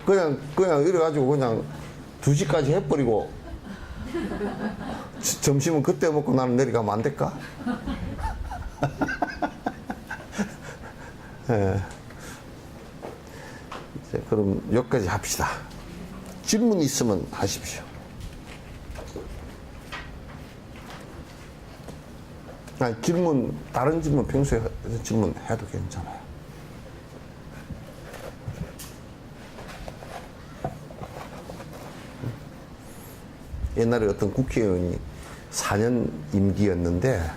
그냥 이래가지고 그냥 2시까지 해버리고 점심은 그때 먹고 나는 내려가면 안 될까? 예. 이제 그럼 여기까지 합시다. 질문 있으면 하십시오. 아니, 다른 질문 평소에 질문해도 괜찮아요. 옛날에 어떤 국회의원이 4년 임기였는데,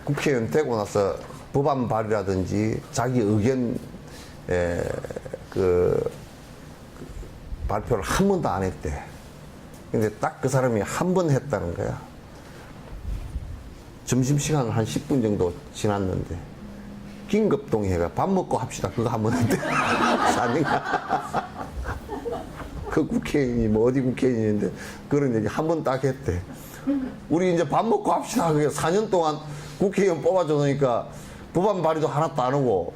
국회의원 되고 나서 법안 발의라든지 자기 의견, 발표를 한 번도 안 했대. 근데 딱 그 사람이 한 번 했다는 거야. 점심시간 한 10분 정도 지났는데, 긴급동의회가 밥 먹고 합시다. 그거 한 번 했대. 4년간. 그 국회의원이 뭐 어디 국회의원인데 그런 얘기 한 번 딱 했대. 우리 이제 밥 먹고 합시다. 그게 4년 동안 국회의원 뽑아줘 놓으니까 법안 발의도 하나도 안 하고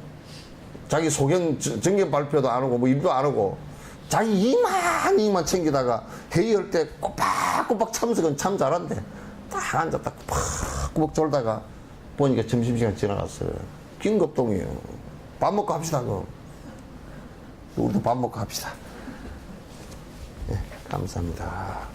자기 소견 정견 발표도 안 하고 뭐 일도 안 하고 자기 이만 챙기다가 회의할 때 꼬박꼬박 참석은 참 잘한대. 딱 앉았다 꼬박 졸다가 보니까 점심시간 지나갔어요. 긴급동의요. 밥 먹고 합시다. 그럼 우리도 밥 먹고 합시다. 네, 감사합니다.